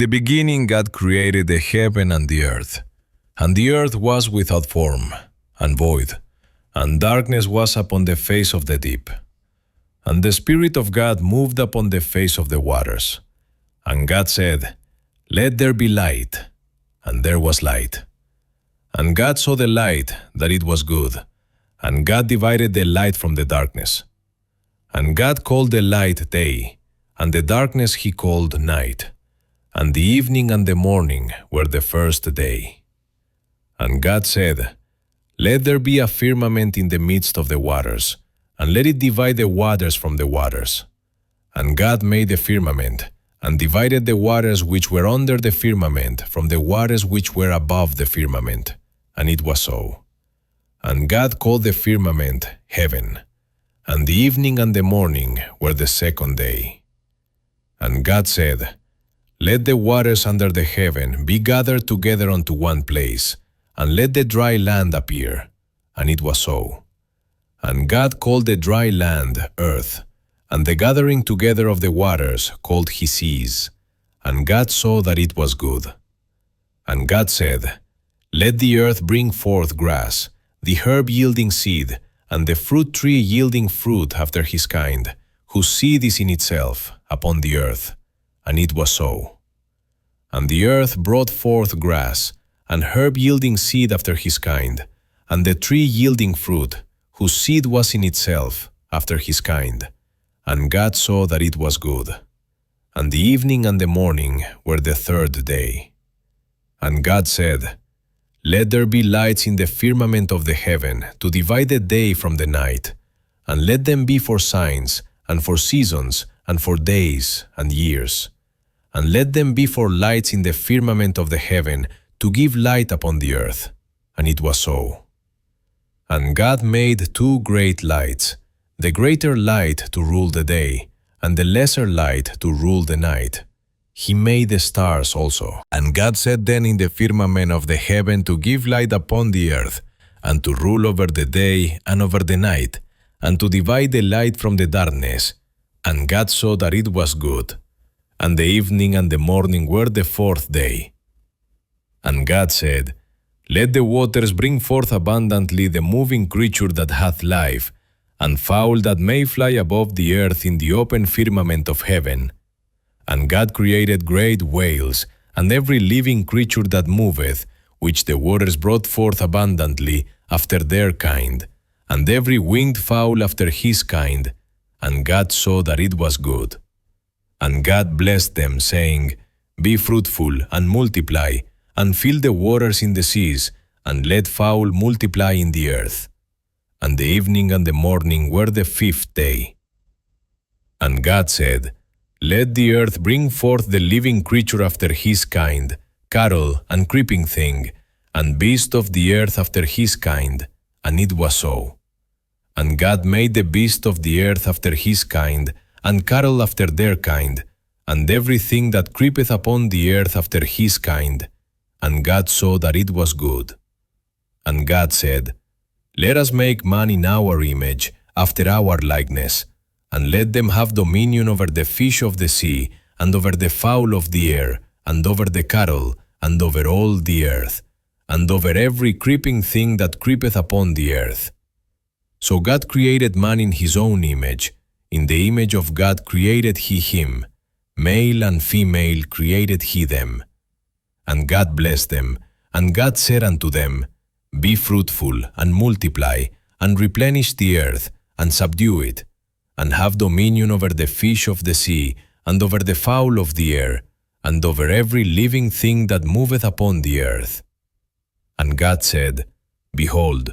the beginning God created the heaven and the earth was without form and void, and darkness was upon the face of the deep. And the Spirit of God moved upon the face of the waters. And God said, "Let there be light," and there was light. And God saw the light, that it was good, and God divided the light from the darkness. And God called the light day, and the darkness he called night. And the evening and the morning were the first day. And God said, "Let there be a firmament in the midst of the waters, and let it divide the waters from the waters." And God made the firmament, and divided the waters which were under the firmament from the waters which were above the firmament. And it was so. And God called the firmament heaven. And the evening and the morning were the second day. And God said, "Let the waters under the heaven be gathered together unto one place, and let the dry land appear." And it was so. And God called the dry land earth, and the gathering together of the waters called he seas. And God saw that it was good. And God said, "Let the earth bring forth grass, the herb yielding seed, and the fruit tree yielding fruit after his kind, whose seed is in itself, upon the earth." And it was so. And the earth brought forth grass, and herb yielding seed after his kind, and the tree yielding fruit, whose seed was in itself, after his kind. And God saw that it was good. And the evening and the morning were the third day. And God said, "Let there be lights in the firmament of the heaven, to divide the day from the night, and let them be for signs, and for seasons, and for days and years. And let them be for lights in the firmament of the heaven, to give light upon the earth." And it was so. And God made two great lights, the greater light to rule the day, and the lesser light to rule the night. He made the stars also. And God set them in the firmament of the heaven to give light upon the earth, and to rule over the day and over the night, and to divide the light from the darkness. And God saw that it was good. And the evening and the morning were the fourth day. And God said, "Let the waters bring forth abundantly the moving creature that hath life, and fowl that may fly above the earth in the open firmament of heaven." And God created great whales, and every living creature that moveth, which the waters brought forth abundantly after their kind, and every winged fowl after his kind. And God saw that it was good. And God blessed them, saying, "Be fruitful, and multiply, and fill the waters in the seas, and let fowl multiply in the earth." And the evening and the morning were the fifth day. And God said, "Let the earth bring forth the living creature after his kind, cattle and creeping thing, and beast of the earth after his kind." And it was so. And God made the beast of the earth after his kind, and cattle after their kind, and everything that creepeth upon the earth after his kind. And God saw that it was good. And God said, "Let us make man in our image, after our likeness, and let them have dominion over the fish of the sea, and over the fowl of the air, and over the cattle, and over all the earth, and over every creeping thing that creepeth upon the earth." So God created man in his own image. In the image of God created he him. Male and female created he them. And God blessed them, and God said unto them, "Be fruitful, and multiply, and replenish the earth, and subdue it, and have dominion over the fish of the sea, and over the fowl of the air, and over every living thing that moveth upon the earth." And God said, "Behold,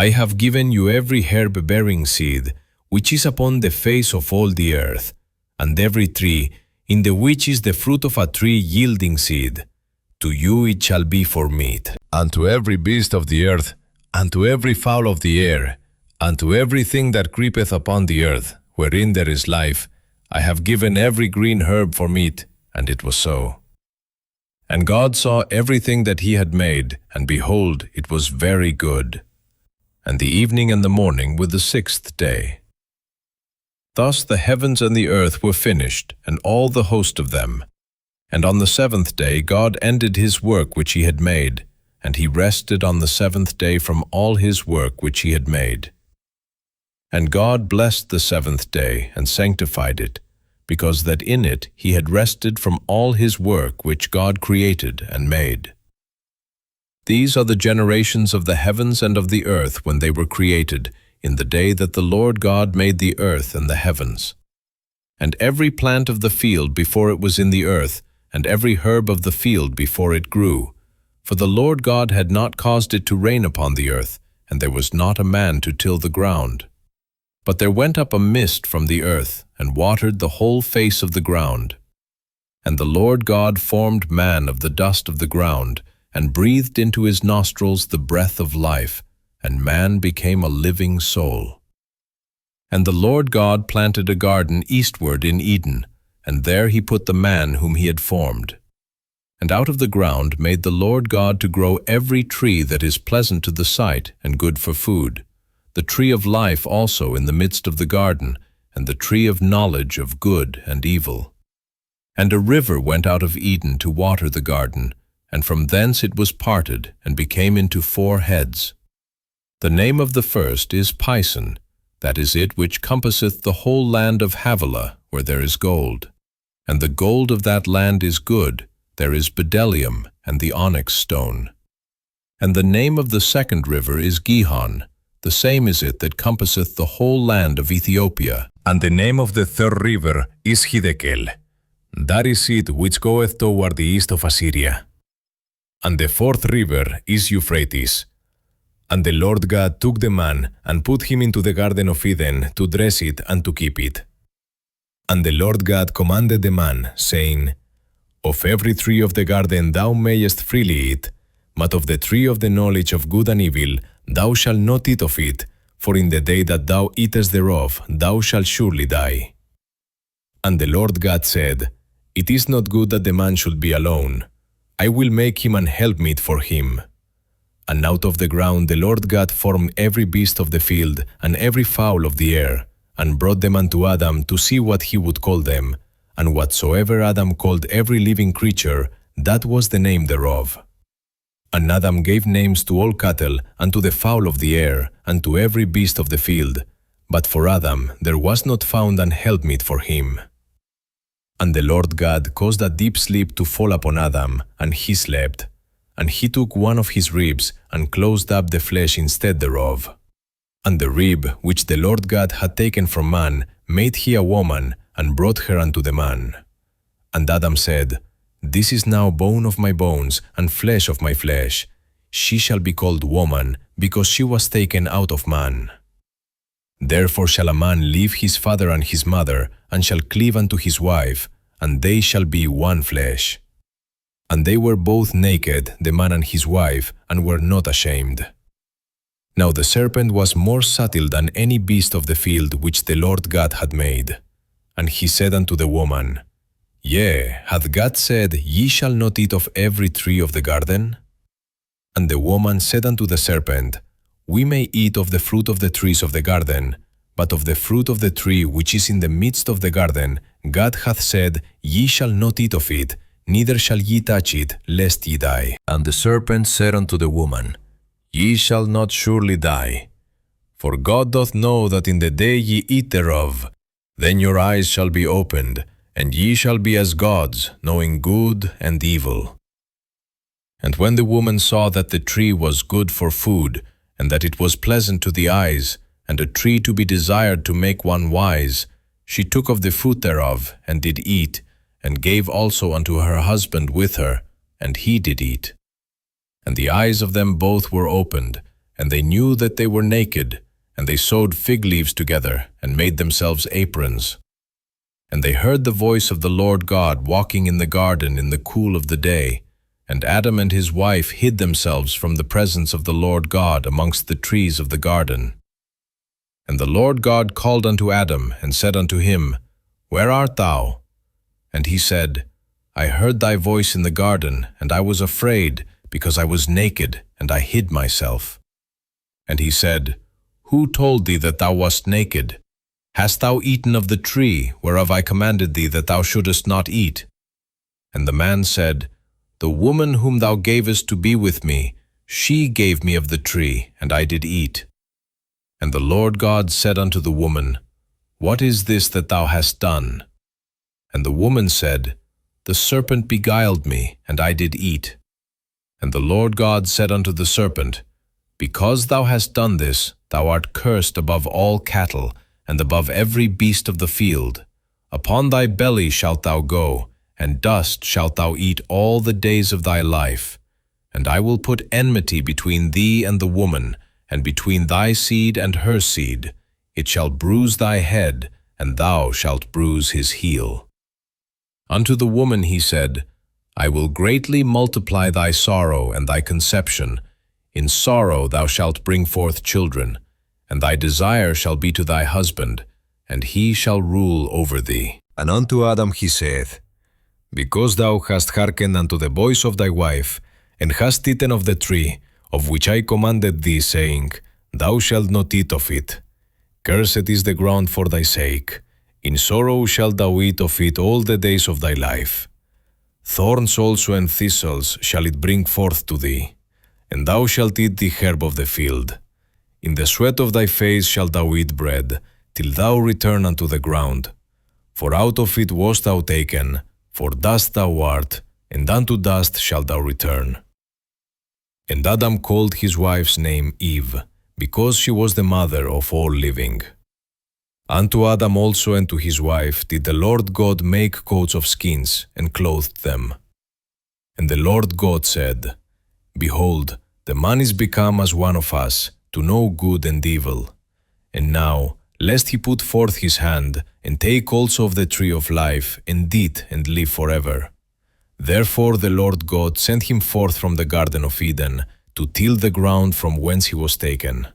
I have given you every herb-bearing seed, which is upon the face of all the earth, and every tree, in the which is the fruit of a tree yielding seed. To you it shall be for meat. And to every beast of the earth, and to every fowl of the air, and to everything that creepeth upon the earth, wherein there is life, I have given every green herb for meat." And it was so. And God saw everything that he had made, and behold, it was very good. And the evening and the morning were the sixth day. Thus the heavens and the earth were finished, and all the host of them. And on the seventh day God ended his work which he had made, and he rested on the seventh day from all his work which he had made. And God blessed the seventh day and sanctified it, because that in it he had rested from all his work which God created and made. These are the generations of the heavens and of the earth when they were created, in the day that the Lord God made the earth and the heavens. And every plant of the field before it was in the earth, and every herb of the field before it grew. For the Lord God had not caused it to rain upon the earth, and there was not a man to till the ground. But there went up a mist from the earth, and watered the whole face of the ground. And the Lord God formed man of the dust of the ground, and breathed into his nostrils the breath of life, and man became a living soul. And the Lord God planted a garden eastward in Eden, and there he put the man whom he had formed. And out of the ground made the Lord God to grow every tree that is pleasant to the sight and good for food, the tree of life also in the midst of the garden, and the tree of knowledge of good and evil. And a river went out of Eden to water the garden, and from thence it was parted, and became into 4 heads. The name of the first is Pison, that is it which compasseth the whole land of Havilah, where there is gold. And the gold of that land is good, there is bdellium and the onyx stone. And the name of the second river is Gihon, the same is it that compasseth the whole land of Ethiopia. And the name of the third river is Hiddekel, that is it which goeth toward the east of Assyria. And the fourth river is Euphrates. And the Lord God took the man, and put him into the garden of Eden, to dress it and to keep it. And the Lord God commanded the man, saying, Of every tree of the garden thou mayest freely eat, but of the tree of the knowledge of good and evil thou shalt not eat of it, for in the day that thou eatest thereof thou shalt surely die. And the Lord God said, It is not good that the man should be alone. I will make him an helpmeet for him. And out of the ground the Lord God formed every beast of the field, and every fowl of the air, and brought them unto Adam to see what he would call them. And whatsoever Adam called every living creature, that was the name thereof. And Adam gave names to all cattle, and to the fowl of the air, and to every beast of the field. But for Adam there was not found an helpmeet for him. And the Lord God caused a deep sleep to fall upon Adam, and he slept. And he took one of his ribs, and closed up the flesh instead thereof. And the rib which the Lord God had taken from man made he a woman, and brought her unto the man. And Adam said, This is now bone of my bones, and flesh of my flesh. She shall be called woman, because she was taken out of man. Therefore shall a man leave his father and his mother, and shall cleave unto his wife, and they shall be one flesh. And they were both naked, the man and his wife, and were not ashamed. Now the serpent was more subtle than any beast of the field which the Lord God had made. And he said unto the woman, Yea, hath God said, Ye shall not eat of every tree of the garden? And the woman said unto the serpent, We may eat of the fruit of the trees of the garden, but of the fruit of the tree which is in the midst of the garden, God hath said, Ye shall not eat of it, neither shall ye touch it, lest ye die. And the serpent said unto the woman, Ye shall not surely die. For God doth know that in the day ye eat thereof, then your eyes shall be opened, and ye shall be as gods, knowing good and evil. And when the woman saw that the tree was good for food, and that it was pleasant to the eyes, and a tree to be desired to make one wise, she took of the fruit thereof, and did eat, and gave also unto her husband with her, and he did eat. And the eyes of them both were opened, and they knew that they were naked, and they sewed fig leaves together, and made themselves aprons. And they heard the voice of the Lord God walking in the garden in the cool of the day, and Adam and his wife hid themselves from the presence of the Lord God amongst the trees of the garden. And the Lord God called unto Adam, and said unto him, Where art thou? And he said, I heard thy voice in the garden, and I was afraid, because I was naked, and I hid myself. And he said, Who told thee that thou wast naked? Hast thou eaten of the tree, whereof I commanded thee that thou shouldest not eat? And the man said, The woman whom thou gavest to be with me, she gave me of the tree, and I did eat. And the Lord God said unto the woman, What is this that thou hast done? And the woman said, The serpent beguiled me, and I did eat. And the Lord God said unto the serpent, Because thou hast done this, thou art cursed above all cattle, and above every beast of the field. Upon thy belly shalt thou go, and dust shalt thou eat all the days of thy life. And I will put enmity between thee and the woman, and between thy seed and her seed. It shall bruise thy head, and thou shalt bruise his heel. Unto the woman he said, I will greatly multiply thy sorrow and thy conception. In sorrow thou shalt bring forth children, and thy desire shall be to thy husband, and he shall rule over thee. And unto Adam he saith, Because thou hast hearkened unto the voice of thy wife, and hast eaten of the tree, of which I commanded thee, saying, Thou shalt not eat of it. Cursed is the ground for thy sake. In sorrow shalt thou eat of it all the days of thy life. Thorns also and thistles shall it bring forth to thee, and thou shalt eat the herb of the field. In the sweat of thy face shalt thou eat bread, till thou return unto the ground. For out of it wast thou taken, for dust thou art, and unto dust shalt thou return. And Adam called his wife's name Eve, because she was the mother of all living. Unto Adam also and to his wife did the Lord God make coats of skins, and clothed them. And the Lord God said, Behold, the man is become as one of us, to know good and evil. And now, lest he put forth his hand, and take also of the tree of life, and eat and live forever. Therefore the Lord God sent him forth from the Garden of Eden, to till the ground from whence he was taken.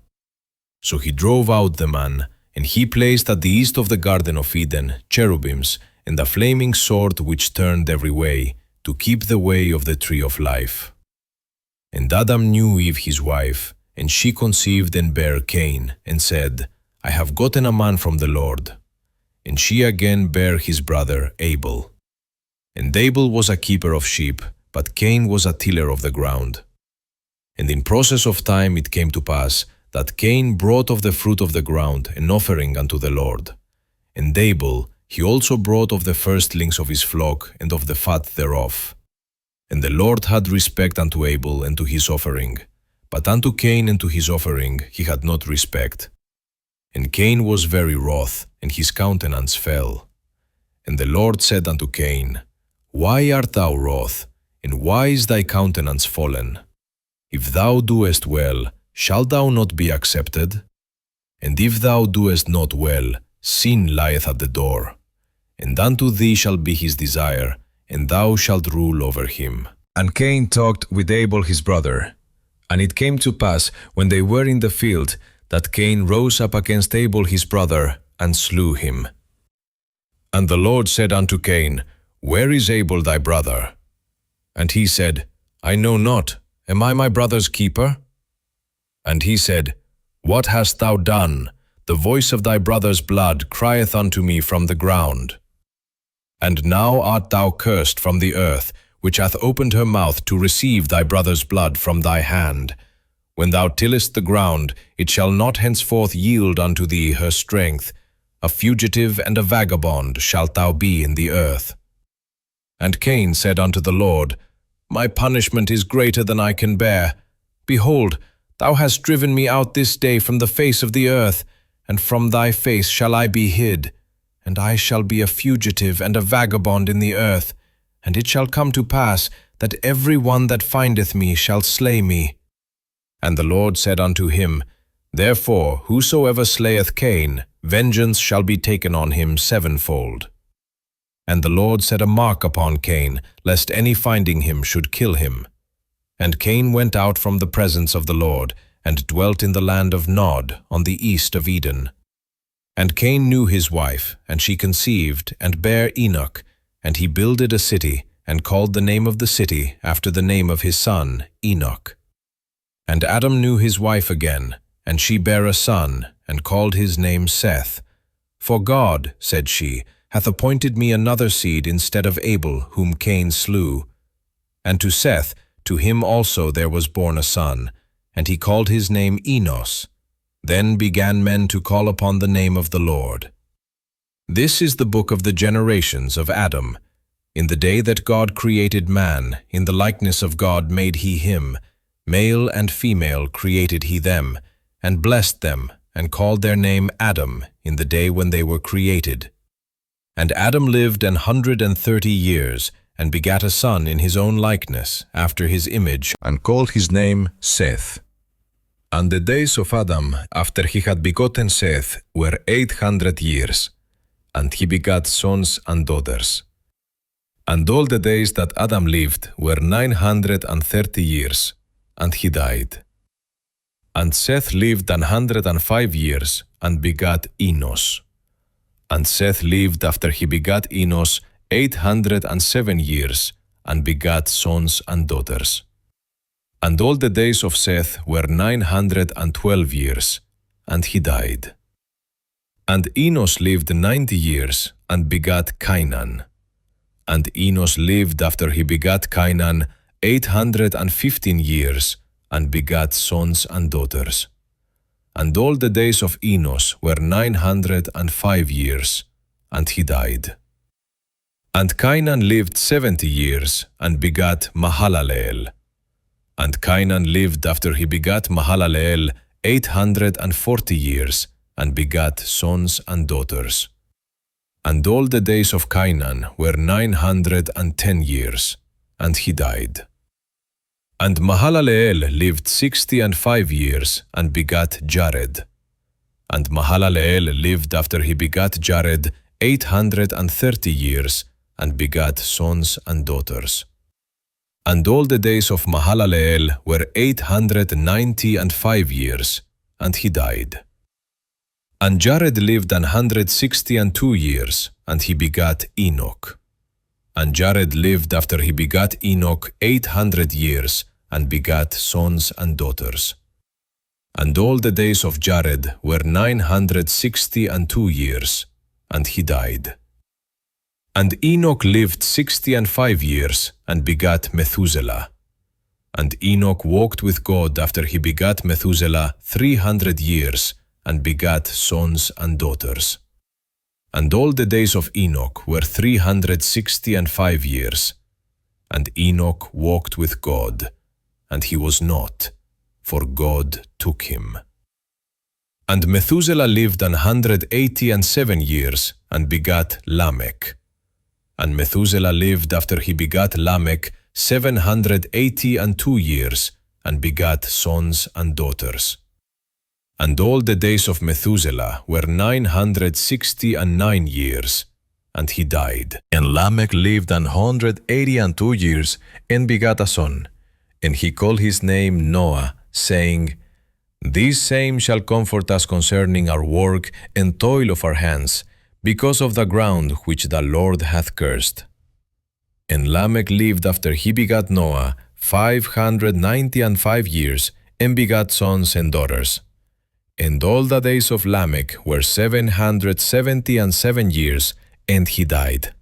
So he drove out the man, and he placed at the east of the Garden of Eden cherubims, and a flaming sword which turned every way, to keep the way of the tree of life. And Adam knew Eve his wife, and she conceived and bare Cain, and said, I have gotten a man from the Lord. And she again bare his brother Abel. And Abel was a keeper of sheep, but Cain was a tiller of the ground. And in process of time it came to pass, that Cain brought of the fruit of the ground an offering unto the Lord. And Abel, he also brought of the firstlings of his flock and of the fat thereof. And the Lord had respect unto Abel and to his offering, but unto Cain and to his offering he had not respect. And Cain was very wroth, and his countenance fell. And the Lord said unto Cain, Why art thou wroth, and why is thy countenance fallen? If thou doest well, shalt thou not be accepted? And if thou doest not well, sin lieth at the door. And unto thee shall be his desire, and thou shalt rule over him. And Cain talked with Abel his brother. And it came to pass, when they were in the field, that Cain rose up against Abel his brother, and slew him. And the Lord said unto Cain, Where is Abel thy brother? And he said, I know not. Am I my brother's keeper? And he said, What hast thou done? The voice of thy brother's blood crieth unto me from the ground. And now art thou cursed from the earth, which hath opened her mouth to receive thy brother's blood from thy hand. When thou tillest the ground, it shall not henceforth yield unto thee her strength. A fugitive and a vagabond shalt thou be in the earth. And Cain said unto the Lord, My punishment is greater than I can bear. Behold, thou hast driven me out this day from the face of the earth, and from thy face shall I be hid. And I shall be a fugitive and a vagabond in the earth. And it shall come to pass that every one that findeth me shall slay me. And the Lord said unto him, Therefore whosoever slayeth Cain, vengeance shall be taken on him sevenfold. And the Lord set a mark upon Cain, lest any finding him should kill him. And Cain went out from the presence of the Lord, and dwelt in the land of Nod, on the east of Eden. And Cain knew his wife, and she conceived, and bare Enoch, and he builded a city, and called the name of the city after the name of his son, Enoch. And Adam knew his wife again, and she bare a son, and called his name Seth. For God, said she, hath appointed me another seed instead of Abel, whom Cain slew. And to Seth, to him also there was born a son, and he called his name Enos. Then began men to call upon the name of the Lord. This is the book of the generations of Adam. In the day that God created man, in the likeness of God made he him, male and female created he them, and blessed them, and called their name Adam in the day when they were created. And Adam lived 130 years, and begat a son in his own likeness, after his image, and called his name Seth. And the days of Adam, after he had begotten Seth, were 800 years, and he begat sons and daughters. And all the days that Adam lived were 930 years, and he died. And Seth lived 105 years, and begat Enos. And Seth lived after he begat Enos 807 years, and begat sons and daughters. And all the days of Seth were 912 years, and he died. And Enos lived 90 years, and begat Cainan. And Enos lived after he begat Cainan 815 years, and begat sons and daughters. And all the days of Enos were 905 years, and he died. And Cainan lived 70 years, and begat Mahalaleel. And Cainan lived after he begat Mahalaleel 840 years, and begat sons and daughters. And all the days of Cainan were 910 years, and he died. And Mahalaleel lived 65 years, and begat Jared. And Mahalaleel lived after he begat Jared 830 years, and begat sons and daughters. And all the days of Mahalaleel were 895 years, and he died. And Jared lived 162 years, and he begat Enoch. And Jared lived after he begat Enoch 800 years, and begat sons and daughters. And all the days of Jared were 962 years, and he died. And Enoch lived 65 years, and begat Methuselah. And Enoch walked with God after he begat Methuselah 300 years, and begat sons and daughters. And all the days of Enoch were 365 years. And Enoch walked with God, and he was not, for God took him. And Methuselah lived 187 years, and begat Lamech. And Methuselah lived after he begat Lamech 782 years, and begat sons and daughters. And all the days of Methuselah were 969 years, and he died. And Lamech lived 182 years, and begat a son. And he called his name Noah, saying, This same shall comfort us concerning our work and toil of our hands, because of the ground which the Lord hath cursed. And Lamech lived after he begat Noah 595 years, and begat sons and daughters. And all the days of Lamech were 777 years, and he died.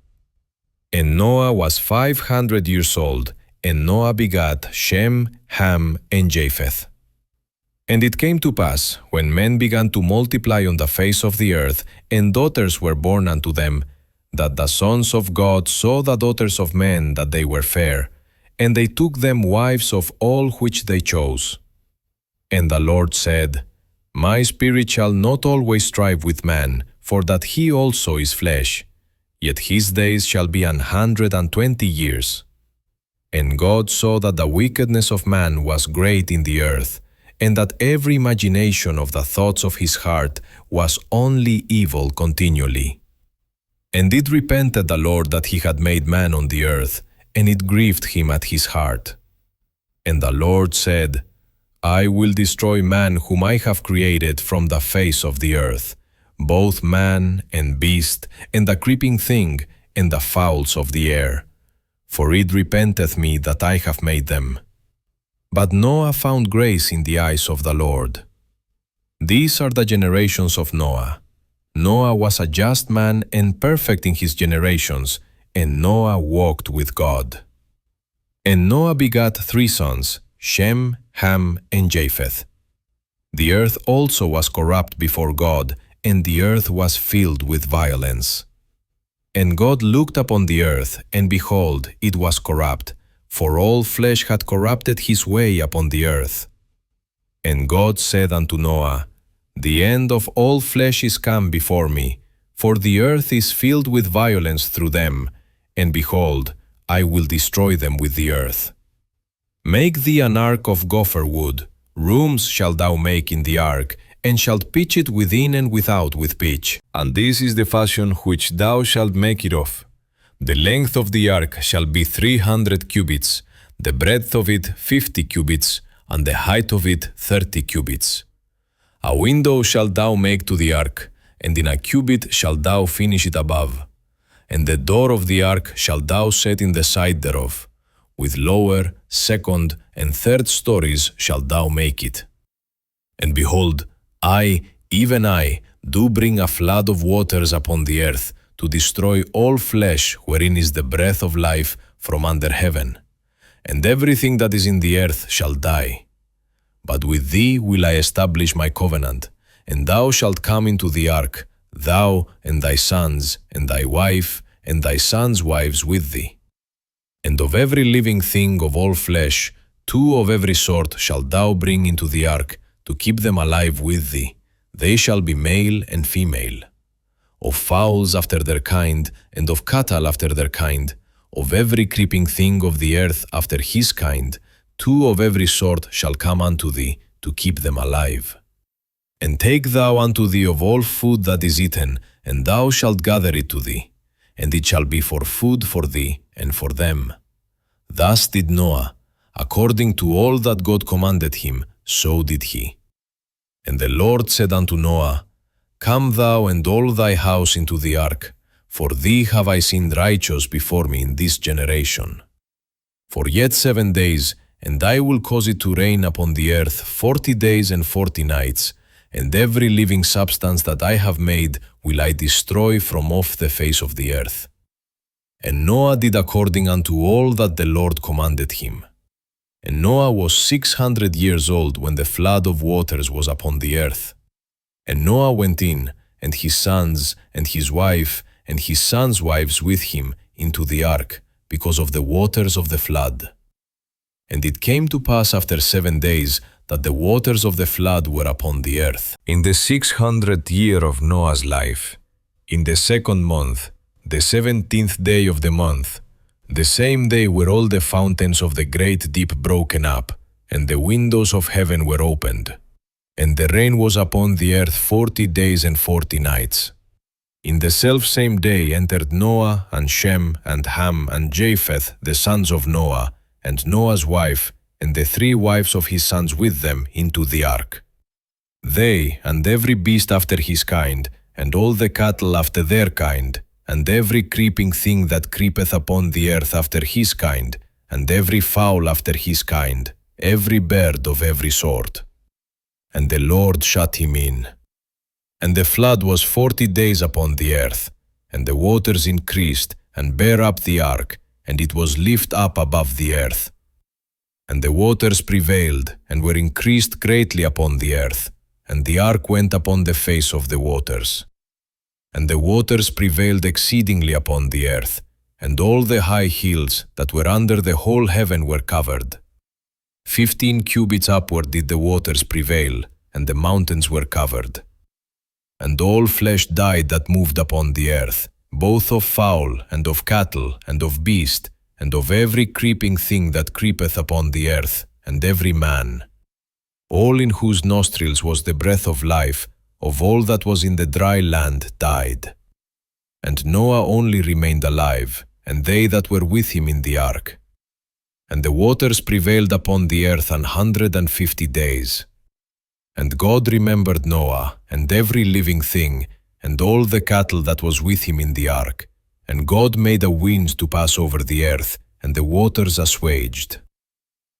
And Noah was 500 years old, and Noah begat Shem, Ham, and Japheth. And it came to pass, when men began to multiply on the face of the earth, and daughters were born unto them, that the sons of God saw the daughters of men that they were fair, and they took them wives of all which they chose. And the Lord said, My spirit shall not always strive with man, for that he also is flesh, yet his days shall be 120 years. And God saw that the wickedness of man was great in the earth, and that every imagination of the thoughts of his heart was only evil continually. And it repented the Lord that he had made man on the earth, and it grieved him at his heart. And the Lord said, I will destroy man whom I have created from the face of the earth, both man and beast, and the creeping thing, and the fowls of the air. For it repenteth me that I have made them. But Noah found grace in the eyes of the Lord. These are the generations of Noah. Noah was a just man and perfect in his generations, and Noah walked with God. And Noah begat 3 sons, Shem, Ham, and Japheth. The earth also was corrupt before God, and the earth was filled with violence. And God looked upon the earth, and behold, it was corrupt, for all flesh had corrupted his way upon the earth. And God said unto Noah, The end of all flesh is come before me, for the earth is filled with violence through them, and behold, I will destroy them with the earth. Make thee an ark of gopher wood, rooms shalt thou make in the ark, and shalt pitch it within and without with pitch. And this is the fashion which thou shalt make it of. The length of the ark shall be 300 cubits, the breadth of it 50 cubits, and the height of it 30 cubits. A window shalt thou make to the ark, and in a cubit shalt thou finish it above. And the door of the ark shalt thou set in the side thereof. With lower, second, and third stories shalt thou make it. And behold, I, even I, do bring a flood of waters upon the earth, to destroy all flesh wherein is the breath of life from under heaven. And everything that is in the earth shall die. But with thee will I establish my covenant, and thou shalt come into the ark, thou and thy sons, and thy wife, and thy sons' wives with thee. And of every living thing of all flesh, 2 of every sort shalt thou bring into the ark, to keep them alive with thee. They shall be male and female. Of fowls after their kind, and of cattle after their kind, of every creeping thing of the earth after his kind, 2 of every sort shall come unto thee, to keep them alive. And take thou unto thee of all food that is eaten, and thou shalt gather it to thee, and it shall be for food for thee and for them. Thus did Noah, according to all that God commanded him, so did he. And the Lord said unto Noah, Come thou and all thy house into the ark, for thee have I seen righteous before me in this generation. For yet 7 days, and I will cause it to rain upon the earth 40 days and 40 nights, and every living substance that I have made will I destroy from off the face of the earth. And Noah did according unto all that the Lord commanded him. And Noah was 600 years old when the flood of waters was upon the earth. And Noah went in, and his sons, and his wife, and his sons' wives with him, into the ark, because of the waters of the flood. And it came to pass after 7 days that the waters of the flood were upon the earth. In the 600th year of Noah's life, in the 2nd month, the 17th day of the month, the same day were all the fountains of the great deep broken up, and the windows of heaven were opened. And the rain was upon the earth 40 days and 40 nights. In the selfsame day entered Noah, and Shem, and Ham, and Japheth, the sons of Noah, and Noah's wife, and the 3 wives of his sons with them, into the ark. They, and every beast after his kind, and all the cattle after their kind, and every creeping thing that creepeth upon the earth after his kind, and every fowl after his kind, every bird of every sort. And the Lord shut him in. And the flood was 40 days upon the earth, and the waters increased, and bare up the ark, and it was lift up above the earth. And the waters prevailed, and were increased greatly upon the earth, and the ark went upon the face of the waters. And the waters prevailed exceedingly upon the earth, and all the high hills that were under the whole heaven were covered. 15 cubits upward did the waters prevail, and the mountains were covered. And all flesh died that moved upon the earth, both of fowl, and of cattle, and of beast, and of every creeping thing that creepeth upon the earth, and every man. All in whose nostrils was the breath of life, of all that was in the dry land, died. And Noah only remained alive, and they that were with him in the ark. And the waters prevailed upon the earth 150 days. And God remembered Noah, and every living thing, and all the cattle that was with him in the ark. And God made a wind to pass over the earth, and the waters assuaged.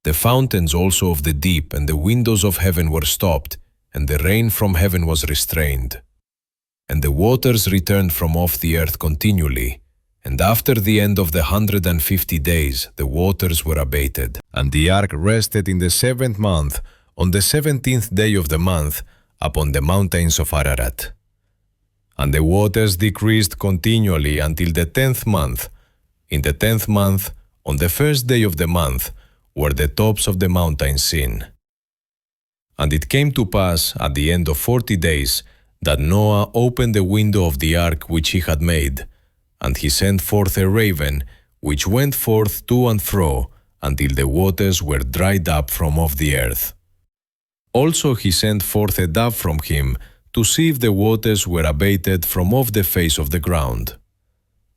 The fountains also of the deep and the windows of heaven were stopped, and the rain from heaven was restrained. and the waters returned from off the earth continually. And after the end of the 150 days, the waters were abated. And the ark rested in the 7th month, on the 17th day of the month, upon the mountains of Ararat. And the waters decreased continually until the 10th month. In the 10th month, on the 1st day of the month, were the tops of the mountains seen. And it came to pass at the end of 40 days that Noah opened the window of the ark which he had made, and he sent forth a raven, which went forth to and fro until the waters were dried up from off the earth. Also he sent forth a dove from him to see if the waters were abated from off the face of the ground.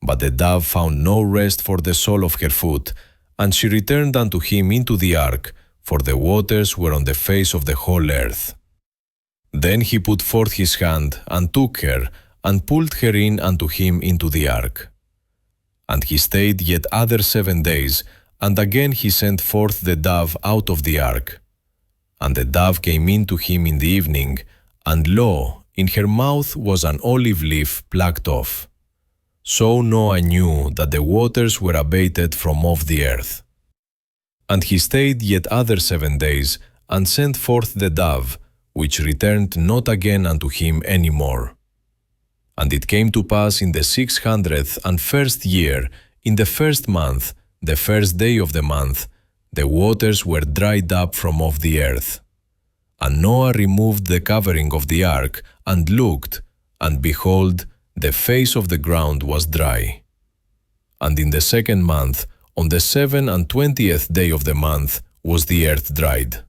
But the dove found no rest for the sole of her foot, and she returned unto him into the ark, for the waters were on the face of the whole earth. Then he put forth his hand, and took her, and pulled her in unto him into the ark. And he stayed yet other 7 days, and again he sent forth the dove out of the ark. And the dove came in to him in the evening, and lo, in her mouth was an olive leaf plucked off. So Noah knew that the waters were abated from off the earth. And he stayed yet other 7 days, and sent forth the dove, which returned not again unto him any more. And it came to pass in the 601st year, in the 1st month, the 1st day of the month, the waters were dried up from off the earth. And Noah removed the covering of the ark, and looked, and behold, the face of the ground was dry. And in the 2nd month, on the 27th day of the month, was the earth dried.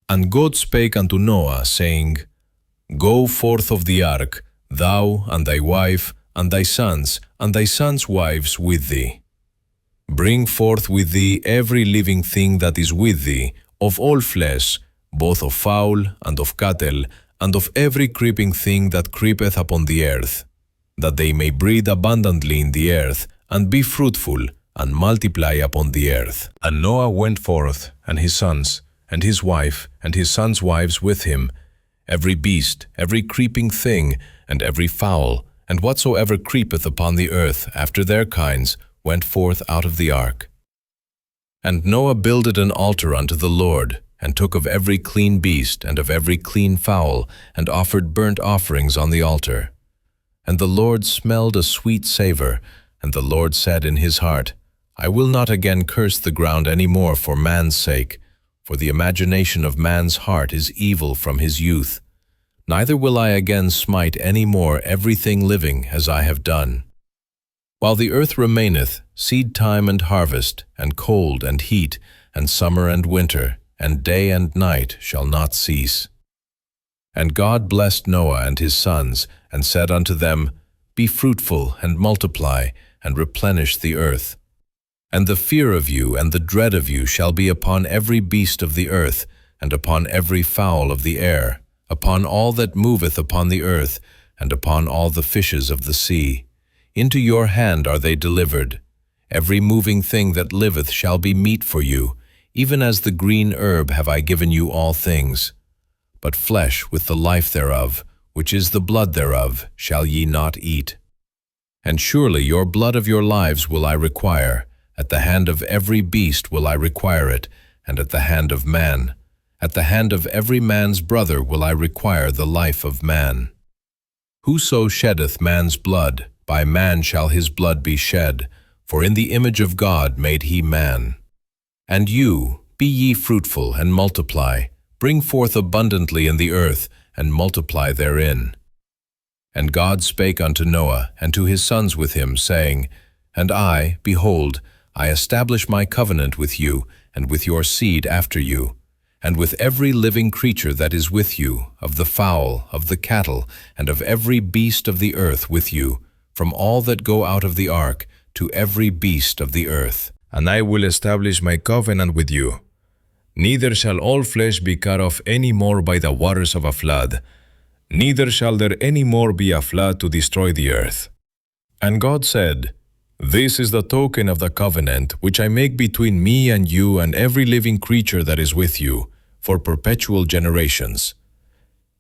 And God spake unto Noah, saying, Go forth of the ark, thou, and thy wife, and thy sons wives with thee. Bring forth with thee every living thing that is with thee, of all flesh, both of fowl, and of cattle, and of every creeping thing that creepeth upon the earth, that they may breed abundantly in the earth, and be fruitful, and multiply upon the earth. And Noah went forth, and his sons, and his wife, and his sons' wives with him, every beast, every creeping thing, and every fowl, and whatsoever creepeth upon the earth after their kinds, went forth out of the ark. And Noah builded an altar unto the Lord, and took of every clean beast, and of every clean fowl, and offered burnt offerings on the altar. And the Lord smelled a sweet savour, and the Lord said in his heart, I will not again curse the ground any more for man's sake, for the imagination of man's heart is evil from his youth. Neither will I again smite any more everything living as I have done. While the earth remaineth, seed time and harvest, and cold and heat, and summer and winter, and day and night shall not cease. And God blessed Noah and his sons, and said unto them, Be fruitful, and multiply, and replenish the earth. And the fear of you and the dread of you shall be upon every beast of the earth, and upon every fowl of the air, upon all that moveth upon the earth, and upon all the fishes of the sea. Into your hand are they delivered. Every moving thing that liveth shall be meat for you, even as the green herb have I given you all things. But flesh with the life thereof, which is the blood thereof, shall ye not eat. And surely your blood of your lives will I require. At the hand of every beast will I require it, and at the hand of man. At the hand of every man's brother will I require the life of man. Whoso sheddeth man's blood, by man shall his blood be shed, for in the image of God made he man. And you, be ye fruitful, and multiply, bring forth abundantly in the earth, and multiply therein. And God spake unto Noah, and to his sons with him, saying, And I, behold, I establish my covenant with you, and with your seed after you, and with every living creature that is with you, of the fowl, of the cattle, and of every beast of the earth with you, from all that go out of the ark, to every beast of the earth. And I will establish my covenant with you. Neither shall all flesh be cut off any more by the waters of a flood, neither shall there any more be a flood to destroy the earth. And God said, This is the token of the covenant which I make between me and you and every living creature that is with you, for perpetual generations.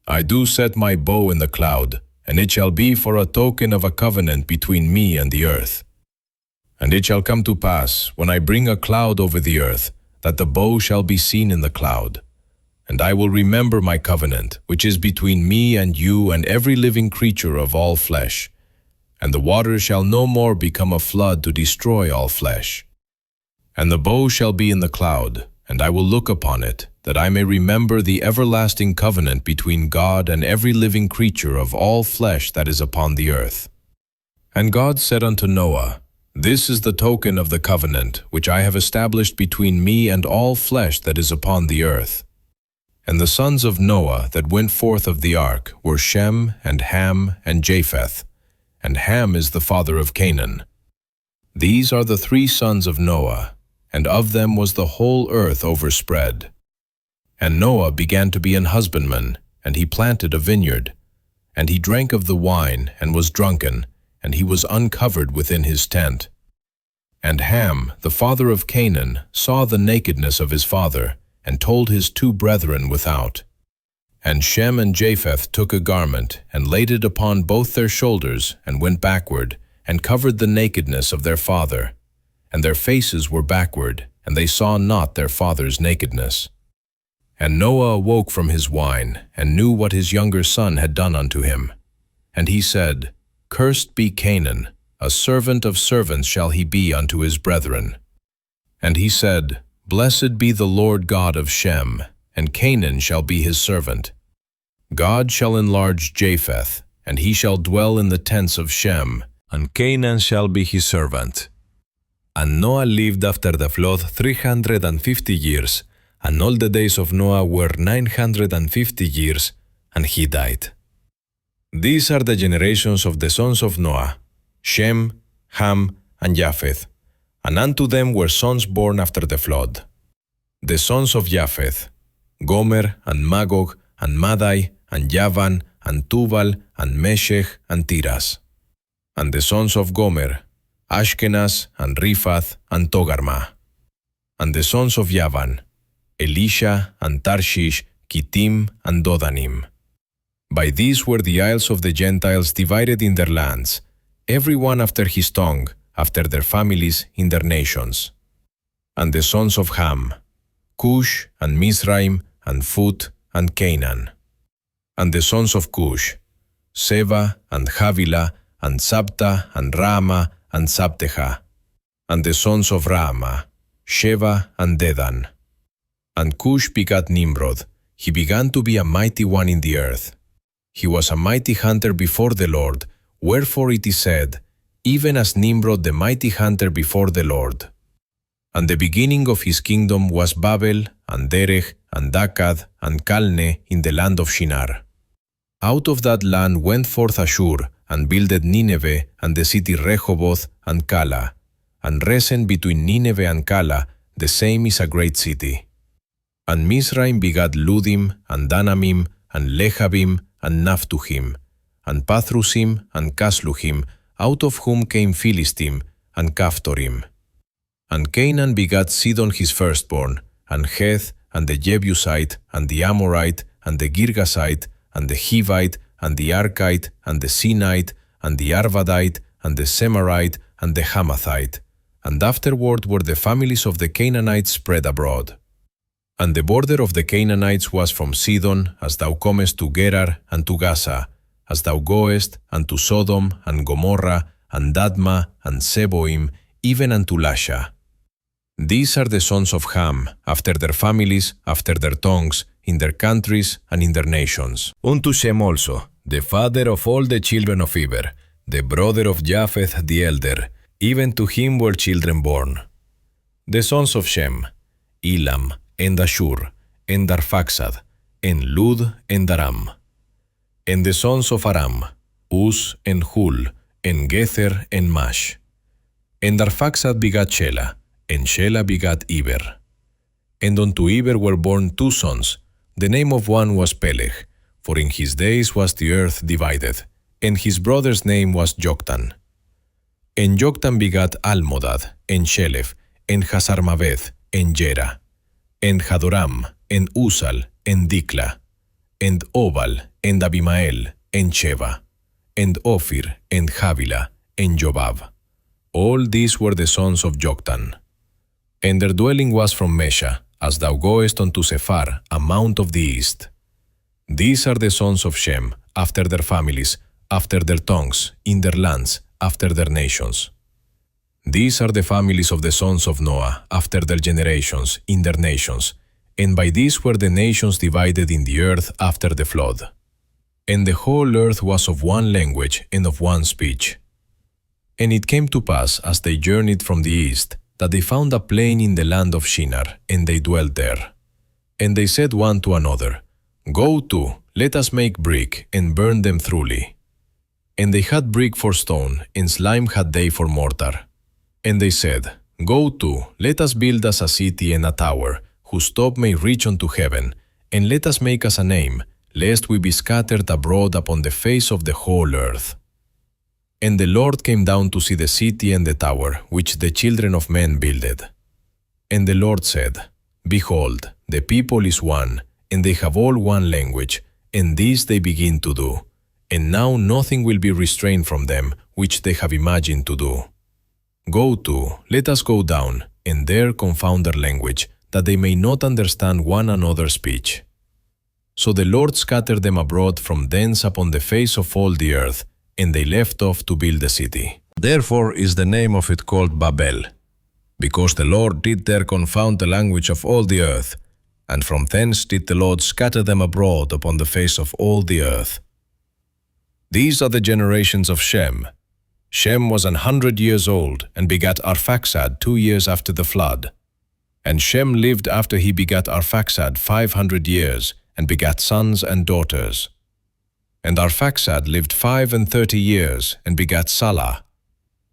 I do set my bow in the cloud, and it shall be for a token of a covenant between me and the earth. And it shall come to pass, when I bring a cloud over the earth, that the bow shall be seen in the cloud. And I will remember my covenant, which is between me and you and every living creature of all flesh. And the waters shall no more become a flood to destroy all flesh. And the bow shall be in the cloud, and I will look upon it, that I may remember the everlasting covenant between God and every living creature of all flesh that is upon the earth. And God said unto Noah, This is the token of the covenant which I have established between me and all flesh that is upon the earth. And the sons of Noah that went forth of the ark were Shem and Ham and Japheth, and Ham is the father of Canaan. These are the 3 sons of Noah, and of them was the whole earth overspread. And Noah began to be an husbandman, and he planted a vineyard. And he drank of the wine, and was drunken, and he was uncovered within his tent. And Ham, the father of Canaan, saw the nakedness of his father, and told his 2 brethren without. And Shem and Japheth took a garment, and laid it upon both their shoulders, and went backward, and covered the nakedness of their father. And their faces were backward, and they saw not their father's nakedness. And Noah awoke from his wine, and knew what his younger son had done unto him. And he said, Cursed be Canaan, a servant of servants shall he be unto his brethren. And he said, Blessed be the Lord God of Shem, and Canaan shall be his servant. God shall enlarge Japheth, and he shall dwell in the tents of Shem, and Canaan shall be his servant. And Noah lived after the flood 350 years, and all the days of Noah were 950 years, and he died. These are the generations of the sons of Noah, Shem, Ham, and Japheth, and unto them were sons born after the flood. The sons of Japheth, Gomer, and Magog, and Madai, and Javan, and Tubal, and Meshech, and Tiras. And the sons of Gomer, Ashkenaz, and Riphath, and Togarmah. And the sons of Javan, Elisha, and Tarshish, Kittim, and Dodanim. By these were the isles of the Gentiles divided in their lands, every one after his tongue, after their families in their nations. And the sons of Ham, Cush, and Mizraim, and Phut, and Canaan. And the sons of Cush, Seba, and Havilah, and Sabta, and Raama, and Sabteha. And the sons of Raama, Sheba, and Dedan. And Cush begat Nimrod. He began to be a mighty one in the earth. He was a mighty hunter before the Lord, wherefore it is said, even as Nimrod the mighty hunter before the Lord. And the beginning of his kingdom was Babel, and Derech, and Akkad, and Calne in the land of Shinar. Out of that land went forth Ashur, and builded Nineveh, and the city Rehoboth, and Cala. And Resen between Nineveh and Cala, the same is a great city. And Mizraim begat Ludim, and Danamim, and Lehabim, and Naphtuhim, and Pathrusim, and Casluhim, out of whom came Philistim, and Caphtorim. And Canaan begat Sidon his firstborn, and Heth, and the Jebusite, and the Amorite, and the Girgasite, and the Hivite, and the Archite, and the Sinite, and the Arvadite, and the Semarite, and the Hamathite. And afterward were the families of the Canaanites spread abroad. And the border of the Canaanites was from Sidon, as thou comest to Gerar, and to Gaza, as thou goest, unto Sodom, and Gomorrah, and Admah, and Seboim, even unto Lasha. These are the sons of Ham, after their families, after their tongues, in their countries, and in their nations. Unto Shem also, the father of all the children of Eber, the brother of Japheth the elder, even to him were children born. The sons of Shem, Elam, and Ashur, and Arphaxad, and Lud, and Aram. And the sons of Aram, Uz, and Hul, and Gether, and Mash. And Arphaxad begat Shelah, and Shelah begat Eber. And unto Eber were born 2 sons. The name of one was Peleg, for in his days was the earth divided, and his brother's name was Joktan. And Joktan begat Almodad, and Shelef, and Hazarmaveth, and Jera, and Hadoram, and Uzal, and Dikla, and Obal, and Abimael, and Sheba. and Ophir, and Havilah, and Jobab. All these were the sons of Joktan. And their dwelling was from Mesha, as thou goest unto Sephar, a mount of the east. These are the sons of Shem, after their families, after their tongues, in their lands, after their nations. These are the families of the sons of Noah, after their generations, in their nations, and by these were the nations divided in the earth after the flood. And the whole earth was of one language and of one speech. And it came to pass, as they journeyed from the east, that they found a plain in the land of Shinar, and they dwelt there. And they said one to another, Go to, let us make brick, and burn them thoroughly. And they had brick for stone, and slime had they for mortar. And they said, Go to, let us build us a city and a tower, whose top may reach unto heaven, and let us make us a name, lest we be scattered abroad upon the face of the whole earth. And the Lord came down to see the city and the tower, which the children of men builded. And the Lord said, Behold, the people is one, and they have all one language, and this they begin to do. And now nothing will be restrained from them, which they have imagined to do. Go to, let us go down, and there confound their language, that they may not understand one another's speech. So the Lord scattered them abroad from thence upon the face of all the earth, and they left off to build the city. Therefore is the name of it called Babel, because the Lord did there confound the language of all the earth, and from thence did the Lord scatter them abroad upon the face of all the earth. These are the generations of Shem. Shem was 100 years old, and begat Arphaxad 2 years after the flood. And Shem lived after he begat Arphaxad 500 years, and begat sons and daughters. And Arphaxad lived 35 years, and begat Salah.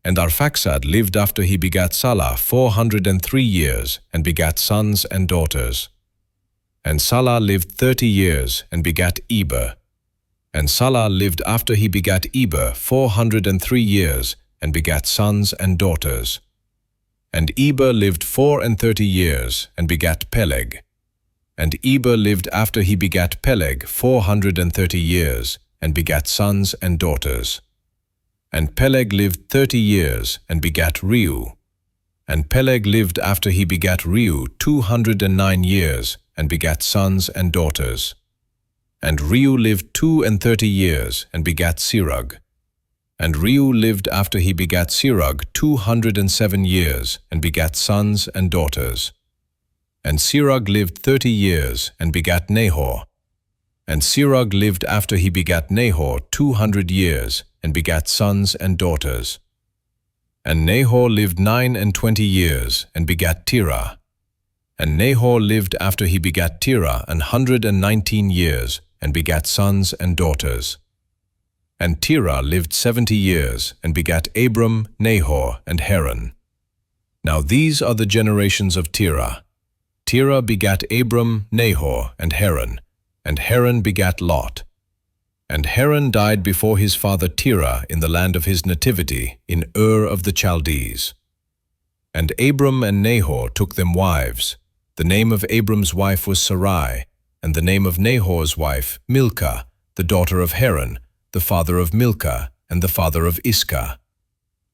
And Arphaxad lived after he begat Salah 403 years, and begat sons and daughters. And Salah lived 30 years, and begat Eber. And Salah lived after he begat Eber 403 years, and begat sons and daughters. And Eber lived 34 years, and begat Peleg. And Eber lived after he begat Peleg 430 years, and begat sons and daughters. And Peleg lived 30 years, and begat Reu. And Peleg lived after he begat Reu 209 years, and begat sons and daughters. And Reu lived 32 years, and begat Sirug. And Reu lived after he begat Sirug 207 years, and begat sons and daughters. And Sirug lived 30 years, and begat Nahor. And Sirug lived after he begat Nahor 200 years, and begat sons and daughters. And Nahor lived 29 years, and begat Terah. And Nahor lived after he begat Terah 119 years, and begat sons and daughters. And Terah lived 70 years, and begat Abram, Nahor, and Haran. Now these are the generations of Terah. Terah begat Abram, Nahor, and Haran begat Lot. And Haran died before his father Terah in the land of his nativity, in Ur of the Chaldees. And Abram and Nahor took them wives. The name of Abram's wife was Sarai, and the name of Nahor's wife, Milcah, the daughter of Haran, the father of Milcah, and the father of Iscah.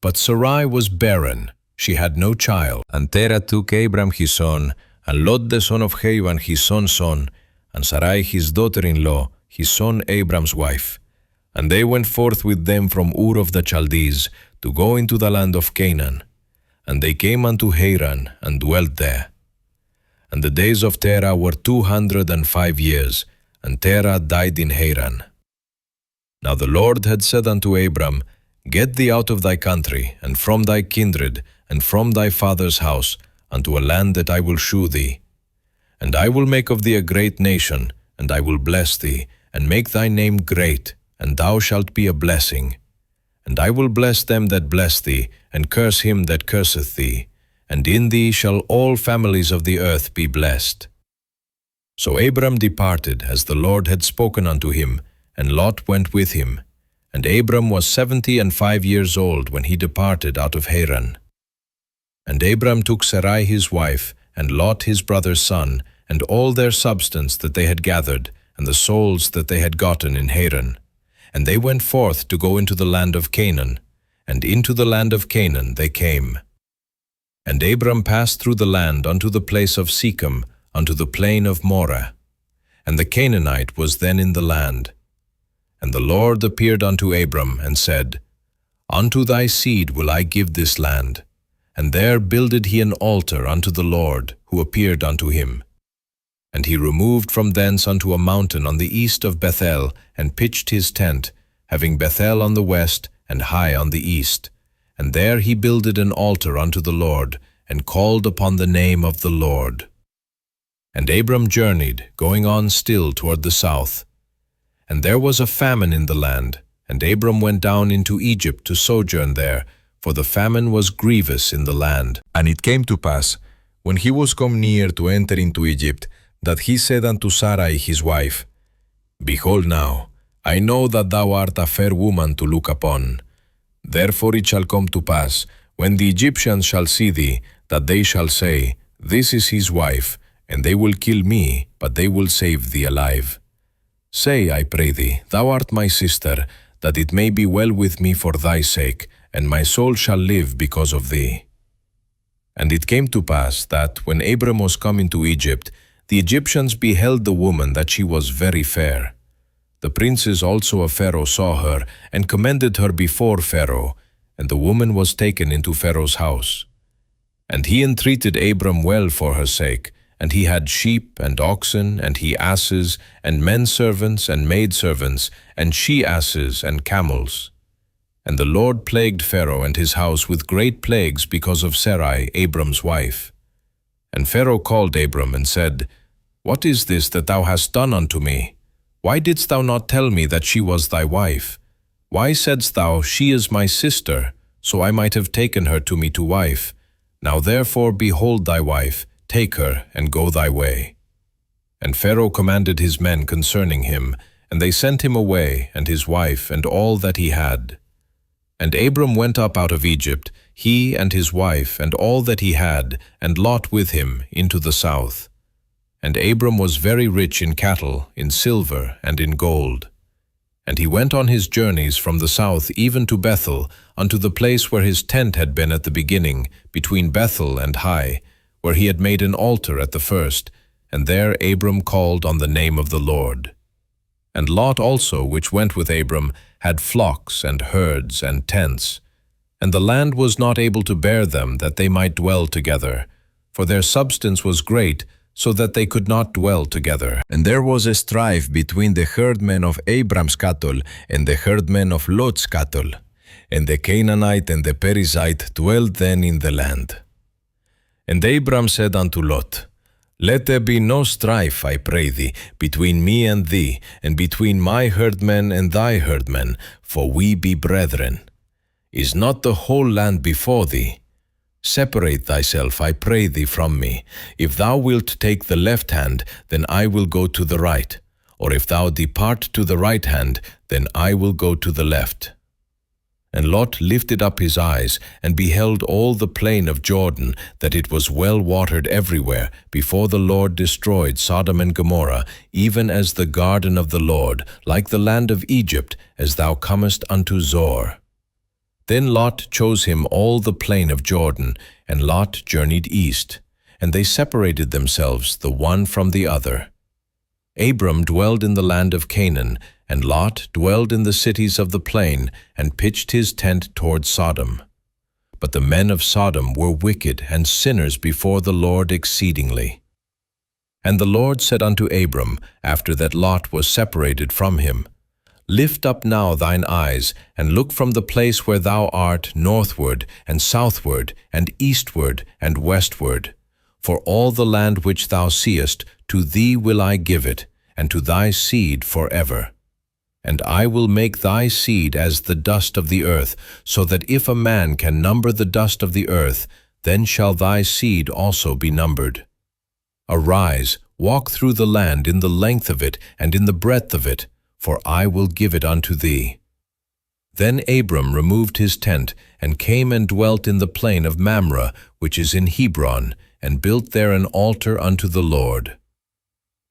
But Sarai was barren, she had no child. And Terah took Abram his son, and Lot the son of Haran his son's son, and Sarai his daughter-in-law, his son Abram's wife. And they went forth with them from Ur of the Chaldees, to go into the land of Canaan. And they came unto Haran, and dwelt there. And the days of Terah were 205 years, and Terah died in Haran. Now the Lord had said unto Abram, Get thee out of thy country, and from thy kindred, and from thy father's house, unto a land that I will shew thee. And I will make of thee a great nation, and I will bless thee, and make thy name great, and thou shalt be a blessing. And I will bless them that bless thee, and curse him that curseth thee. And in thee shall all families of the earth be blessed. So Abram departed, as the Lord had spoken unto him, and Lot went with him. And Abram was 75 years old when he departed out of Haran. And Abram took Sarai his wife, and Lot his brother's son, and all their substance that they had gathered, and the souls that they had gotten in Haran. And they went forth to go into the land of Canaan, and into the land of Canaan they came. And Abram passed through the land unto the place of Shechem, unto the plain of Moreh. And the Canaanite was then in the land. And the Lord appeared unto Abram, and said, Unto thy seed will I give this land. And there builded he an altar unto the Lord, who appeared unto him. And he removed from thence unto a mountain on the east of Bethel, and pitched his tent, having Bethel on the west, and Hai on the east. And there he builded an altar unto the Lord, and called upon the name of the Lord. And Abram journeyed, going on still toward the south. And there was a famine in the land, and Abram went down into Egypt to sojourn there, for the famine was grievous in the land. And it came to pass, when he was come near to enter into Egypt, that he said unto Sarai his wife, Behold now, I know that thou art a fair woman to look upon. Therefore it shall come to pass, when the Egyptians shall see thee, that they shall say, This is his wife, and they will kill me, but they will save thee alive. Say, I pray thee, thou art my sister, that it may be well with me for thy sake, and my soul shall live because of thee. And it came to pass that, when Abram was come into Egypt, the Egyptians beheld the woman that she was very fair. The princes also of Pharaoh saw her, and commended her before Pharaoh, and the woman was taken into Pharaoh's house. And he entreated Abram well for her sake, and he had sheep and oxen, and he asses, and men servants and maidservants, and she asses and camels. And the Lord plagued Pharaoh and his house with great plagues because of Sarai, Abram's wife. And Pharaoh called Abram and said, What is this that thou hast done unto me? Why didst thou not tell me that she was thy wife? Why saidst thou, She is my sister, so I might have taken her to me to wife? Now therefore behold thy wife, take her, and go thy way. And Pharaoh commanded his men concerning him, and they sent him away, and his wife, and all that he had. And Abram went up out of Egypt, he and his wife, and all that he had, and Lot with him, into the south. And Abram was very rich in cattle, in silver, and in gold. And he went on his journeys from the south even to Bethel, unto the place where his tent had been at the beginning, between Bethel and Hai, where he had made an altar at the first, and there Abram called on the name of the Lord. And Lot also, which went with Abram, had flocks and herds and tents. And the land was not able to bear them, that they might dwell together, for their substance was great, so that they could not dwell together. And there was a strife between the herdmen of Abram's cattle and the herdmen of Lot's cattle. And the Canaanite and the Perizzite dwelled then in the land. And Abram said unto Lot, Let there be no strife, I pray thee, between me and thee, and between my herdmen and thy herdmen, for we be brethren. Is not the whole land before thee? Separate thyself, I pray thee, from me. If thou wilt take the left hand, then I will go to the right. Or if thou depart to the right hand, then I will go to the left. And Lot lifted up his eyes, and beheld all the plain of Jordan, that it was well watered everywhere, before the Lord destroyed Sodom and Gomorrah, even as the garden of the Lord, like the land of Egypt, as thou comest unto Zoar. Then Lot chose him all the plain of Jordan, and Lot journeyed east, and they separated themselves the one from the other. Abram dwelled in the land of Canaan, and Lot dwelled in the cities of the plain, and pitched his tent toward Sodom. But the men of Sodom were wicked and sinners before the Lord exceedingly. And the Lord said unto Abram, after that Lot was separated from him, Lift up now thine eyes, and look from the place where thou art northward, and southward, and eastward, and westward. For all the land which thou seest, to thee will I give it, and to thy seed forever. And I will make thy seed as the dust of the earth, so that if a man can number the dust of the earth, then shall thy seed also be numbered. Arise, walk through the land in the length of it, and in the breadth of it, for I will give it unto thee. Then Abram removed his tent, and came and dwelt in the plain of Mamre, which is in Hebron, and built there an altar unto the Lord.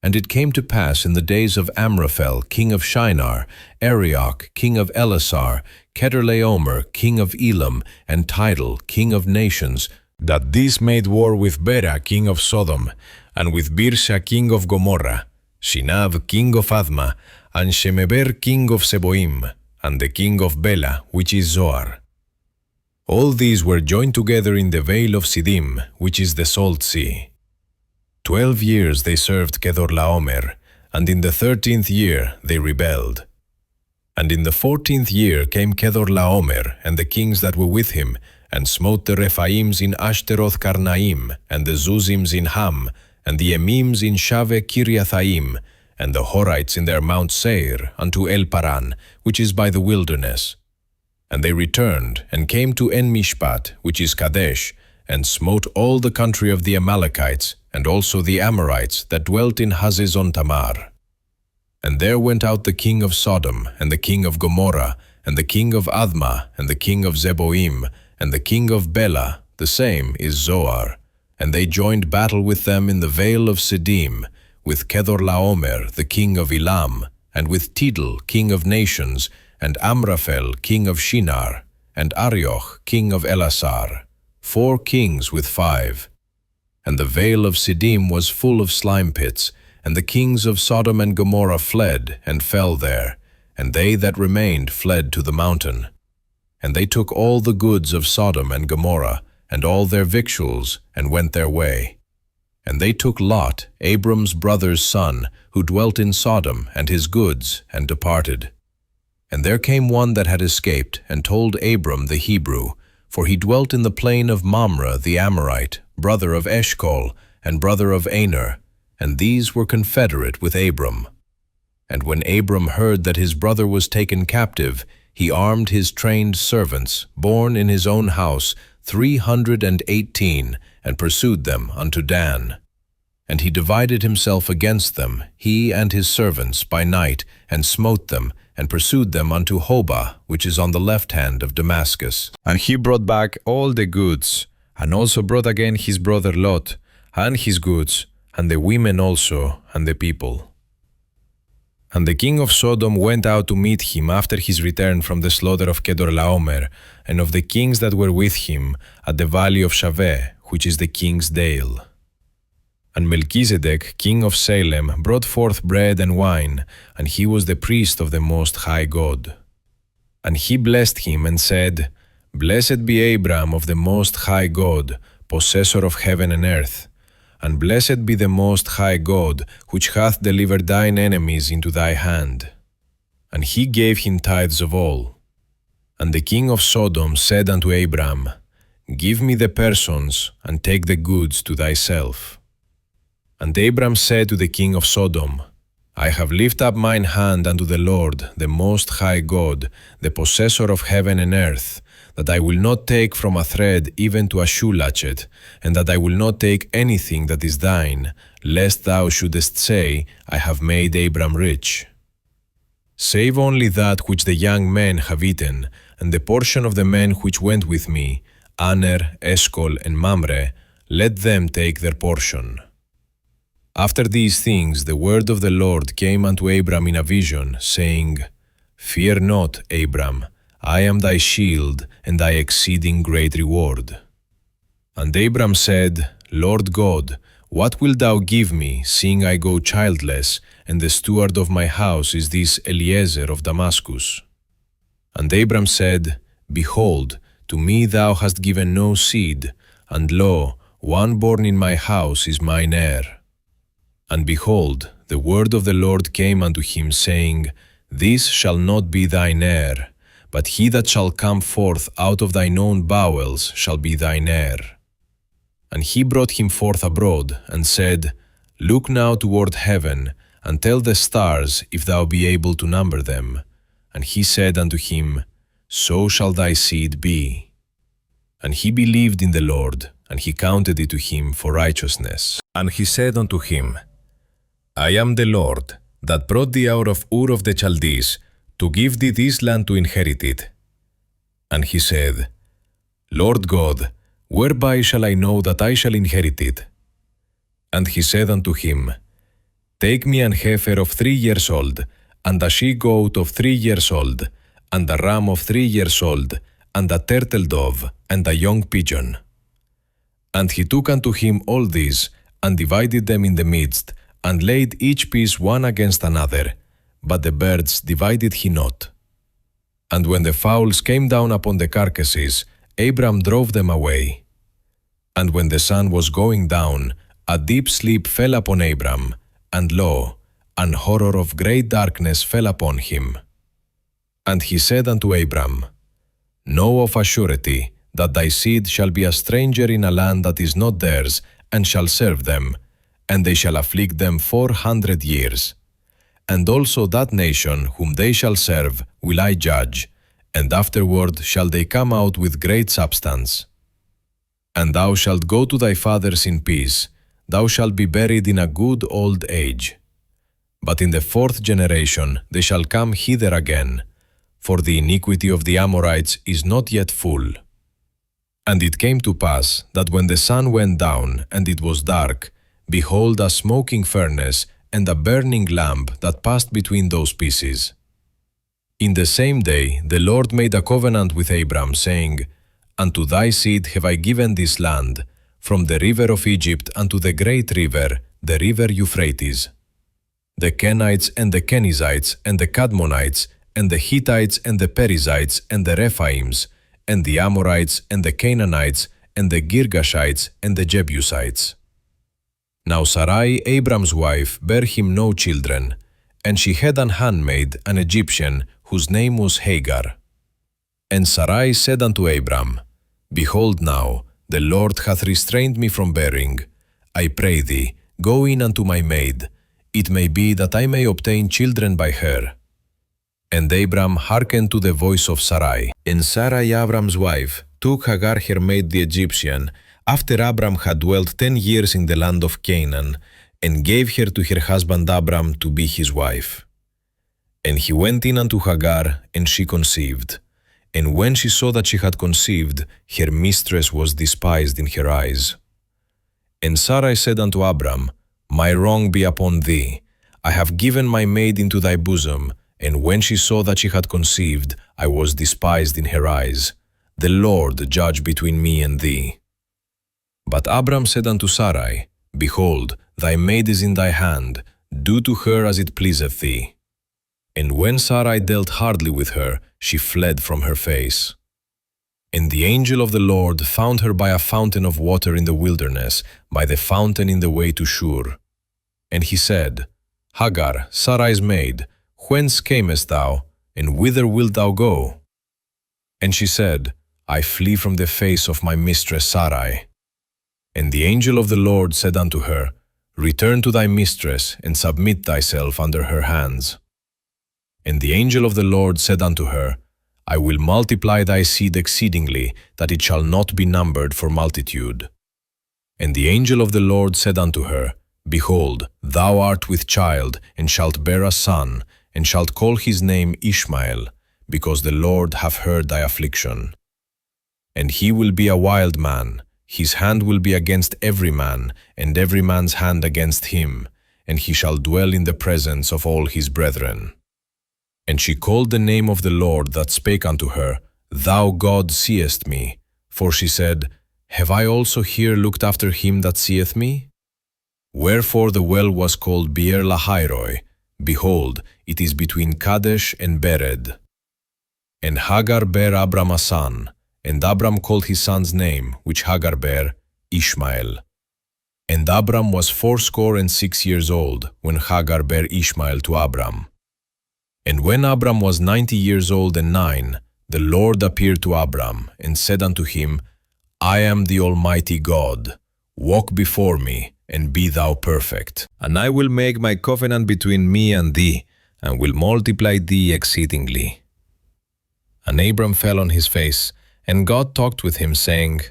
And it came to pass in the days of Amraphel, king of Shinar, Arioch, king of Elasar, Kedorlaomer, king of Elam, and Tidal, king of nations, that these made war with Bera, king of Sodom, and with Birsha, king of Gomorrah, Shinab, king of Admah, and Shemeber, king of Seboim, and the king of Bela, which is Zoar. All these were joined together in the vale of Siddim, which is the Salt Sea. 12 years they served Kedorlaomer, and in the 13th year they rebelled. And in the 14th year came Kedorlaomer and the kings that were with him, and smote the Rephaims in Ashtaroth Karnaim, and the Zuzims in Ham, and the Emims in Shave Kiriathaim, and the Horites in their Mount Seir, unto El Paran, which is by the wilderness. And they returned, and came to En-Mishpat, which is Kadesh, and smote all the country of the Amalekites, and also the Amorites that dwelt in Hazezon Tamar. And there went out the king of Sodom, and the king of Gomorrah, and the king of Admah, and the king of Zeboim, and the king of Bela, the same is Zoar. And they joined battle with them in the vale of Siddim, with Kedorlaomer, the king of Elam, and with Tidal, king of nations, and Amraphel, king of Shinar, and Arioch, king of Elasar, 4 kings with 5. And the vale of Siddim was full of slime pits, and the kings of Sodom and Gomorrah fled, and fell there, and they that remained fled to the mountain. And they took all the goods of Sodom and Gomorrah, and all their victuals, and went their way. And they took Lot, Abram's brother's son, who dwelt in Sodom, and his goods, and departed. And there came one that had escaped, and told Abram the Hebrew, for he dwelt in the plain of Mamre the Amorite, brother of Eshcol, and brother of Aner, and these were confederate with Abram. And when Abram heard that his brother was taken captive, he armed his trained servants, born in his own house, 318, and pursued them unto Dan. And he divided himself against them, he and his servants, by night, and smote them, and pursued them unto Hobah, which is on the left hand of Damascus. And he brought back all the goods, and also brought again his brother Lot, and his goods, and the women also, and the people. And the king of Sodom went out to meet him after his return from the slaughter of Kedorlaomer, and of the kings that were with him, at the valley of Shaveh, which is the king's dale. And Melchizedek, king of Salem, brought forth bread and wine, and he was the priest of the Most High God. And he blessed him and said, Blessed be Abram of the Most High God, possessor of heaven and earth, and blessed be the Most High God, which hath delivered thine enemies into thy hand. And he gave him tithes of all. And the king of Sodom said unto Abram, Give me the persons, and take the goods to thyself. And Abram said to the king of Sodom, I have lifted up mine hand unto the Lord, the Most High God, the possessor of heaven and earth, that I will not take from a thread even to a shoe latchet, and that I will not take anything that is thine, lest thou shouldest say, I have made Abram rich. Save only that which the young men have eaten, and the portion of the men which went with me, Aner, Eshcol, and Mamre, let them take their portion. After these things the word of the Lord came unto Abram in a vision, saying, Fear not, Abram, I am thy shield, and thy exceeding great reward. And Abram said, Lord God, what wilt thou give me, seeing I go childless, and the steward of my house is this Eliezer of Damascus? And Abram said, Behold, to me thou hast given no seed, and lo, one born in my house is mine heir. And behold, the word of the Lord came unto him, saying, This shall not be thine heir, but he that shall come forth out of thine own bowels shall be thine heir. And he brought him forth abroad, and said, Look now toward heaven, and tell the stars, if thou be able to number them. And he said unto him, So shall thy seed be. And he believed in the Lord, and he counted it to him for righteousness. And he said unto him, I am the Lord, that brought thee out of Ur of the Chaldees, to give thee this land to inherit it. And he said, Lord God, whereby shall I know that I shall inherit it? And he said unto him, Take me an heifer of 3 years old, and a she-goat of 3 years old, and a ram of 3 years old, and a turtle dove, and a young pigeon. And he took unto him all these, and divided them in the midst, and laid each piece one against another, but the birds divided he not. And when the fowls came down upon the carcasses, Abram drove them away. And when the sun was going down, a deep sleep fell upon Abram, and lo, an horror of great darkness fell upon him. And he said unto Abram, Know of a surety that thy seed shall be a stranger in a land that is not theirs, and shall serve them, and they shall afflict them 400 years. And also that nation whom they shall serve will I judge, and afterward shall they come out with great substance. And thou shalt go to thy fathers in peace, thou shalt be buried in a good old age. But in the 4th generation they shall come hither again, for the iniquity of the Amorites is not yet full. And it came to pass that when the sun went down and it was dark, behold, a smoking furnace and a burning lamp that passed between those pieces. In the same day the Lord made a covenant with Abram, saying, Unto thy seed have I given this land, from the river of Egypt unto the great river, the river Euphrates. The Kenites and the Kenizzites and the Kadmonites and the Hittites and the Perizzites and the Rephaims, and the Amorites and the Canaanites and the Girgashites and the Jebusites. Now Sarai, Abram's wife, bare him no children, and she had an handmaid, an Egyptian, whose name was Hagar. And Sarai said unto Abram, Behold now, the Lord hath restrained me from bearing. I pray thee, go in unto my maid. It may be that I may obtain children by her. And Abram hearkened to the voice of Sarai. And Sarai, Abram's wife, took Hagar her maid the Egyptian, after Abram had dwelt 10 years in the land of Canaan, and gave her to her husband Abram to be his wife. And he went in unto Hagar, and she conceived. And when she saw that she had conceived, her mistress was despised in her eyes. And Sarai said unto Abram, My wrong be upon thee. I have given my maid into thy bosom, and when she saw that she had conceived, I was despised in her eyes. The Lord judge between me and thee. But Abram said unto Sarai, Behold, thy maid is in thy hand, do to her as it pleaseth thee. And when Sarai dealt hardly with her, she fled from her face. And the angel of the Lord found her by a fountain of water in the wilderness, by the fountain in the way to Shur. And he said, Hagar, Sarai's maid, whence camest thou, and whither wilt thou go? And she said, I flee from the face of my mistress Sarai. And the angel of the Lord said unto her, Return to thy mistress, and submit thyself under her hands. And the angel of the Lord said unto her, I will multiply thy seed exceedingly, that it shall not be numbered for multitude. And the angel of the Lord said unto her, Behold, thou art with child, and shalt bear a son, and shalt call his name Ishmael, because the Lord hath heard thy affliction. And he will be a wild man, his hand will be against every man, and every man's hand against him, and he shall dwell in the presence of all his brethren. And she called the name of the Lord that spake unto her, Thou God seest me. For she said, Have I also here looked after him that seeth me? Wherefore the well was called Beer Lahairoi. Behold, it is between Kadesh and Bered. And Hagar bare Abram a son, and Abram called his son's name, which Hagar bare, Ishmael. And Abram was 86 years old, when Hagar bare Ishmael to Abram. And when Abram was 90 years old and 9, the Lord appeared to Abram, and said unto him, I am the Almighty God. Walk before me, and be thou perfect. And I will make my covenant between me and thee, and will multiply thee exceedingly. And Abram fell on his face, and God talked with him, saying,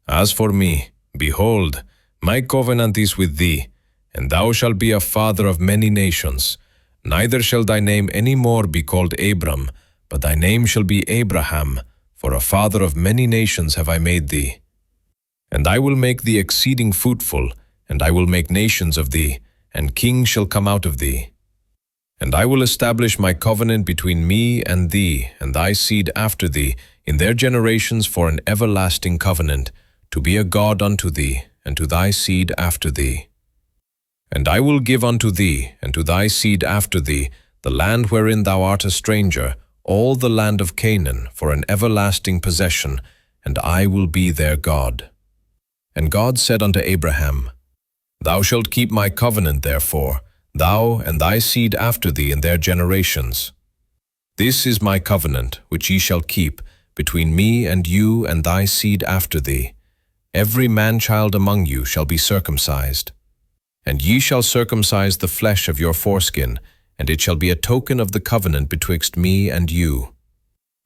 As for me, behold, my covenant is with thee, and thou shalt be a father of many nations. Neither shall thy name any more be called Abram, but thy name shall be Abraham, for a father of many nations have I made thee. And I will make thee exceeding fruitful, and I will make nations of thee, and kings shall come out of thee. And I will establish my covenant between me and thee, and thy seed after thee, in their generations for an everlasting covenant, to be a God unto thee, and to thy seed after thee. And I will give unto thee, and to thy seed after thee, the land wherein thou art a stranger, all the land of Canaan, for an everlasting possession, and I will be their God. And God said unto Abraham, Thou shalt keep my covenant therefore, thou and thy seed after thee in their generations. This is my covenant, which ye shall keep, between me and you and thy seed after thee. Every man-child among you shall be circumcised. And ye shall circumcise the flesh of your foreskin, and it shall be a token of the covenant betwixt me and you.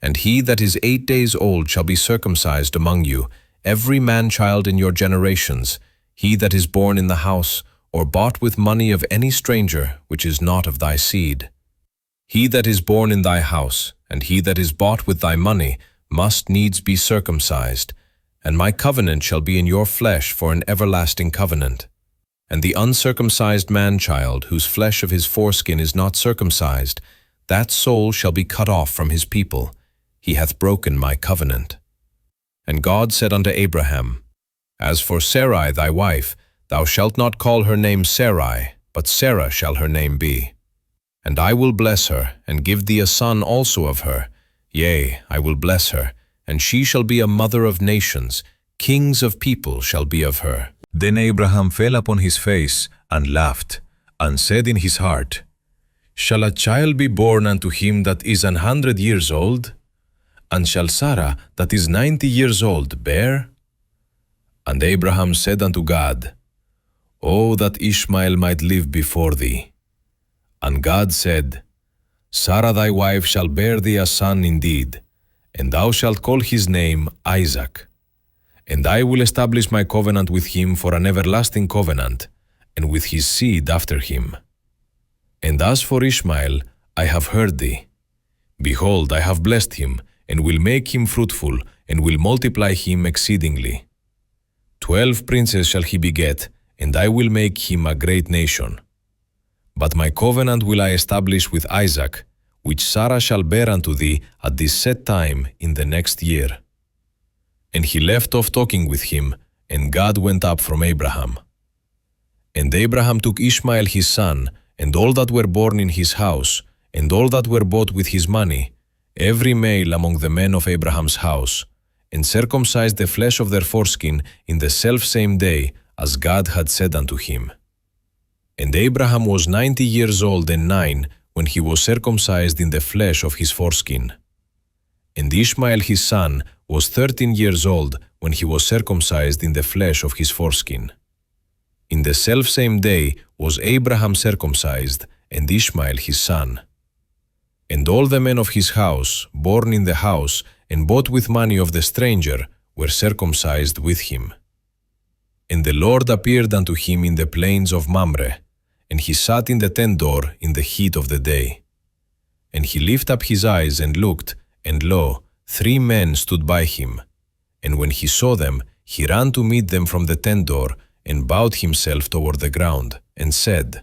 And he that is 8 days old shall be circumcised among you, every man-child in your generations, he that is born in the house, or bought with money of any stranger, which is not of thy seed. He that is born in thy house, and he that is bought with thy money, must needs be circumcised, and my covenant shall be in your flesh for an everlasting covenant. And the uncircumcised man-child, whose flesh of his foreskin is not circumcised, that soul shall be cut off from his people. He hath broken my covenant. And God said unto Abraham, As for Sarai thy wife, thou shalt not call her name Sarai, but Sarah shall her name be. And I will bless her, and give thee a son also of her. Yea, I will bless her, and she shall be a mother of nations, kings of people shall be of her. Then Abraham fell upon his face, and laughed, and said in his heart, Shall a child be born unto him that is 100 years old? And shall Sarah, that is 90 years old, bear? And Abraham said unto God, O that Ishmael might live before thee. And God said, Sarah thy wife shall bear thee a son indeed, and thou shalt call his name Isaac. And I will establish my covenant with him for an everlasting covenant, and with his seed after him. And as for Ishmael, I have heard thee. Behold, I have blessed him, and will make him fruitful, and will multiply him exceedingly. 12 princes shall he beget, and I will make him a great nation. But my covenant will I establish with Isaac, which Sarah shall bear unto thee at this set time in the next year. And he left off talking with him, and God went up from Abraham. And Abraham took Ishmael his son, and all that were born in his house, and all that were bought with his money, every male among the men of Abraham's house, and circumcised the flesh of their foreskin in the selfsame day, as God had said unto him. And Abraham was 90 years old and 9 when he was circumcised in the flesh of his foreskin. And Ishmael his son was 13 years old when he was circumcised in the flesh of his foreskin. In the selfsame day was Abraham circumcised, and Ishmael his son. And all the men of his house, born in the house, and bought with money of the stranger, were circumcised with him. And the Lord appeared unto him in the plains of Mamre, and he sat in the tent door in the heat of the day. And he lifted up his eyes and looked, and lo, 3 men stood by him. And when he saw them, he ran to meet them from the tent door, and bowed himself toward the ground, and said,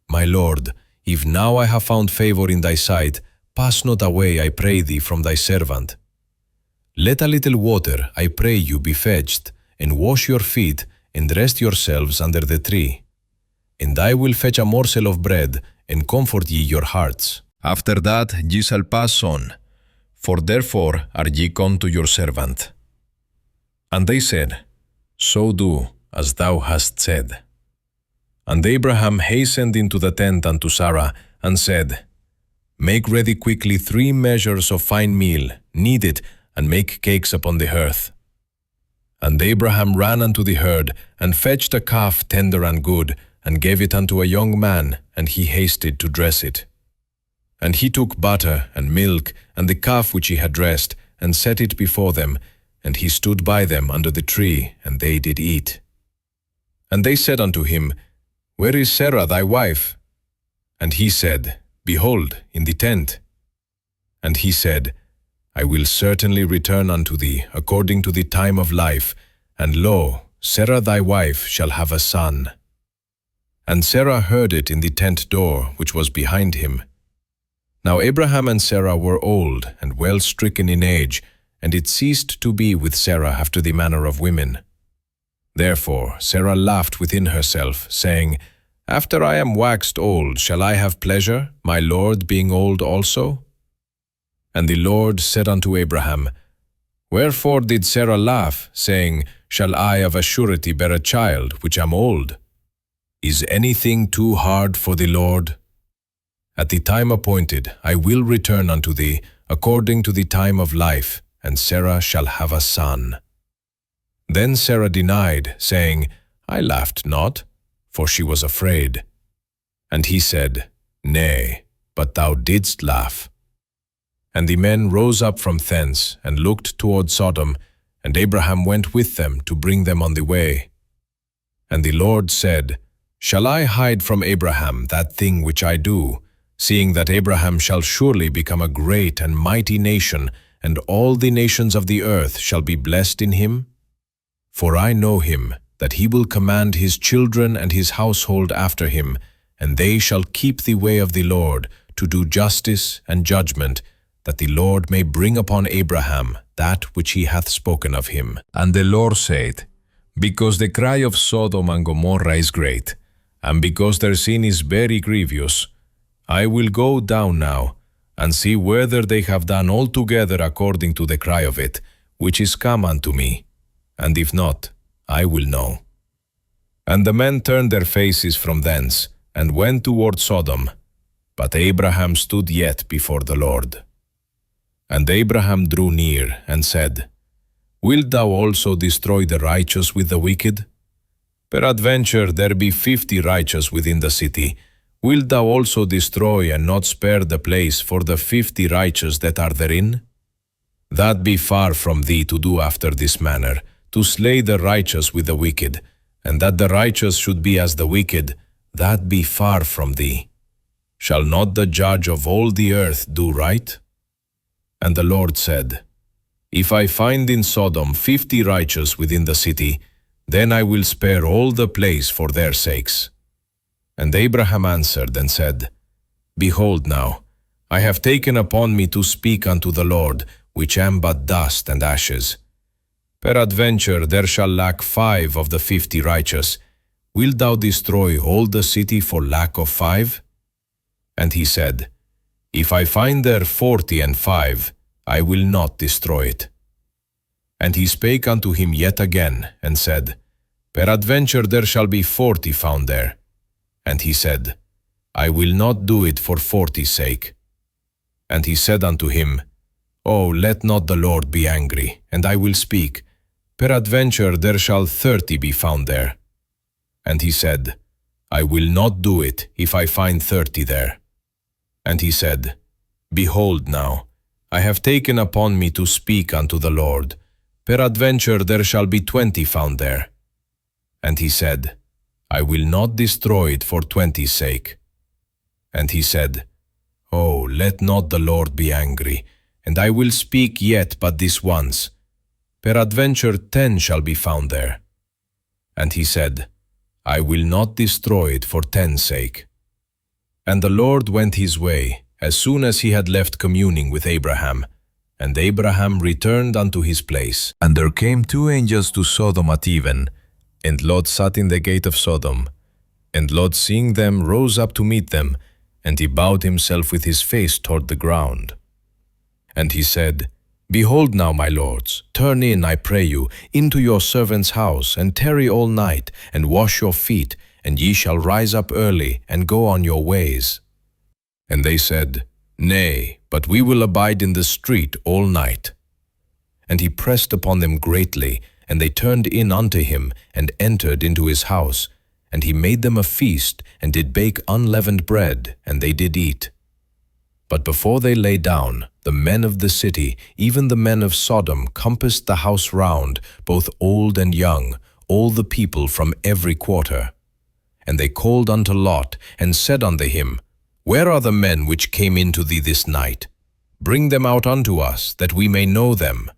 My Lord, if now I have found favor in thy sight, pass not away, I pray thee, from thy servant. Let a little water, I pray you, be fetched, and wash your feet, and rest yourselves under the tree. And I will fetch a morsel of bread, and comfort ye your hearts. After that ye shall pass on, for therefore are ye come to your servant. And they said, So do, as thou hast said. And Abraham hastened into the tent unto Sarah, and said, Make ready quickly 3 measures of fine meal, knead it, and make cakes upon the hearth. And Abraham ran unto the herd, and fetched a calf tender and good, and gave it unto a young man, and he hasted to dress it. And he took butter and milk, and the calf which he had dressed, and set it before them, and he stood by them under the tree, and they did eat. And they said unto him, Where is Sarah thy wife? And he said, Behold, in the tent. And he said, I will certainly return unto thee according to the time of life, and lo, Sarah thy wife shall have a son. And Sarah heard it in the tent door, which was behind him. Now Abraham and Sarah were old and well stricken in age, and it ceased to be with Sarah after the manner of women. Therefore Sarah laughed within herself, saying, After I am waxed old, shall I have pleasure, my Lord being old also? And the Lord said unto Abraham, Wherefore did Sarah laugh, saying, Shall I of a surety bear a child, which am old? Is anything too hard for the Lord? At the time appointed I will return unto thee, according to the time of life, and Sarah shall have a son. Then Sarah denied, saying, I laughed not, for she was afraid. And he said, Nay, but thou didst laugh. And the men rose up from thence, and looked toward Sodom, and Abraham went with them to bring them on the way. And the Lord said, Shall I hide from Abraham that thing which I do, seeing that Abraham shall surely become a great and mighty nation, and all the nations of the earth shall be blessed in him? For I know him, that he will command his children and his household after him, and they shall keep the way of the Lord, to do justice and judgment, that the Lord may bring upon Abraham that which he hath spoken of him. And the Lord said, Because the cry of Sodom and Gomorrah is great, and because their sin is very grievous, I will go down now, and see whether they have done altogether according to the cry of it, which is come unto me, and if not, I will know. And the men turned their faces from thence, and went toward Sodom, but Abraham stood yet before the Lord. And Abraham drew near, and said, Wilt thou also destroy the righteous with the wicked? Peradventure there be 50 righteous within the city. Wilt thou also destroy and not spare the place for the 50 righteous that are therein? That be far from thee to do after this manner, to slay the righteous with the wicked, and that the righteous should be as the wicked, that be far from thee. Shall not the judge of all the earth do right? And the Lord said, If I find in Sodom 50 righteous within the city, then I will spare all the place for their sakes. And Abraham answered and said, Behold now, I have taken upon me to speak unto the Lord, which am but dust and ashes. Peradventure there shall lack 5 of the 50 righteous. Wilt thou destroy all the city for lack of 5? And he said, If I find there 40 and 5, I will not destroy it. And he spake unto him yet again, and said, Peradventure there shall be 40 found there. And he said, I will not do it for 40's sake. And he said unto him, Oh, let not the Lord be angry, and I will speak. Peradventure there shall 30 be found there. And he said, I will not do it if I find 30 there. And he said, Behold now, I have taken upon me to speak unto the Lord. Peradventure there shall be 20 found there. And he said, I will not destroy it for 20's sake. And he said, Oh, let not the Lord be angry, and I will speak yet but this once. Peradventure 10 shall be found there. And he said, I will not destroy it for 10's sake. And the Lord went his way, as soon as he had left communing with Abraham. And Abraham returned unto his place. And there came 2 angels to Sodom at even, and Lot sat in the gate of Sodom. And Lot, seeing them, rose up to meet them, and he bowed himself with his face toward the ground. And he said, Behold now, my lords, turn in, I pray you, into your servant's house, and tarry all night, and wash your feet, and ye shall rise up early, and go on your ways. And they said, Nay, but we will abide in the street all night. And he pressed upon them greatly, and they turned in unto him, and entered into his house. And he made them a feast, and did bake unleavened bread, and they did eat. But before they lay down, the men of the city, even the men of Sodom, compassed the house round, both old and young, all the people from every quarter. And they called unto Lot, and said unto him, Where are the men which came into thee this night? Bring them out unto us, that we may know them.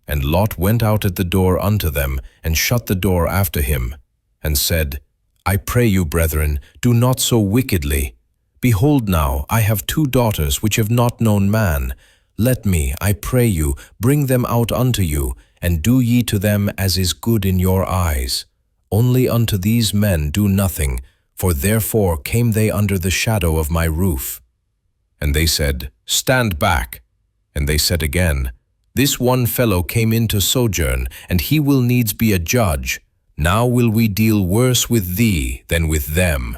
And Lot went out at the door unto them, and shut the door after him, and said, I pray you, brethren, do not so wickedly. Behold now, I have 2 daughters which have not known man. Let me, I pray you, bring them out unto you, and do ye to them as is good in your eyes. Only unto these men do nothing, for therefore came they under the shadow of my roof. And they said, Stand back. And they said again, This one fellow came in to sojourn, and he will needs be a judge. Now will we deal worse with thee than with them.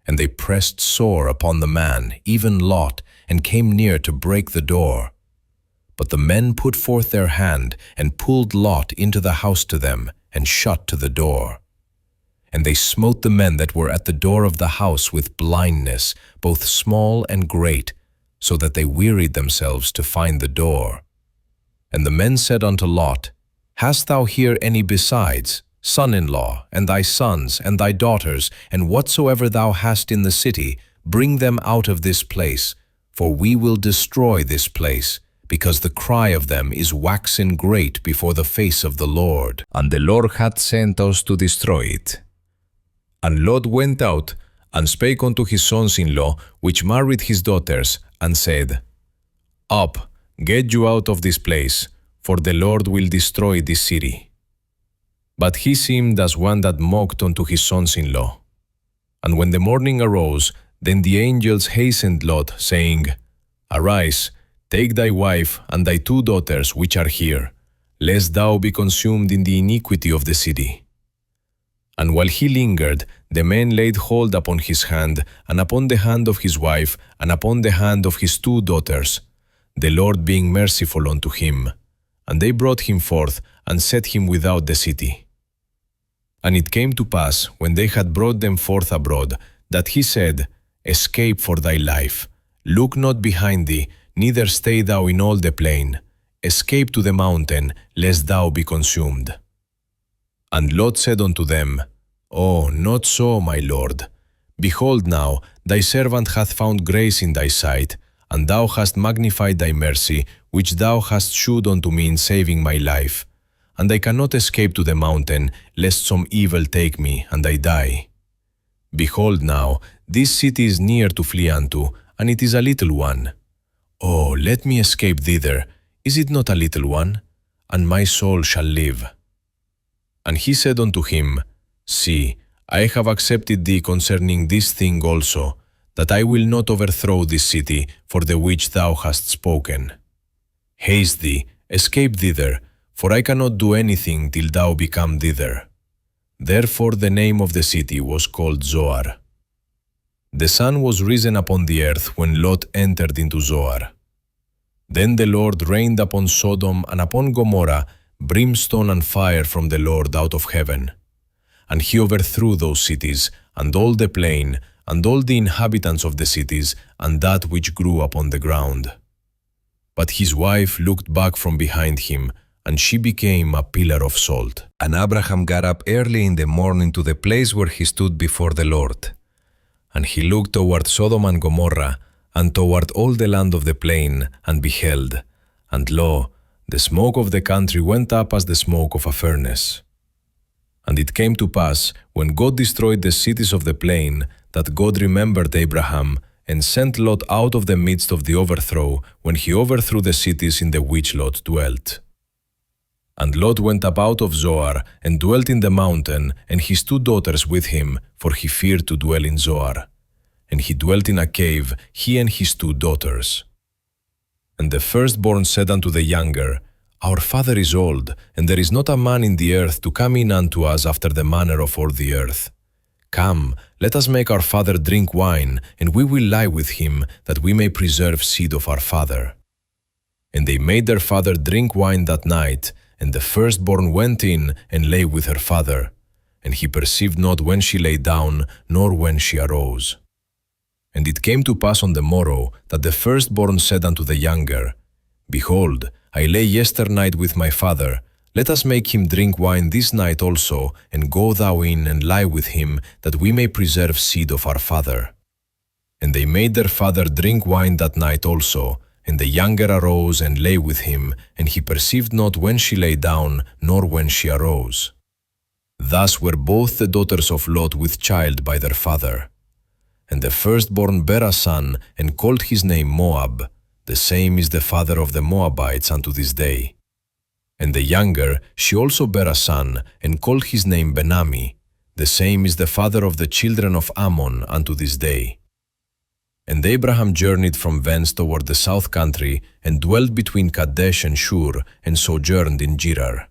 And they pressed sore upon the man, even Lot, and came near to break the door. But the men put forth their hand, and pulled Lot into the house to them, and shut to the door. And they smote the men that were at the door of the house with blindness, both small and great, so that they wearied themselves to find the door. And the men said unto Lot, Hast thou here any besides, son-in-law, and thy sons, and thy daughters, and whatsoever thou hast in the city, bring them out of this place, for we will destroy this place, because the cry of them is waxen great before the face of the Lord. And the Lord hath sent us to destroy it. And Lot went out, and spake unto his sons-in-law, which married his daughters, and said, Up, get you out of this place, for the Lord will destroy this city. But he seemed as one that mocked unto his sons-in-law. And when the morning arose, then the angels hastened Lot, saying, Arise, take thy wife and thy 2 daughters which are here, lest thou be consumed in the iniquity of the city. And while he lingered, the men laid hold upon his hand, and upon the hand of his wife, and upon the hand of his 2 daughters, the Lord being merciful unto him. And they brought him forth, and set him without the city. And it came to pass, when they had brought them forth abroad, that he said, Escape for thy life. Look not behind thee, neither stay thou in all the plain. Escape to the mountain, lest thou be consumed. And Lot said unto them, Oh, not so, my lord. Behold now, thy servant hath found grace in thy sight, and thou hast magnified thy mercy, which thou hast shewed unto me in saving my life. And I cannot escape to the mountain, lest some evil take me, and I die. Behold now, this city is near to flee unto, and it is a little one. Oh, let me escape thither. Is it not a little one? And my soul shall live. And he said unto him, See, I have accepted thee concerning this thing also, that I will not overthrow this city for the which thou hast spoken. Haste thee, escape thither, for I cannot do anything till thou become thither. Therefore the name of the city was called Zoar. The sun was risen upon the earth when Lot entered into Zoar. Then the Lord rained upon Sodom and upon Gomorrah brimstone and fire from the Lord out of heaven. And he overthrew those cities, and all the plain, and all the inhabitants of the cities, and that which grew upon the ground. But his wife looked back from behind him, and she became a pillar of salt. And Abraham got up early in the morning to the place where he stood before the Lord. And he looked toward Sodom and Gomorrah, and toward all the land of the plain, and beheld, and lo, the smoke of the country went up as the smoke of a furnace. And it came to pass, when God destroyed the cities of the plain, that God remembered Abraham, and sent Lot out of the midst of the overthrow, when he overthrew the cities in the which Lot dwelt. And Lot went up out of Zoar, and dwelt in the mountain, and his 2 daughters with him, for he feared to dwell in Zoar. And he dwelt in a cave, he and his 2 daughters. And the firstborn said unto the younger, Our father is old, and there is not a man in the earth to come in unto us after the manner of all the earth. Come, let us make our father drink wine, and we will lie with him, that we may preserve seed of our father. And they made their father drink wine that night, and the firstborn went in and lay with her father. And he perceived not when she lay down, nor when she arose. And it came to pass on the morrow, that the firstborn said unto the younger, Behold, I lay yesternight with my father. Let us make him drink wine this night also, and go thou in and lie with him, that we may preserve seed of our father. And they made their father drink wine that night also, and the younger arose and lay with him, and he perceived not when she lay down, nor when she arose. Thus were both the daughters of Lot with child by their father. And the firstborn bare a son, and called his name Moab. The same is the father of the Moabites unto this day. And the younger, she also bare a son, and called his name Benami. The same is the father of the children of Ammon unto this day. And Abraham journeyed from thence toward the south country, and dwelt between Kadesh and Shur, and sojourned in Gerar.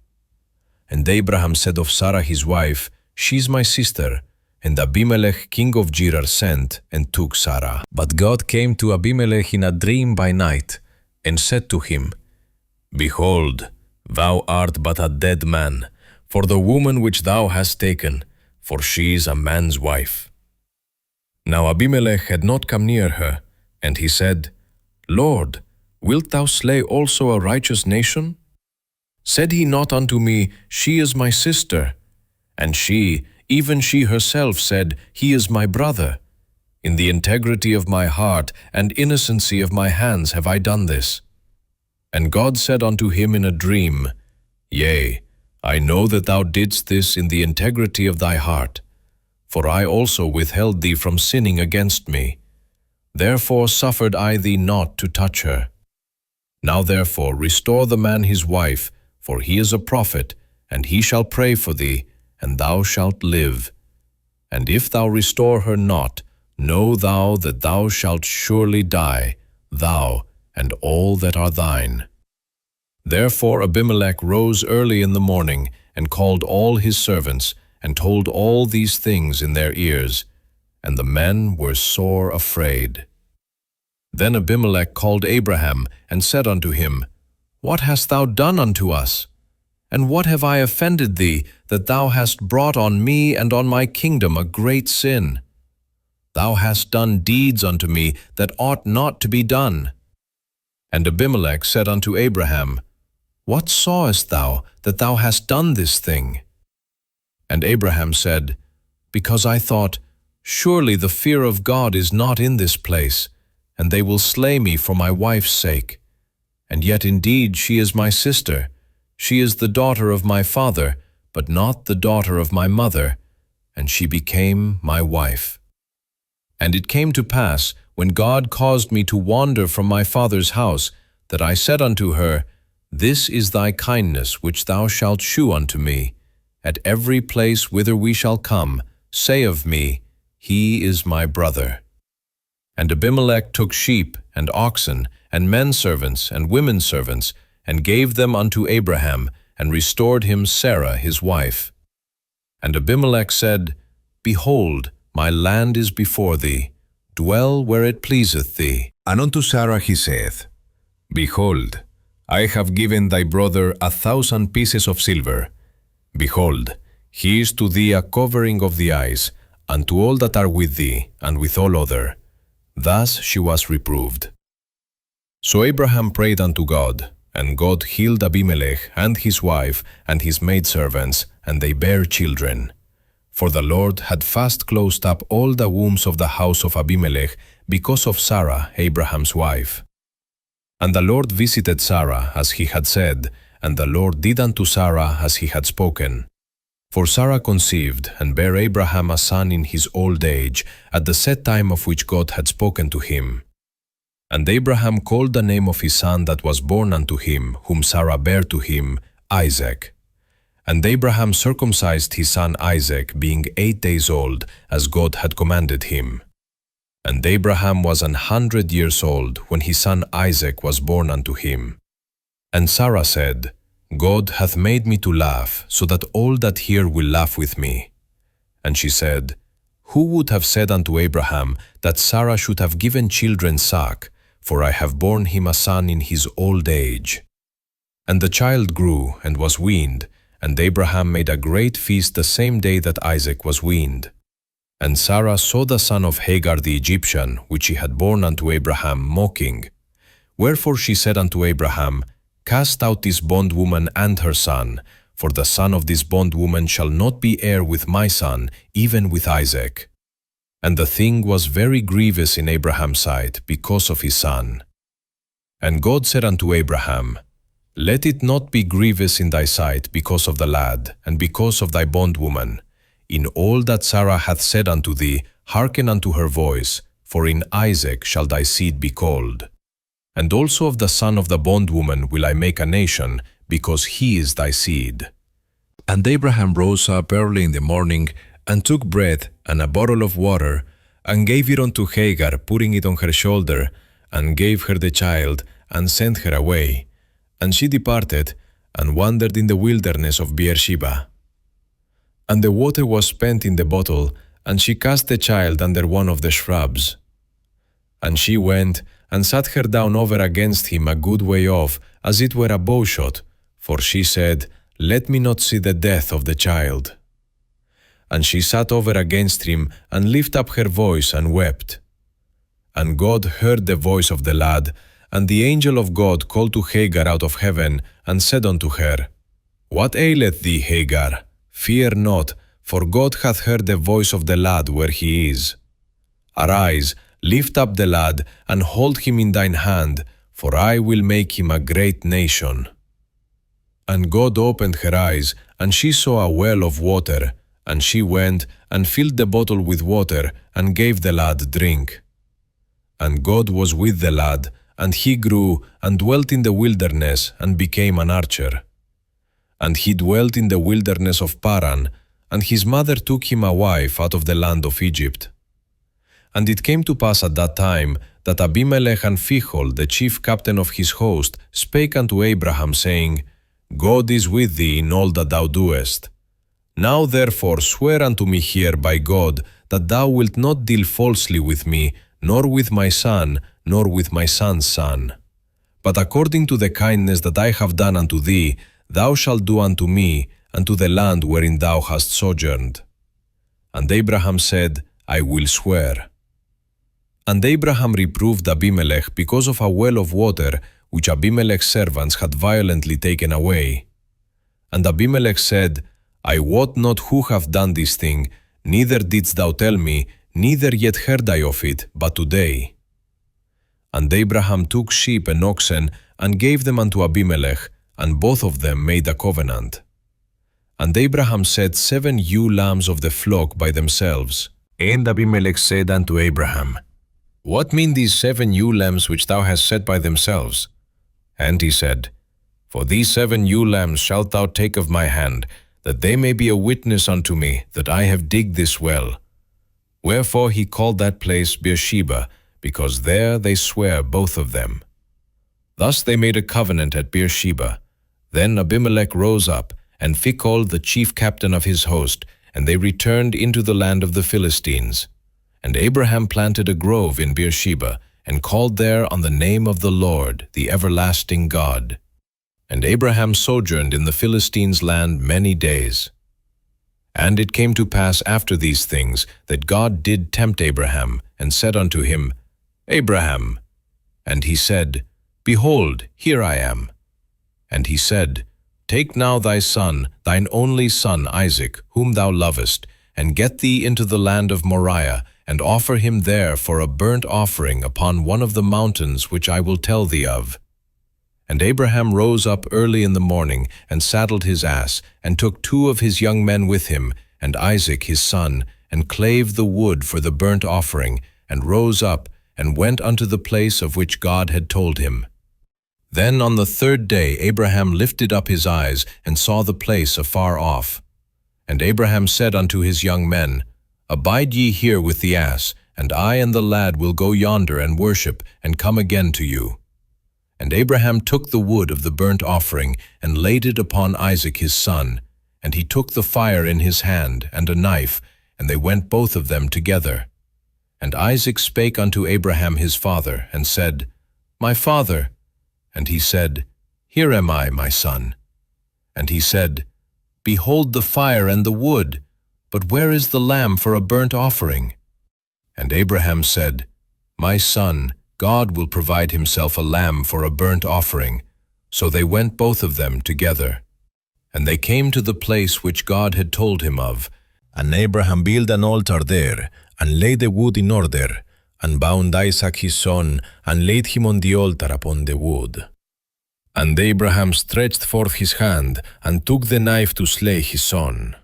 And Abraham said of Sarah his wife, She is my sister. And Abimelech king of Gerar sent, and took Sarah. But God came to Abimelech in a dream by night, and said to him, Behold, thou art but a dead man, for the woman which thou hast taken, for she is a man's wife. Now Abimelech had not come near her, and he said, Lord, wilt thou slay also a righteous nation? Said he not unto me, She is my sister? And she, even she herself, said, He is my brother. In the integrity of my heart and innocency of my hands have I done this. And God said unto him in a dream, Yea, I know that thou didst this in the integrity of thy heart, for I also withheld thee from sinning against me. Therefore suffered I thee not to touch her. Now therefore restore the man his wife, for he is a prophet, and he shall pray for thee, and thou shalt live. And if thou restore her not, know thou that thou shalt surely die, thou and all that are thine. Therefore Abimelech rose early in the morning, and called all his servants, and told all these things in their ears, and the men were sore afraid. Then Abimelech called Abraham, and said unto him, What hast thou done unto us? And what have I offended thee, that thou hast brought on me and on my kingdom a great sin? Thou hast done deeds unto me that ought not to be done. And Abimelech said unto Abraham, What sawest thou, that thou hast done this thing? And Abraham said, Because I thought, Surely the fear of God is not in this place, and they will slay me for my wife's sake. And yet indeed she is my sister. She is the daughter of my father, but not the daughter of my mother, and she became my wife. And it came to pass, when God caused me to wander from my father's house, that I said unto her, This is thy kindness which thou shalt shew unto me. At every place whither we shall come, say of me, He is my brother. And Abimelech took sheep and oxen, and men servants and women servants, and gave them unto Abraham, and restored him Sarah his wife. And Abimelech said, Behold, my land is before thee, dwell where it pleaseth thee. And unto Sarah he saith, Behold, I have given thy brother 1,000 pieces of silver. Behold, he is to thee a covering of the eyes, and to all that are with thee, and with all other. Thus she was reproved. So Abraham prayed unto God, and God healed Abimelech and his wife and his maidservants, and they bare children. For the Lord had fast closed up all the wombs of the house of Abimelech because of Sarah, Abraham's wife. And the Lord visited Sarah as he had said, and the Lord did unto Sarah as he had spoken. For Sarah conceived, and bare Abraham a son in his old age, at the set time of which God had spoken to him. And Abraham called the name of his son that was born unto him, whom Sarah bare to him, Isaac. And Abraham circumcised his son Isaac, being 8 days old, as God had commanded him. And Abraham was 100 years old, when his son Isaac was born unto him. And Sarah said, God hath made me to laugh, so that all that hear will laugh with me. And she said, Who would have said unto Abraham, that Sarah should have given children suck? For I have borne him a son in his old age. And the child grew, and was weaned, and Abraham made a great feast the same day that Isaac was weaned. And Sarah saw the son of Hagar the Egyptian, which she had borne unto Abraham, mocking. Wherefore she said unto Abraham, Cast out this bondwoman and her son, for the son of this bondwoman shall not be heir with my son, even with Isaac. And the thing was very grievous in Abraham's sight because of his son. And God said unto Abraham, Let it not be grievous in thy sight because of the lad, and because of thy bondwoman. In all that Sarah hath said unto thee, hearken unto her voice, for in Isaac shall thy seed be called. And also of the son of the bondwoman will I make a nation, because he is thy seed. And Abraham rose up early in the morning, and took bread and a bottle of water, and gave it unto Hagar, putting it on her shoulder, and gave her the child, and sent her away. And she departed, and wandered in the wilderness of Beersheba. And the water was spent in the bottle, and she cast the child under one of the shrubs. And she went, and sat her down over against him a good way off, as it were a bowshot, for she said, Let me not see the death of the child. And she sat over against him, and lifted up her voice, and wept. And God heard the voice of the lad, and the angel of God called to Hagar out of heaven, and said unto her, What aileth thee, Hagar? Fear not, for God hath heard the voice of the lad where he is. Arise, lift up the lad, and hold him in thine hand, for I will make him a great nation. And God opened her eyes, and she saw a well of water, and she went, and filled the bottle with water, and gave the lad drink. And God was with the lad, and he grew, and dwelt in the wilderness, and became an archer. And he dwelt in the wilderness of Paran, and his mother took him a wife out of the land of Egypt. And it came to pass at that time, that Abimelech and Phicol, the chief captain of his host, spake unto Abraham, saying, God is with thee in all that thou doest. Now therefore swear unto me here by God, that thou wilt not deal falsely with me, nor with my son, nor with my son's son. But according to the kindness that I have done unto thee, thou shalt do unto me, and to the land wherein thou hast sojourned. And Abraham said, I will swear. And Abraham reproved Abimelech because of a well of water, which Abimelech's servants had violently taken away. And Abimelech said, I wot not who hath done this thing, neither didst thou tell me, neither yet heard I of it, but today. And Abraham took sheep and oxen, and gave them unto Abimelech, and both of them made a covenant. And Abraham set 7 ewe lambs of the flock by themselves. And Abimelech said unto Abraham, What mean these 7 ewe lambs which thou hast set by themselves? And he said, For these 7 ewe lambs shalt thou take of my hand, that they may be a witness unto me that I have digged this well. Wherefore he called that place Beersheba, because there they sware both of them. Thus they made a covenant at Beersheba. Then Abimelech rose up, and Phicol the chief captain of his host, and they returned into the land of the Philistines. And Abraham planted a grove in Beersheba, and called there on the name of the Lord, the everlasting God. And Abraham sojourned in the Philistines' land many days. And it came to pass after these things, that God did tempt Abraham, and said unto him, Abraham. And he said, Behold, here I am. And he said, Take now thy son, thine only son Isaac, whom thou lovest, and get thee into the land of Moriah, and offer him there for a burnt offering upon one of the mountains which I will tell thee of. And Abraham rose up early in the morning, and saddled his ass, and took 2 of his young men with him, and Isaac his son, and clave the wood for the burnt offering, and rose up, and went unto the place of which God had told him. Then on the 3rd day Abraham lifted up his eyes, and saw the place afar off. And Abraham said unto his young men, Abide ye here with the ass, and I and the lad will go yonder and worship, and come again to you. And Abraham took the wood of the burnt offering, and laid it upon Isaac his son, and he took the fire in his hand, and a knife, and they went both of them together. And Isaac spake unto Abraham his father, and said, My father. And he said, Here am I, my son. And he said, Behold the fire and the wood, but where is the lamb for a burnt offering? And Abraham said, My son, God will provide himself a lamb for a burnt offering. So they went both of them together. And they came to the place which God had told him of. And Abraham built an altar there, and laid the wood in order, and bound Isaac his son, and laid him on the altar upon the wood. And Abraham stretched forth his hand, and took the knife to slay his son.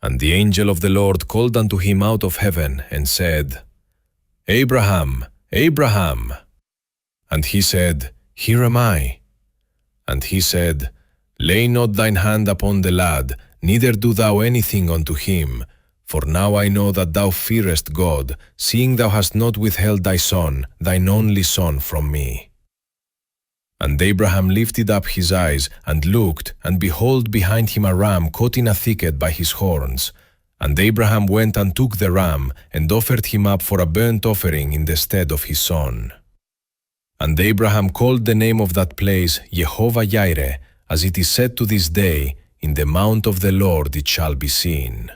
And the angel of the Lord called unto him out of heaven, and said, Abraham, Abraham. And he said, Here am I. And he said, Lay not thine hand upon the lad, neither do thou anything unto him. For now I know that thou fearest God, seeing thou hast not withheld thy son, thine only son, from me. And Abraham lifted up his eyes, and looked, and behold, behind him a ram caught in a thicket by his horns. And Abraham went and took the ram, and offered him up for a burnt offering in the stead of his son. And Abraham called the name of that place Jehovah-Jireh, as it is said to this day, In the mount of the Lord it shall be seen.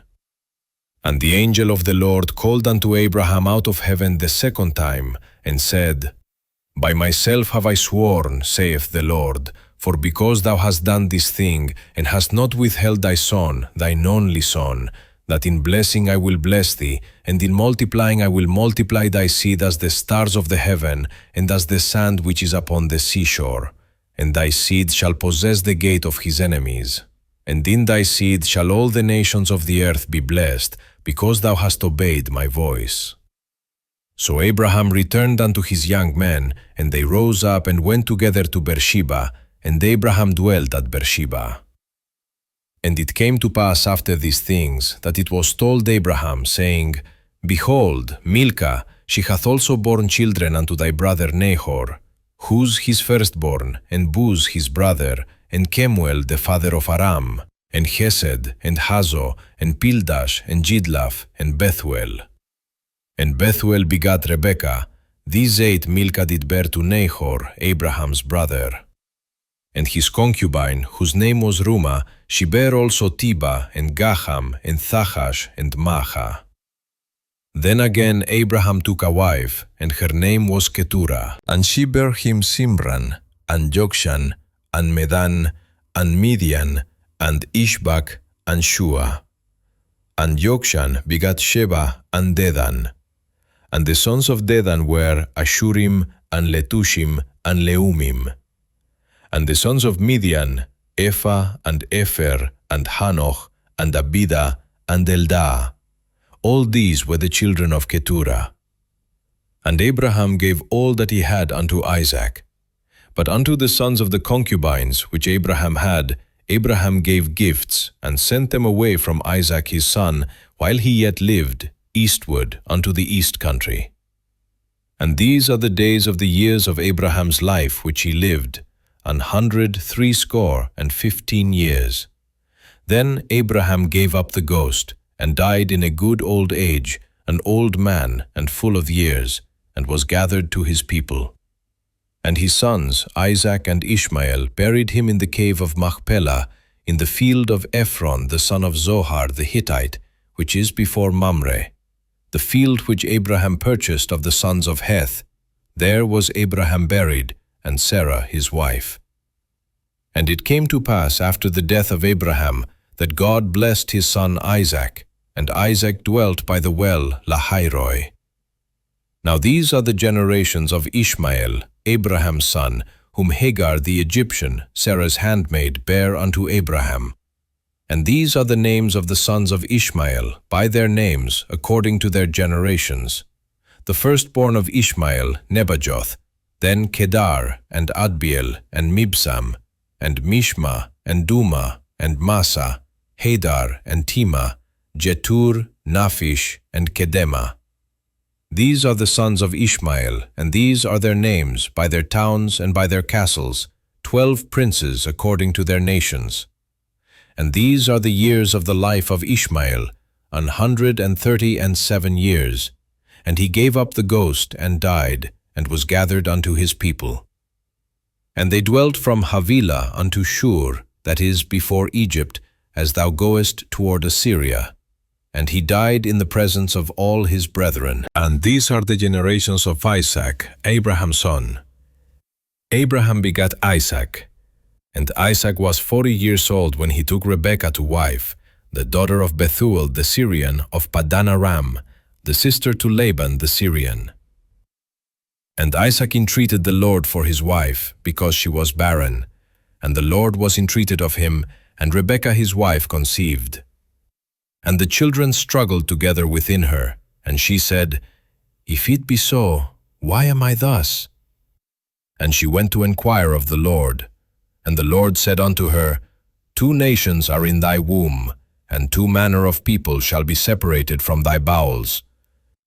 And the angel of the Lord called unto Abraham out of heaven the second time, and said, By myself have I sworn, saith the Lord, for because thou hast done this thing, and hast not withheld thy son, thine only son, that in blessing I will bless thee, and in multiplying I will multiply thy seed as the stars of the heaven, and as the sand which is upon the seashore. And thy seed shall possess the gate of his enemies. And in thy seed shall all the nations of the earth be blessed, because thou hast obeyed my voice. So Abraham returned unto his young men, and they rose up and went together to Beersheba, and Abraham dwelt at Beersheba. And it came to pass after these things, that it was told Abraham, saying, Behold, Milcah, she hath also borne children unto thy brother Nahor, Huz his firstborn, and Buz his brother, and Kemuel the father of Aram, and Hesed, and Hazo, and Pildash, and Jidlaph, and Bethuel. And Bethuel begat Rebekah. These 8 Milcah did bear to Nahor, Abraham's brother. And his concubine, whose name was Rumah, she bare also Tiba, and Gaham, and Thachash, and Maachah. Then again Abraham took a wife, and her name was Keturah. And she bare him Simran, and Jokshan, and Medan, and Midian, and Ishbak, and Shua. And Jokshan begat Sheba and Dedan. And the sons of Dedan were Ashurim, and Letushim, and Leumim. And the sons of Midian, Ephah, and Epher, and Hanoch, and Abida, and Eldah. All these were the children of Keturah. And Abraham gave all that he had unto Isaac. But unto the sons of the concubines which Abraham had, Abraham gave gifts, and sent them away from Isaac his son, while he yet lived, eastward unto the east country. And these are the days of the years of Abraham's life which he lived, 160 years. Then Abraham gave up the ghost, and died in a good old age, an old man and full of years, and was gathered to his people. And his sons, Isaac and Ishmael, buried him in the cave of Machpelah, in the field of Ephron the son of Zohar the Hittite, which is before Mamre, the field which Abraham purchased of the sons of Heth. There was Abraham buried, and Sarah his wife. And it came to pass after the death of Abraham, that God blessed his son Isaac, and Isaac dwelt by the well Lahairoi. Now these are the generations of Ishmael, Abraham's son, whom Hagar the Egyptian, Sarah's handmaid, bare unto Abraham. And these are the names of the sons of Ishmael, by their names, according to their generations. The firstborn of Ishmael, Nebajoth, then Kedar, and Adbeel, and Mibsam, and Mishma, and Duma, and Massa, Hadar, and Tema, Jetur, Naphish, and Kedema. These are the sons of Ishmael, and these are their names, by their towns and by their castles, 12 princes according to their nations. And these are the years of the life of Ishmael, 137 years. And he gave up the ghost, and died, and was gathered unto his people. And they dwelt from Havilah unto Shur, that is, before Egypt, as thou goest toward Assyria. And he died in the presence of all his brethren. And these are the generations of Isaac, Abraham's son. Abraham begat Isaac. And Isaac was 40 years old when he took Rebekah to wife, the daughter of Bethuel the Syrian of Paddan Aram, the sister to Laban the Syrian. And Isaac entreated the Lord for his wife, because she was barren. And the Lord was entreated of him, and Rebekah his wife conceived. And the children struggled together within her, and she said, If it be so, why am I thus? And she went to inquire of the Lord. And the Lord said unto her, 2 nations are in thy womb, and 2 manner of people shall be separated from thy bowels.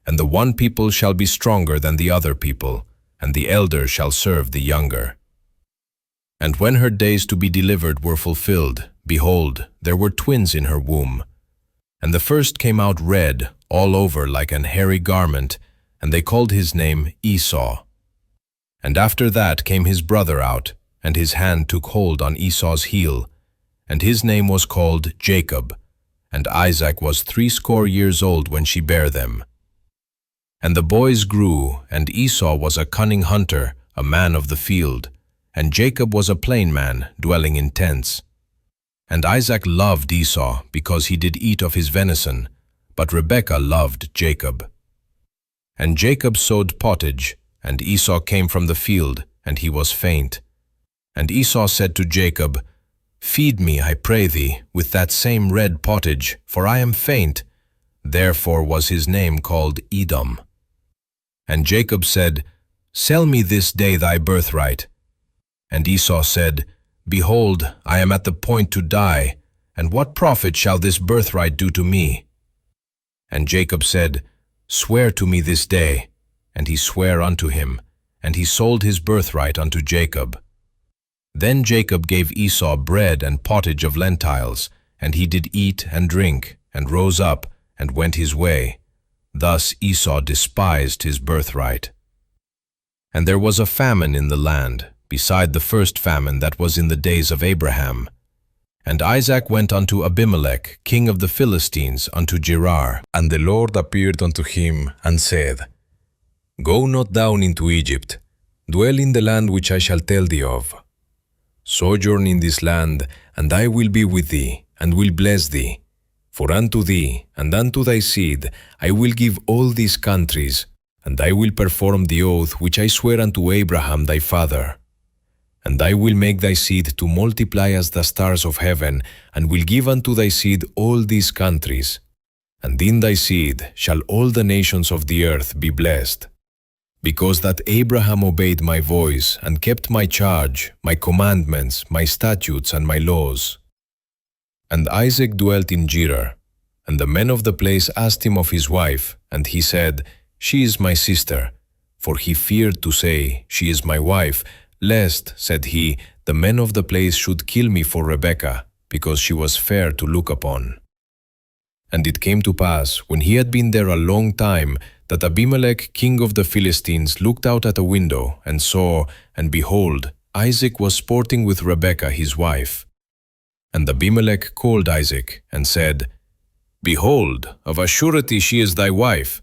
And the one people shall be stronger than the other people, and the elder shall serve the younger. And when her days to be delivered were fulfilled, behold, there were twins in her womb. And the first came out red, all over like an hairy garment, and they called his name Esau. And after that came his brother out, and his hand took hold on Esau's heel, and his name was called Jacob. And Isaac was 80 years old when she bare them. And the boys grew, and Esau was a cunning hunter, a man of the field, and Jacob was a plain man, dwelling in tents. And Isaac loved Esau, because he did eat of his venison, but Rebekah loved Jacob. And Jacob sowed pottage, and Esau came from the field, and he was faint. And Esau said to Jacob, Feed me, I pray thee, with that same red pottage, for I am faint. Therefore was his name called Edom. And Jacob said, Sell me this day thy birthright. And Esau said, Behold, I am at the point to die, and what profit shall this birthright do to me? And Jacob said, Swear to me this day. And he sware unto him, and he sold his birthright unto Jacob. Then Jacob gave Esau bread and pottage of lentiles, and he did eat and drink, and rose up, and went his way. Thus Esau despised his birthright. And there was a famine in the land, beside the first famine that was in the days of Abraham. And Isaac went unto Abimelech, king of the Philistines, unto Gerar. And the Lord appeared unto him, and said, Go not down into Egypt, dwell in the land which I shall tell thee of. Sojourn in this land, and I will be with thee, and will bless thee. For unto thee, and unto thy seed, I will give all these countries, and I will perform the oath which I swear unto Abraham thy father. And I will make thy seed to multiply as the stars of heaven, and will give unto thy seed all these countries. And in thy seed shall all the nations of the earth be blessed. Because that Abraham obeyed my voice, and kept my charge, my commandments, my statutes, and my laws. And Isaac dwelt in Gerar. And the men of the place asked him of his wife, and he said, She is my sister. For he feared to say, She is my wife, lest, said he, the men of the place should kill me for Rebekah, because she was fair to look upon. And it came to pass, when he had been there a long time, that Abimelech, king of the Philistines, looked out at a window, and saw, and behold, Isaac was sporting with Rebekah his wife. And Abimelech called Isaac, and said, Behold, of a surety she is thy wife.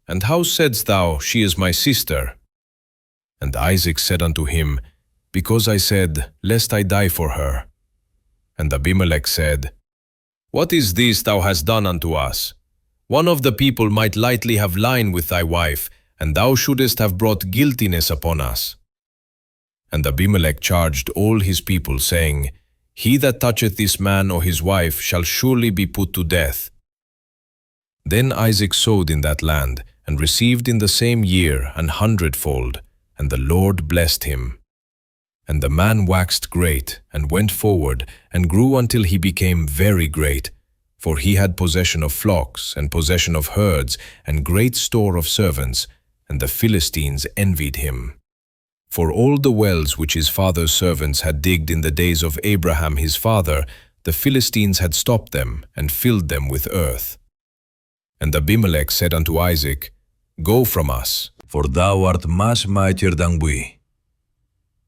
And how saidst thou, She is my sister? And Isaac said unto him, Because I said, Lest I die for her. And Abimelech said, What is this thou hast done unto us? One of the people might lightly have lain with thy wife, and thou shouldest have brought guiltiness upon us. And Abimelech charged all his people, saying, He that toucheth this man or his wife shall surely be put to death. Then Isaac sowed in that land, and received in the same year 100-fold, and the Lord blessed him. And the man waxed great, and went forward, and grew until he became very great, for he had possession of flocks, and possession of herds, and great store of servants, and the Philistines envied him. For all the wells which his father's servants had digged in the days of Abraham his father, the Philistines had stopped them, and filled them with earth. And Abimelech said unto Isaac, Go from us, for thou art much mightier than we.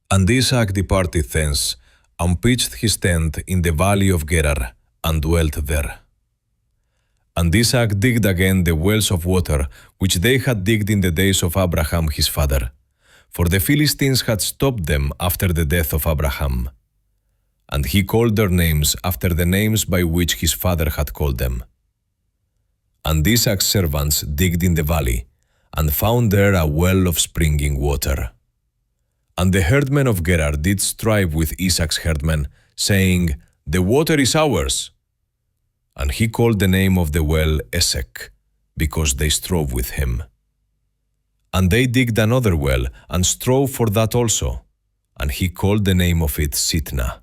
And Isaac departed thence, and pitched his tent in the valley of Gerar, and dwelt there. And Isaac digged again the wells of water, which they had digged in the days of Abraham his father, for the Philistines had stopped them after the death of Abraham. And he called their names after the names by which his father had called them. And Isaac's servants digged in the valley, and found there a well of springing water. And the herdmen of Gerar did strive with Isaac's herdmen, saying, The water is ours. And he called the name of the well Esek, because they strove with him. And they digged another well, and strove for that also, and he called the name of it Sitnah.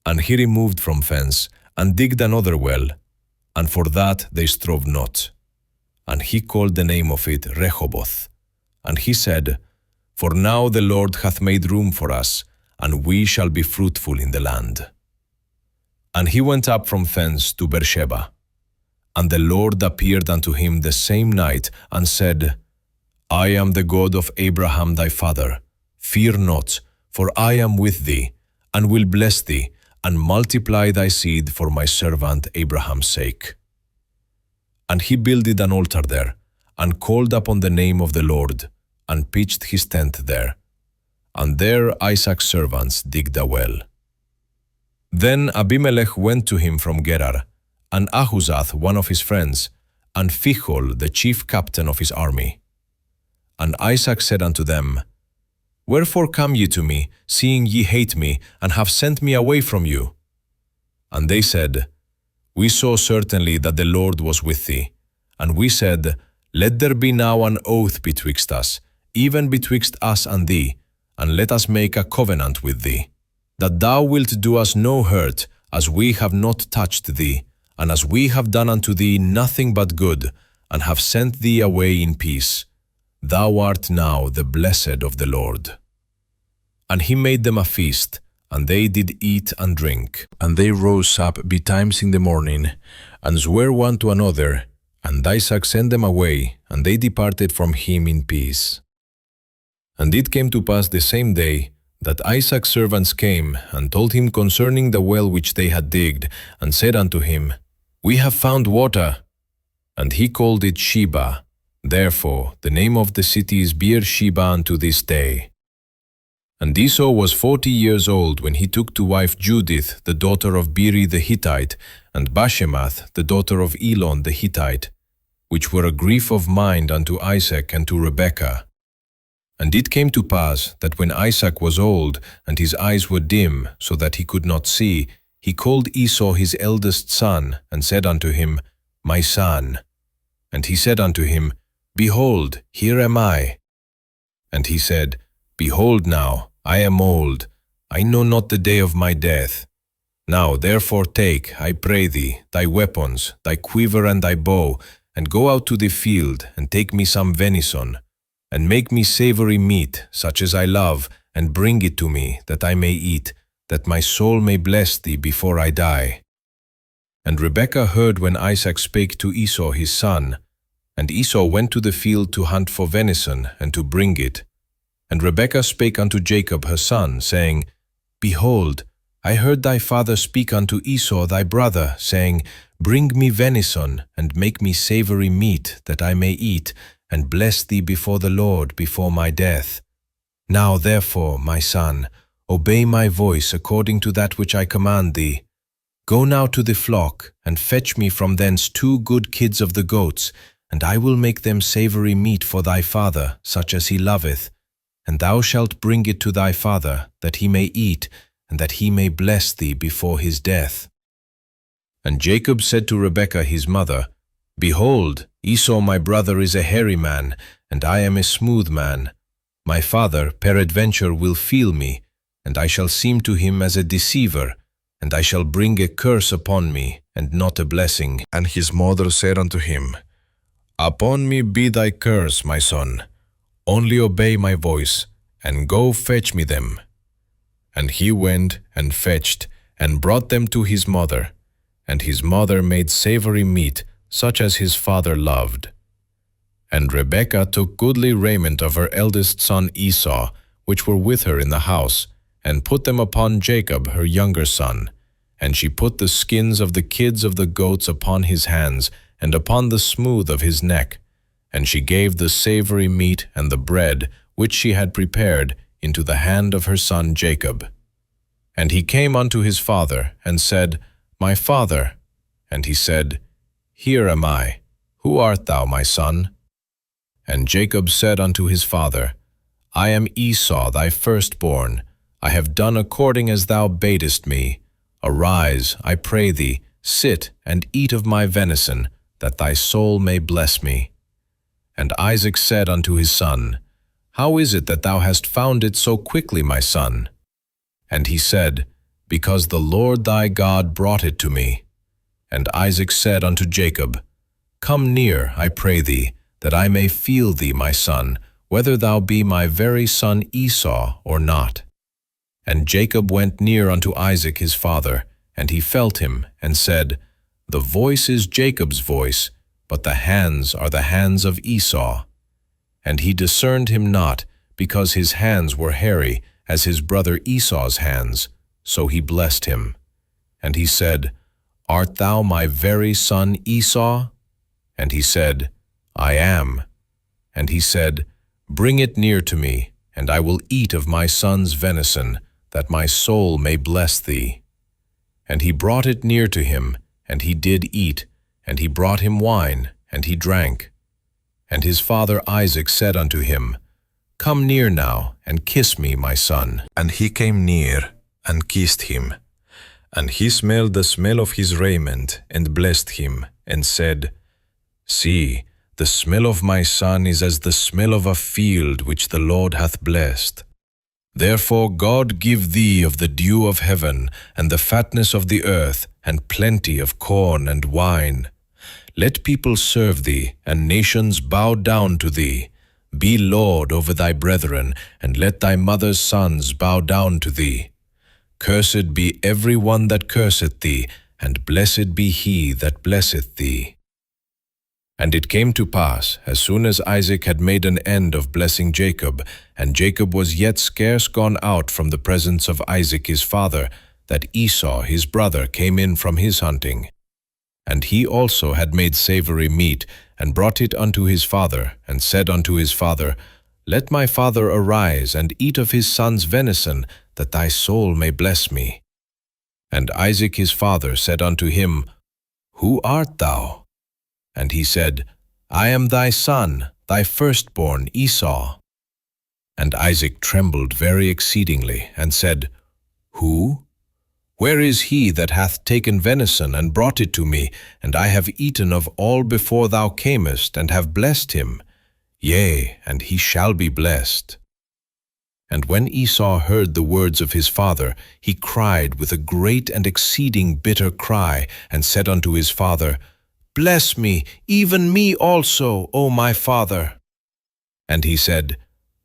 And he removed from thence, and digged another well, and for that they strove not. And he called the name of it Rehoboth. And he said, For now the Lord hath made room for us, and we shall be fruitful in the land. And he went up from thence to Beersheba. And the Lord appeared unto him the same night, and said, I am the God of Abraham thy father. Fear not, for I am with thee, and will bless thee, and multiply thy seed for my servant Abraham's sake. And he builded an altar there, and called upon the name of the Lord, and pitched his tent there. And there Isaac's servants digged a well. Then Abimelech went to him from Gerar, and Ahuzath one of his friends, and Phicol the chief captain of his army. And Isaac said unto them, Wherefore come ye to me, seeing ye hate me, and have sent me away from you? And they said, We saw certainly that the Lord was with thee. And we said, Let there be now an oath betwixt us, even betwixt us and thee, and let us make a covenant with thee, that thou wilt do us no hurt, as we have not touched thee, and as we have done unto thee nothing but good, and have sent thee away in peace. Thou art now the blessed of the Lord. And he made them a feast, and they did eat and drink. And they rose up betimes in the morning, and sware one to another, and Isaac sent them away, and they departed from him in peace. And it came to pass the same day, that Isaac's servants came, and told him concerning the well which they had digged, and said unto him, We have found water. And he called it Sheba. Therefore the name of the city is Beersheba unto this day. And Esau was 40 years old when he took to wife Judith, the daughter of Beeri the Hittite, and Bashemath, the daughter of Elon the Hittite, which were a grief of mind unto Isaac and to Rebekah. And it came to pass that when Isaac was old, and his eyes were dim, so that he could not see, he called Esau his eldest son, and said unto him, My son. And he said unto him, Behold, here am I. And he said, Behold now, I am old, I know not the day of my death. Now therefore take, I pray thee, thy weapons, thy quiver and thy bow, and go out to the field, and take me some venison, and make me savory meat, such as I love, and bring it to me, that I may eat, that my soul may bless thee before I die. And Rebekah heard when Isaac spake to Esau his son, and Esau went to the field to hunt for venison, and to bring it. And Rebekah spake unto Jacob her son, saying, Behold, I heard thy father speak unto Esau thy brother, saying, Bring me venison, and make me savory meat, that I may eat, and bless thee before the Lord before my death. Now therefore, my son, obey my voice according to that which I command thee. Go now to the flock, and fetch me from thence 2 good kids of the goats, and I will make them savory meat for thy father, such as he loveth. And thou shalt bring it to thy father, that he may eat, and that he may bless thee before his death. And Jacob said to Rebekah his mother, Behold, Esau my brother is a hairy man, and I am a smooth man. My father peradventure will feel me, and I shall seem to him as a deceiver, and I shall bring a curse upon me, and not a blessing. And his mother said unto him, Upon me be thy curse, my son. Only obey my voice, and go fetch me them. And he went and fetched, and brought them to his mother. And his mother made savory meat, such as his father loved. And Rebekah took goodly raiment of her eldest son Esau, which were with her in the house, and put them upon Jacob her younger son. And she put the skins of the kids of the goats upon his hands, and upon the smooth of his neck. And she gave the savory meat and the bread, which she had prepared, into the hand of her son Jacob. And he came unto his father, and said, My father. And he said, Here am I. Who art thou, my son? And Jacob said unto his father, I am Esau thy firstborn. I have done according as thou badest me. Arise, I pray thee, sit and eat of my venison, that thy soul may bless me. And Isaac said unto his son, How is it that thou hast found it so quickly, my son? And he said, Because the Lord thy God brought it to me. And Isaac said unto Jacob, Come near, I pray thee, that I may feel thee, my son, whether thou be my very son Esau or not. And Jacob went near unto Isaac his father, and he felt him, and said, The voice is Jacob's voice, but the hands are the hands of Esau. And he discerned him not, because his hands were hairy, as his brother Esau's hands, so he blessed him. And he said, Art thou my very son Esau? And he said, I am. And he said, Bring it near to me, and I will eat of my son's venison, that my soul may bless thee. And he brought it near to him, and he did eat, and he brought him wine, and he drank. And his father Isaac said unto him, Come near now, and kiss me, my son. And he came near, and kissed him. And he smelled the smell of his raiment, and blessed him, and said, See, the smell of my son is as the smell of a field which the Lord hath blessed. Therefore God give thee of the dew of heaven, and the fatness of the earth, and plenty of corn and wine. Let people serve thee, and nations bow down to thee. Be Lord over thy brethren, and let thy mother's sons bow down to thee. Cursed be every one that curseth thee, and blessed be he that blesseth thee. And it came to pass, as soon as Isaac had made an end of blessing Jacob, and Jacob was yet scarce gone out from the presence of Isaac his father, that Esau his brother came in from his hunting. And he also had made savory meat, and brought it unto his father, and said unto his father, Let my father arise, and eat of his son's venison, that thy soul may bless me. And Isaac his father said unto him, Who art thou? And he said, I am thy son, thy firstborn Esau. And Isaac trembled very exceedingly, and said, Who? Where is he that hath taken venison, and brought it to me, and I have eaten of all before thou camest, and have blessed him? Yea, and he shall be blessed. And when Esau heard the words of his father, he cried with a great and exceeding bitter cry, and said unto his father, Bless me, even me also, O my father. And he said,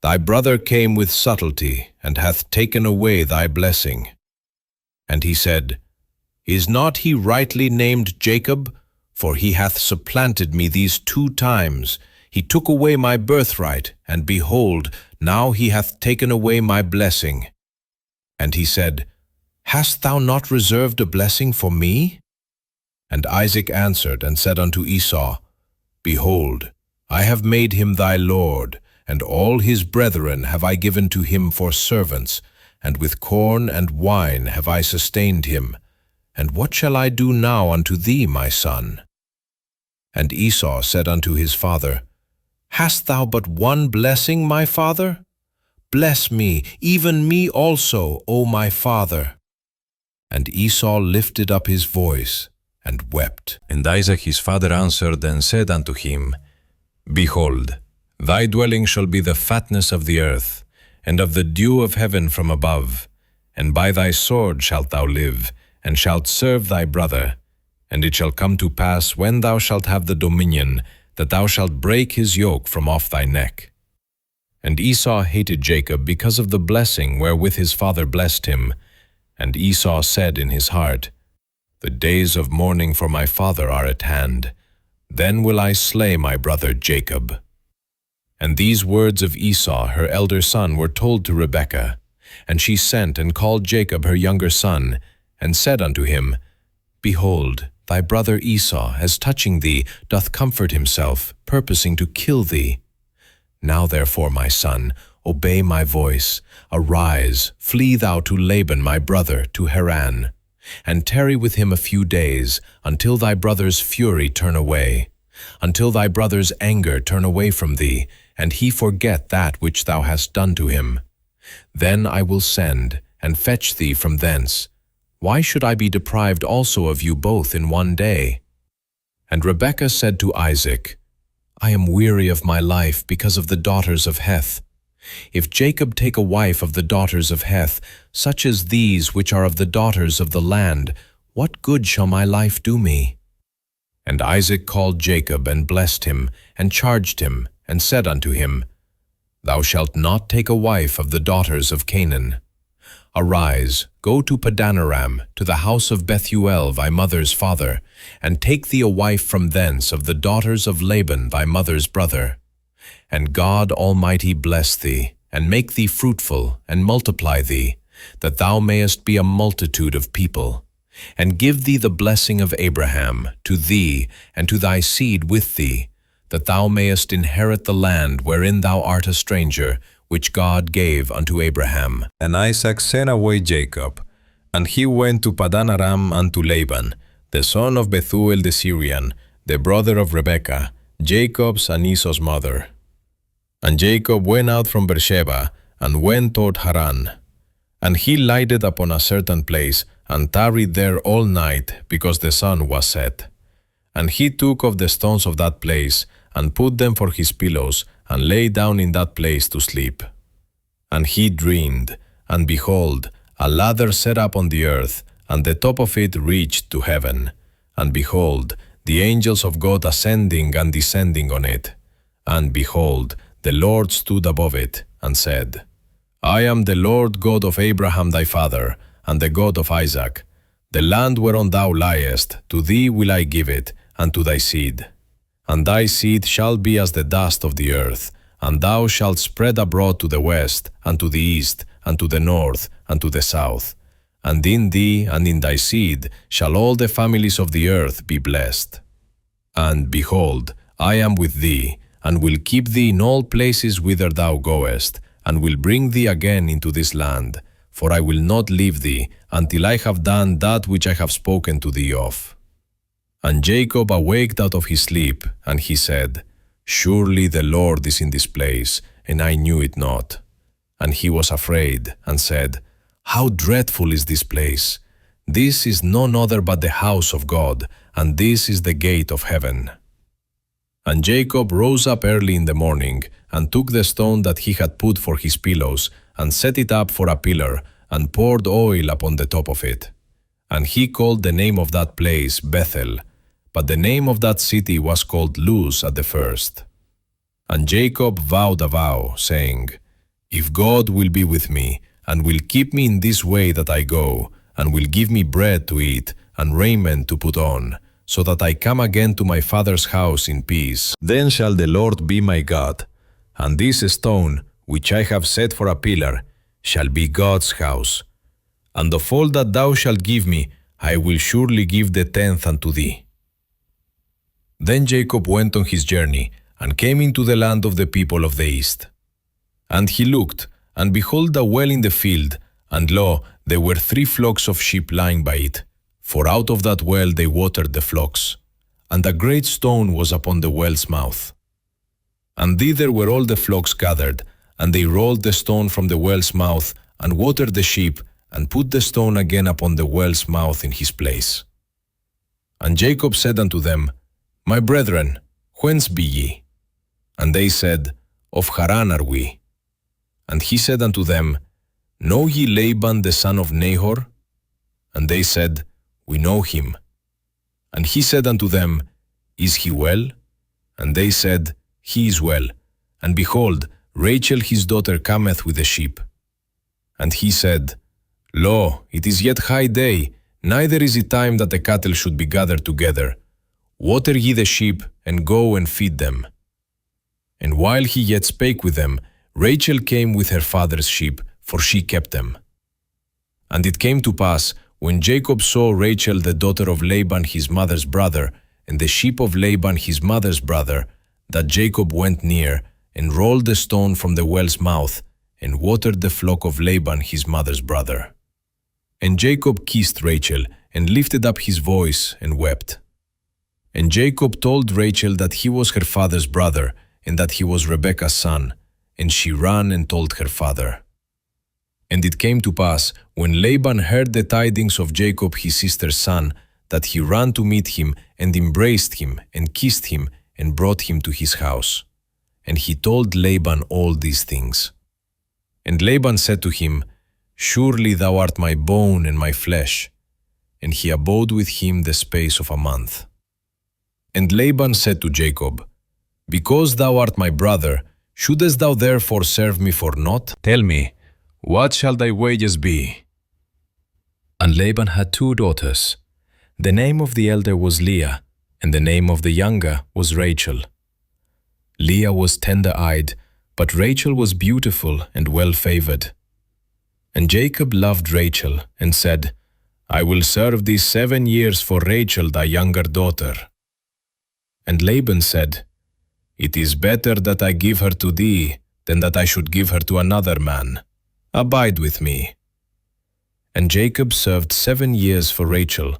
Thy brother came with subtlety, and hath taken away thy blessing. And he said, Is not he rightly named Jacob? For he hath supplanted me these 2 times. He took away my birthright, and behold, now he hath taken away my blessing. And he said, Hast thou not reserved a blessing for me? And Isaac answered and said unto Esau, Behold, I have made him thy lord, and all his brethren have I given to him for servants, and with corn and wine have I sustained him. And what shall I do now unto thee, my son? And Esau said unto his father, Hast thou but one blessing, my father? Bless me, even me also, O my father. And Esau lifted up his voice, and wept. And Isaac his father answered and said unto him, Behold, thy dwelling shall be the fatness of the earth, and of the dew of heaven from above. And by thy sword shalt thou live, and shalt serve thy brother. And it shall come to pass, when thou shalt have the dominion, that thou shalt break his yoke from off thy neck. And Esau hated Jacob because of the blessing wherewith his father blessed him. And Esau said in his heart, The days of mourning for my father are at hand. Then will I slay my brother Jacob. And these words of Esau, her elder son, were told to Rebekah. And she sent and called Jacob her younger son, and said unto him, Behold, thy brother Esau, as touching thee, doth comfort himself, purposing to kill thee. Now therefore, my son, obey my voice. Arise, flee thou to Laban my brother, to Haran. And tarry with him a few days, until thy brother's fury turn away. until thy brother's anger turn away from thee, and he forget that which thou hast done to him. Then I will send, and fetch thee from thence. Why should I be deprived also of you both in one day? And Rebekah said to Isaac, I am weary of my life because of the daughters of Heth. If Jacob take a wife of the daughters of Heth, such as these which are of the daughters of the land, what good shall my life do me? And Isaac called Jacob, and blessed him, and charged him, and said unto him, Thou shalt not take a wife of the daughters of Canaan. Arise, go to Padanaram, to the house of Bethuel thy mother's father, and take thee a wife from thence of the daughters of Laban thy mother's brother. And God Almighty bless thee, and make thee fruitful, and multiply thee, that thou mayest be a multitude of people, and give thee the blessing of Abraham to thee and to thy seed with thee, that thou mayest inherit the land wherein thou art a stranger, which God gave unto Abraham. And Isaac sent away Jacob, and he went to Padanaram unto Laban, the son of Bethuel the Syrian, the brother of Rebekah, Jacob's and Esau's mother. And Jacob went out from Beersheba, and went toward Haran. And he lighted upon a certain place, and tarried there all night, because the sun was set. And he took of the stones of that place, and put them for his pillows, and lay down in that place to sleep. And he dreamed, and behold, a ladder set up on the earth, and the top of it reached to heaven. And behold, the angels of God ascending and descending on it. And behold, the Lord stood above it, and said, I am the Lord God of Abraham thy father, and the God of Isaac. The land whereon thou liest, to thee will I give it, and to thy seed. And thy seed shall be as the dust of the earth, and thou shalt spread abroad to the west, and to the east, and to the north, and to the south. And in thee and in thy seed shall all the families of the earth be blessed. And behold, I am with thee, and will keep thee in all places whither thou goest, and will bring thee again into this land, for I will not leave thee until I have done that which I have spoken to thee of. And Jacob awaked out of his sleep, and he said, Surely the Lord is in this place, and I knew it not. And he was afraid, and said, How dreadful is this place! This is none other but the house of God, and this is the gate of heaven. And Jacob rose up early in the morning, and took the stone that he had put for his pillows, and set it up for a pillar, and poured oil upon the top of it. And he called the name of that place Bethel, but the name of that city was called Luz at the first. And Jacob vowed a vow, saying, If God will be with me, and will keep me in this way that I go, and will give me bread to eat, and raiment to put on, so that I come again to my father's house in peace, then shall the Lord be my God, and this stone, which I have set for a pillar, shall be God's house. And of all that thou shalt give me, I will surely give the tenth unto thee. Then Jacob went on his journey, and came into the land of the people of the east. And he looked, and behold a well in the field, and lo, there were 3 flocks of sheep lying by it, for out of that well they watered the flocks. And a great stone was upon the well's mouth. And thither were all the flocks gathered, and they rolled the stone from the well's mouth, and watered the sheep, and put the stone again upon the well's mouth in his place. And Jacob said unto them, My brethren, whence be ye? And they said, Of Haran are we. And he said unto them, Know ye Laban the son of Nahor? And they said, We know him. And he said unto them, Is he well? And they said, He is well. And behold, Rachel his daughter cometh with the sheep. And he said, Lo, it is yet high day, neither is it time that the cattle should be gathered together. Water ye the sheep, and go and feed them. And while he yet spake with them, Rachel came with her father's sheep, for she kept them. And it came to pass, when Jacob saw Rachel the daughter of Laban his mother's brother, and the sheep of Laban his mother's brother, that Jacob went near, and rolled the stone from the well's mouth, and watered the flock of Laban his mother's brother. And Jacob kissed Rachel, and lifted up his voice, and wept. And Jacob told Rachel that he was her father's brother, and that he was Rebekah's son. And she ran and told her father. And it came to pass, when Laban heard the tidings of Jacob his sister's son, that he ran to meet him, and embraced him, and kissed him, and brought him to his house. And he told Laban all these things. And Laban said to him, Surely thou art my bone and my flesh. And he abode with him the space of a month. And Laban said to Jacob, Because thou art my brother, shouldest thou therefore serve me for naught? Tell me, what shall thy wages be? And Laban had 2 daughters. The name of the elder was Leah, and the name of the younger was Rachel. Leah was tender-eyed, but Rachel was beautiful and well-favored. And Jacob loved Rachel, and said, I will serve thee 7 years for Rachel thy younger daughter. And Laban said, It is better that I give her to thee, than that I should give her to another man. Abide with me. And Jacob served 7 years for Rachel,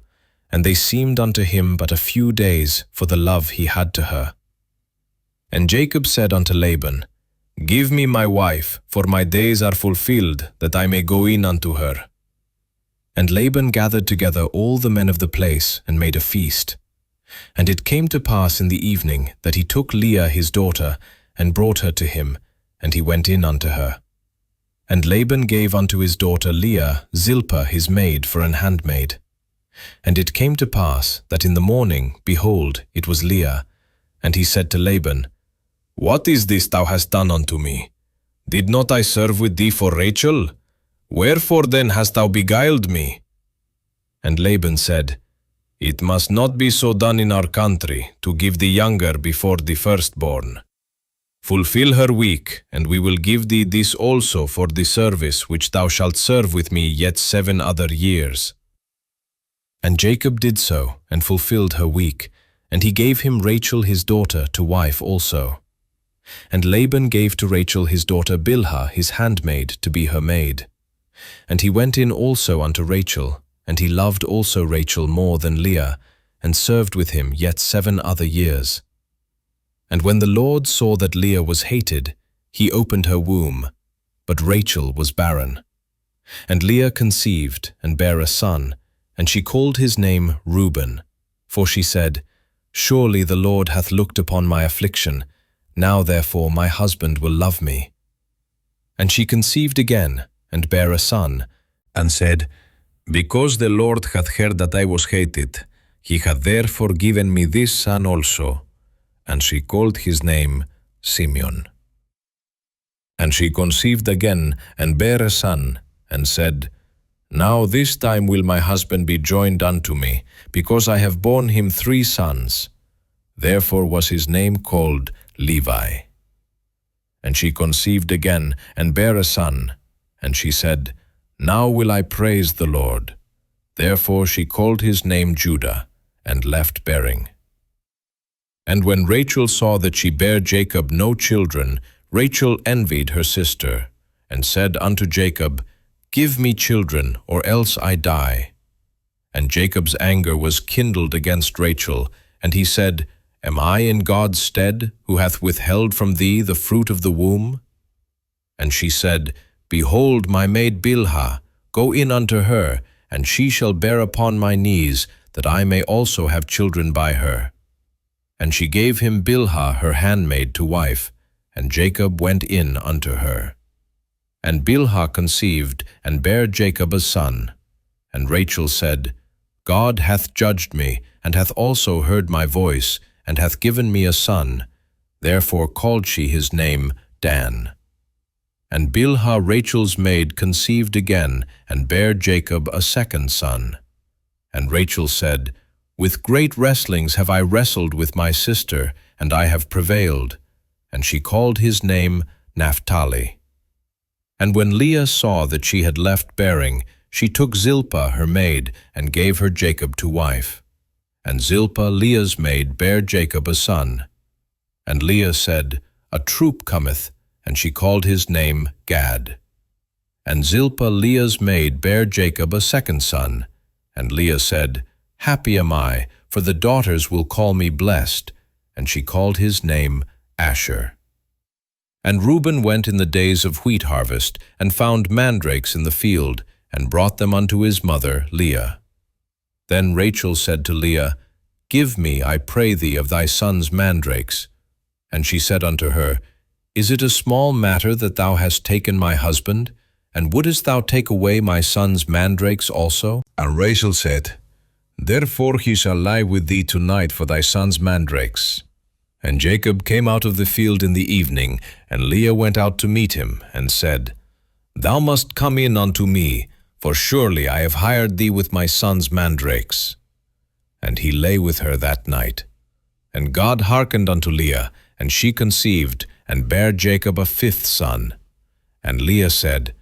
and they seemed unto him but a few days for the love he had to her. And Jacob said unto Laban, Give me my wife, for my days are fulfilled, that I may go in unto her. And Laban gathered together all the men of the place, and made a feast. And it came to pass in the evening that he took Leah his daughter, and brought her to him, and he went in unto her. And Laban gave unto his daughter Leah Zilpah his maid for an handmaid. And it came to pass that in the morning, behold, it was Leah. And he said to Laban, What is this thou hast done unto me? Did not I serve with thee for Rachel? Wherefore then hast thou beguiled me? And Laban said, It must not be so done in our country, to give the younger before the firstborn. Fulfill her week, and we will give thee this also for the service which thou shalt serve with me yet 7 other years. And Jacob did so, and fulfilled her week, and he gave him Rachel his daughter to wife also. And Laban gave to Rachel his daughter Bilhah his handmaid to be her maid. And he went in also unto Rachel, and he loved also Rachel more than Leah, and served with him yet 7 other years. And when the Lord saw that Leah was hated, he opened her womb, but Rachel was barren. And Leah conceived, and bare a son, and she called his name Reuben. For she said, Surely the Lord hath looked upon my affliction, now therefore my husband will love me. And she conceived again, and bare a son, and said, Because the Lord hath heard that I was hated, he hath therefore given me this son also. And she called his name Simeon. And she conceived again, and bare a son, and said, Now this time will my husband be joined unto me, because I have borne him 3 sons. Therefore was his name called Levi. And she conceived again, and bare a son, and she said, Now will I praise the Lord. Therefore she called his name Judah, and left bearing. And when Rachel saw that she bare Jacob no children, Rachel envied her sister, and said unto Jacob, Give me children, or else I die. And Jacob's anger was kindled against Rachel, and he said, Am I in God's stead, who hath withheld from thee the fruit of the womb? And she said, Behold my maid Bilhah, go in unto her, and she shall bear upon my knees, that I may also have children by her. And she gave him Bilhah her handmaid to wife, and Jacob went in unto her. And Bilhah conceived, and bare Jacob a son. And Rachel said, God hath judged me, and hath also heard my voice, and hath given me a son. Therefore called she his name Dan. And Bilhah Rachel's maid conceived again, and bare Jacob a second son. And Rachel said, With great wrestlings have I wrestled with my sister, and I have prevailed. And she called his name Naphtali. And when Leah saw that she had left bearing, she took Zilpah her maid, and gave her Jacob to wife. And Zilpah Leah's maid bare Jacob a son. And Leah said, A troop cometh, and she called his name Gad. And Zilpah Leah's maid bare Jacob a second son. And Leah said, Happy am I, for the daughters will call me blessed. And she called his name Asher. And Reuben went in the days of wheat harvest, and found mandrakes in the field, and brought them unto his mother Leah. Then Rachel said to Leah, Give me, I pray thee, of thy son's mandrakes. And she said unto her, Is it a small matter that thou hast taken my husband? And wouldest thou take away my son's mandrakes also? And Rachel said, Therefore he shall lie with thee tonight for thy son's mandrakes. And Jacob came out of the field in the evening, and Leah went out to meet him, and said, Thou must come in unto me, for surely I have hired thee with my son's mandrakes. And he lay with her that night. And God hearkened unto Leah, and she conceived, and bare Jacob a fifth son. And Leah said,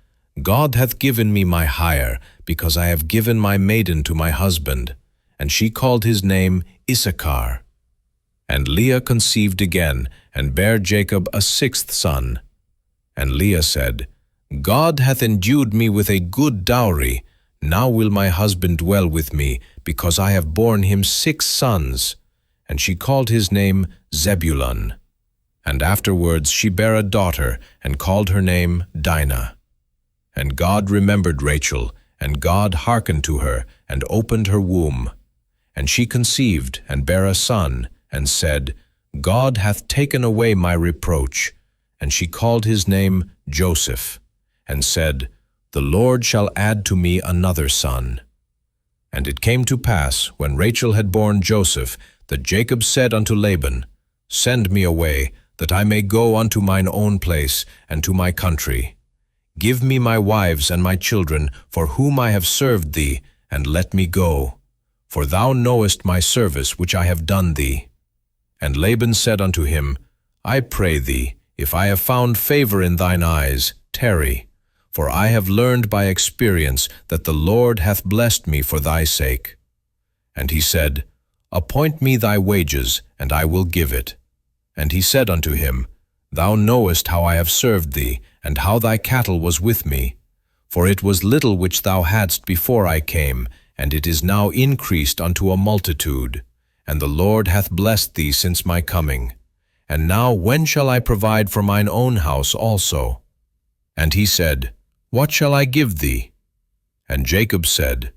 God hath given me my hire, because I have given my maiden to my husband. And she called his name Issachar. And Leah conceived again, and bare Jacob a sixth son. And Leah said, God hath endued me with a good dowry. Now will my husband dwell with me, because I have borne him 6 sons. And she called his name Zebulun. And afterwards she bare a daughter, and called her name Dinah. And God remembered Rachel, and God hearkened to her, and opened her womb. And she conceived, and bare a son, and said, God hath taken away my reproach. And she called his name Joseph, and said, The Lord shall add to me another son. And it came to pass, when Rachel had borne Joseph, that Jacob said unto Laban, Send me away, that I may go unto mine own place, and to my country. Give me my wives and my children, for whom I have served thee, and let me go. For thou knowest my service which I have done thee. And Laban said unto him, I pray thee, if I have found favor in thine eyes, tarry. For I have learned by experience that the Lord hath blessed me for thy sake. And he said, Appoint me thy wages, and I will give it. And he said unto him, Thou knowest how I have served thee, and how thy cattle was with me. For it was little which thou hadst before I came, and it is now increased unto a multitude. And the Lord hath blessed thee since my coming. And now when shall I provide for mine own house also? And he said, What shall I give thee? And Jacob said,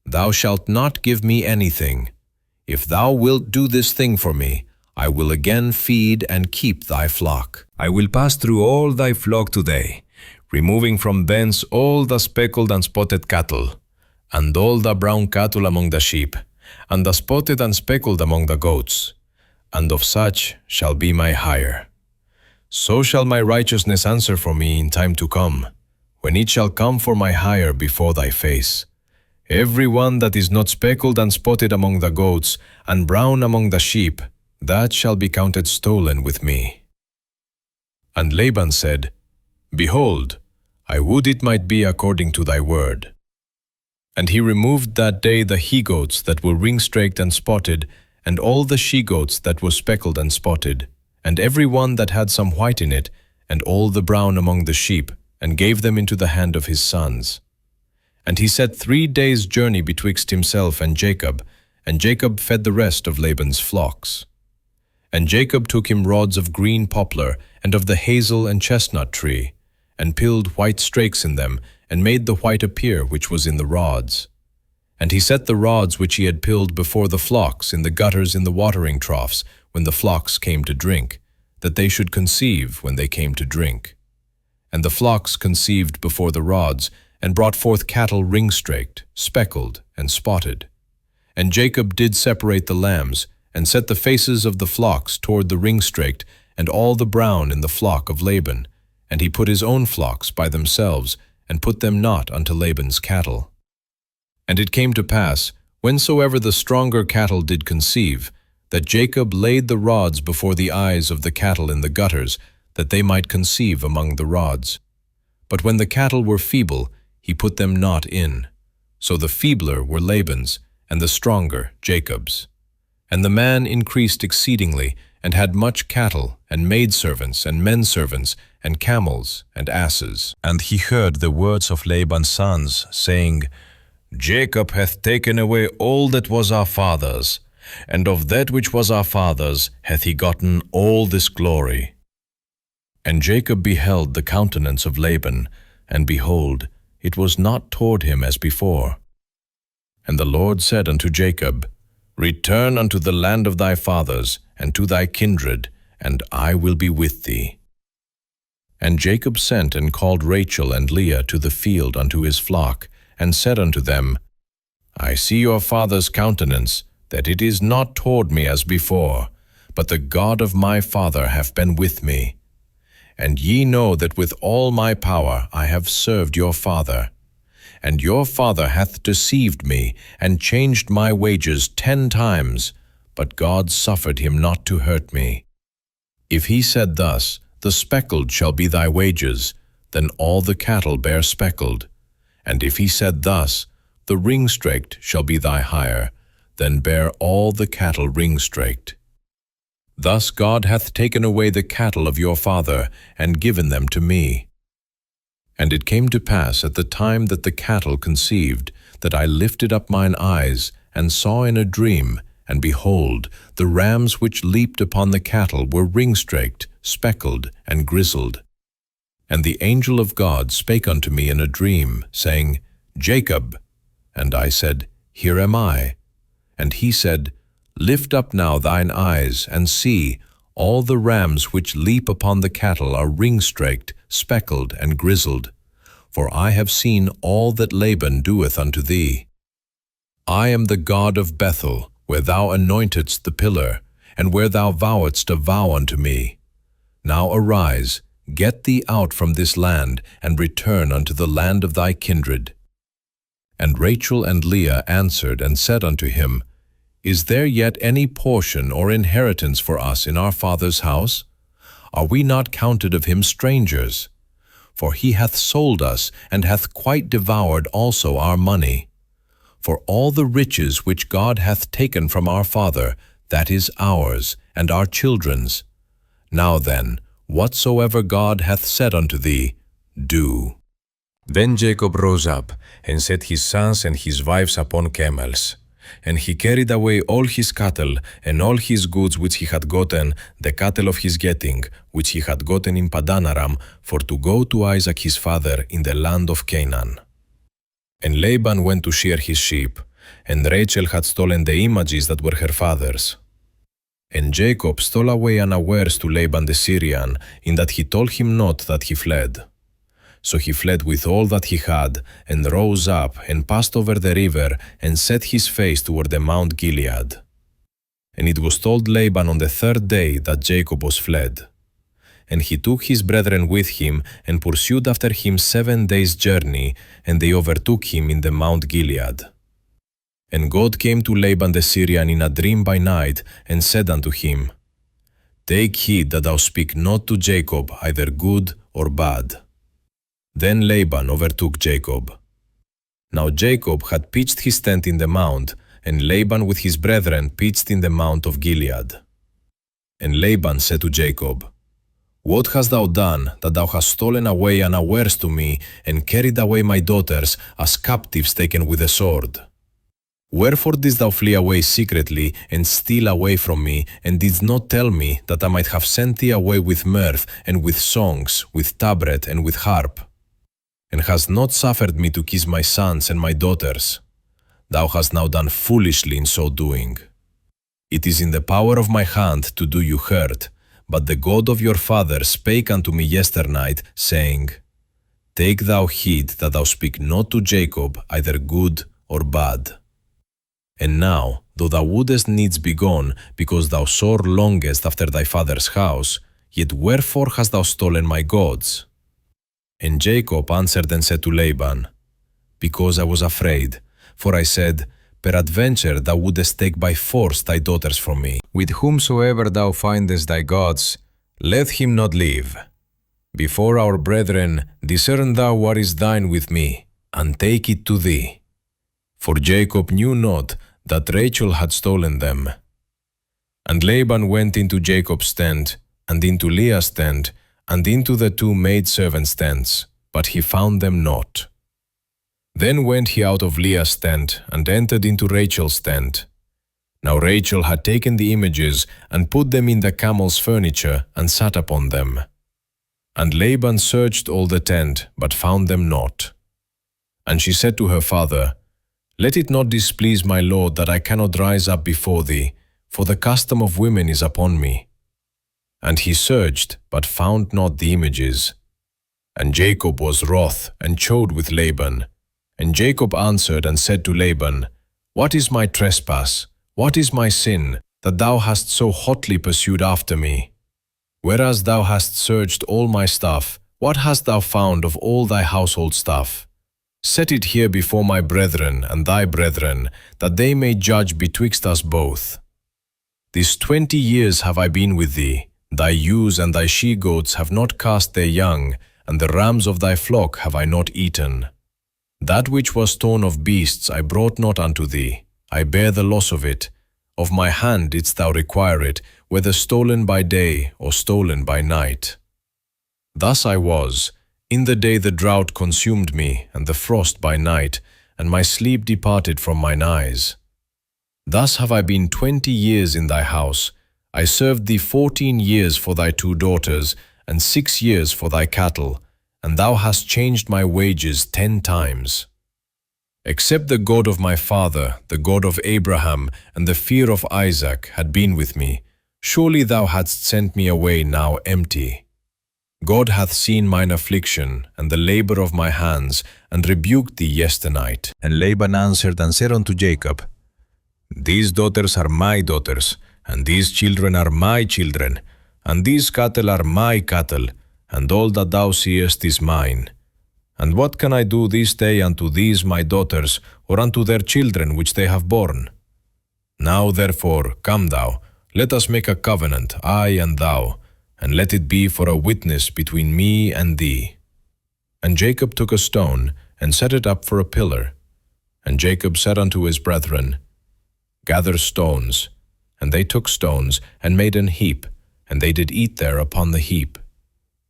Thou shalt not give me anything. If thou wilt do this thing for me, I will again feed and keep thy flock. I will pass through all thy flock today, removing from thence all the speckled and spotted cattle, and all the brown cattle among the sheep, and the spotted and speckled among the goats, and of such shall be my hire. So shall my righteousness answer for me in time to come, when it shall come for my hire before thy face. Every one that is not speckled and spotted among the goats, and brown among the sheep, that shall be counted stolen with me. And Laban said, Behold, I would it might be according to thy word. And he removed that day the he-goats that were ring-straked and spotted, and all the she-goats that were speckled and spotted, and every one that had some white in it, and all the brown among the sheep, and gave them into the hand of his sons. And he set 3 days' journey betwixt himself and Jacob fed the rest of Laban's flocks. And Jacob took him rods of green poplar, and of the hazel and chestnut tree, and pilled white strakes in them, and made the white appear which was in the rods. And he set the rods which he had pilled before the flocks in the gutters in the watering troughs, when the flocks came to drink, that they should conceive when they came to drink. And the flocks conceived before the rods, and brought forth cattle ring-straked, speckled, and spotted. And Jacob did separate the lambs, and set the faces of the flocks toward the ring-straked, and all the brown in the flock of Laban. And he put his own flocks by themselves, and put them not unto Laban's cattle. And it came to pass, whensoever the stronger cattle did conceive, that Jacob laid the rods before the eyes of the cattle in the gutters, that they might conceive among the rods. But when the cattle were feeble, he put them not in. So the feebler were Laban's, and the stronger Jacob's. And the man increased exceedingly, and had much cattle, and maidservants, and menservants, and camels, and asses. And he heard the words of Laban's sons, saying, Jacob hath taken away all that was our father's, and of that which was our father's hath he gotten all this glory. And Jacob beheld the countenance of Laban, and behold, it was not toward him as before. And the Lord said unto Jacob, Return unto the land of thy fathers, and to thy kindred, and I will be with thee. And Jacob sent and called Rachel and Leah to the field unto his flock, and said unto them, I see your father's countenance, that it is not toward me as before, but the God of my father hath been with me. And ye know that with all my power I have served your father. And your father hath deceived me, and changed my wages 10 times, but God suffered him not to hurt me. If he said thus, The speckled shall be thy wages, then all the cattle bear speckled. And if he said thus, The ring-straked shall be thy hire, then bear all the cattle ring-straked. Thus God hath taken away the cattle of your father, and given them to me. And it came to pass at the time that the cattle conceived, that I lifted up mine eyes, and saw in a dream, and behold, the rams which leaped upon the cattle were ring-straked, speckled, and grizzled. And the angel of God spake unto me in a dream, saying, Jacob. And I said, Here am I. And he said, Lift up now thine eyes, and see, all the rams which leap upon the cattle are ring-straked, speckled, and grizzled. For I have seen all that Laban doeth unto thee. I am the God of Bethel, where thou anointedst the pillar, and where thou vowedst a vow unto me. Now arise, get thee out from this land, and return unto the land of thy kindred. And Rachel and Leah answered and said unto him, Is there yet any portion or inheritance for us in our father's house? Are we not counted of him strangers? For he hath sold us, and hath quite devoured also our money. For all the riches which God hath taken from our father, that is ours, and our children's. Now then, whatsoever God hath said unto thee, do. Then Jacob rose up, and set his sons and his wives upon camels. And he carried away all his cattle, and all his goods which he had gotten, the cattle of his getting, which he had gotten in Padan Aram, for to go to Isaac his father in the land of Canaan. And Laban went to shear his sheep, and Rachel had stolen the images that were her father's. And Jacob stole away unawares to Laban the Syrian, in that he told him not that he fled. So he fled with all that he had, and rose up, and passed over the river, and set his face toward the Mount Gilead. And it was told Laban on the 3rd day that Jacob was fled. And he took his brethren with him, and pursued after him 7 days' journey, and they overtook him in the Mount Gilead. And God came to Laban the Syrian in a dream by night, and said unto him, Take heed that thou speak not to Jacob either good or bad. Then Laban overtook Jacob. Now Jacob had pitched his tent in the mount, and Laban with his brethren pitched in the mount of Gilead. And Laban said to Jacob, What hast thou done, that thou hast stolen away unawares to me, and carried away my daughters as captives taken with a sword? Wherefore didst thou flee away secretly, and steal away from me, and didst not tell me, that I might have sent thee away with mirth, and with songs, with tabret, and with harp? And hast not suffered me to kiss my sons and my daughters? Thou hast now done foolishly in so doing. It is in the power of my hand to do you hurt, but the God of your father spake unto me yesternight, saying, Take thou heed that thou speak not to Jacob either good or bad. And now, though thou wouldest needs be gone, because thou sore longest after thy father's house, yet wherefore hast thou stolen my gods? And Jacob answered and said to Laban, Because I was afraid, for I said, Peradventure thou wouldest take by force thy daughters from me. With whomsoever thou findest thy gods, let him not live. Before our brethren, discern thou what is thine with me, and take it to thee. For Jacob knew not that Rachel had stolen them. And Laban went into Jacob's tent, and into Leah's tent, and into the 2 maidservants' tents, but he found them not. Then went he out of Leah's tent, and entered into Rachel's tent. Now Rachel had taken the images and put them in the camel's furniture and sat upon them. And Laban searched all the tent, but found them not. And she said to her father, Let it not displease my lord that I cannot rise up before thee, for the custom of women is upon me. And he searched, but found not the images. And Jacob was wroth, and chode with Laban. And Jacob answered and said to Laban, What is my trespass? What is my sin, that thou hast so hotly pursued after me? Whereas thou hast searched all my stuff, what hast thou found of all thy household stuff? Set it here before my brethren and thy brethren, that they may judge betwixt us both. These 20 years have I been with thee. Thy ewes and thy she-goats have not cast their young, and the rams of thy flock have I not eaten. That which was torn of beasts I brought not unto thee. I bear the loss of it. Of my hand didst thou require it, whether stolen by day or stolen by night. Thus I was. In the day the drought consumed me, and the frost by night, and my sleep departed from mine eyes. Thus have I been 20 years in thy house. I served thee 14 years for thy 2 daughters, and 6 years for thy cattle, and thou hast changed my wages 10 times. Except the God of my father, the God of Abraham, and the fear of Isaac had been with me, surely thou hadst sent me away now empty. God hath seen mine affliction, and the labor of my hands, and rebuked thee yesternight. And Laban answered and said unto Jacob, These daughters are my daughters, and these children are my children, and these cattle are my cattle, and all that thou seest is mine. And what can I do this day unto these my daughters, or unto their children which they have borne? Now therefore, come thou, let us make a covenant, I and thou, and let it be for a witness between me and thee. And Jacob took a stone, and set it up for a pillar. And Jacob said unto his brethren, Gather stones. And they took stones, and made an heap, and they did eat there upon the heap.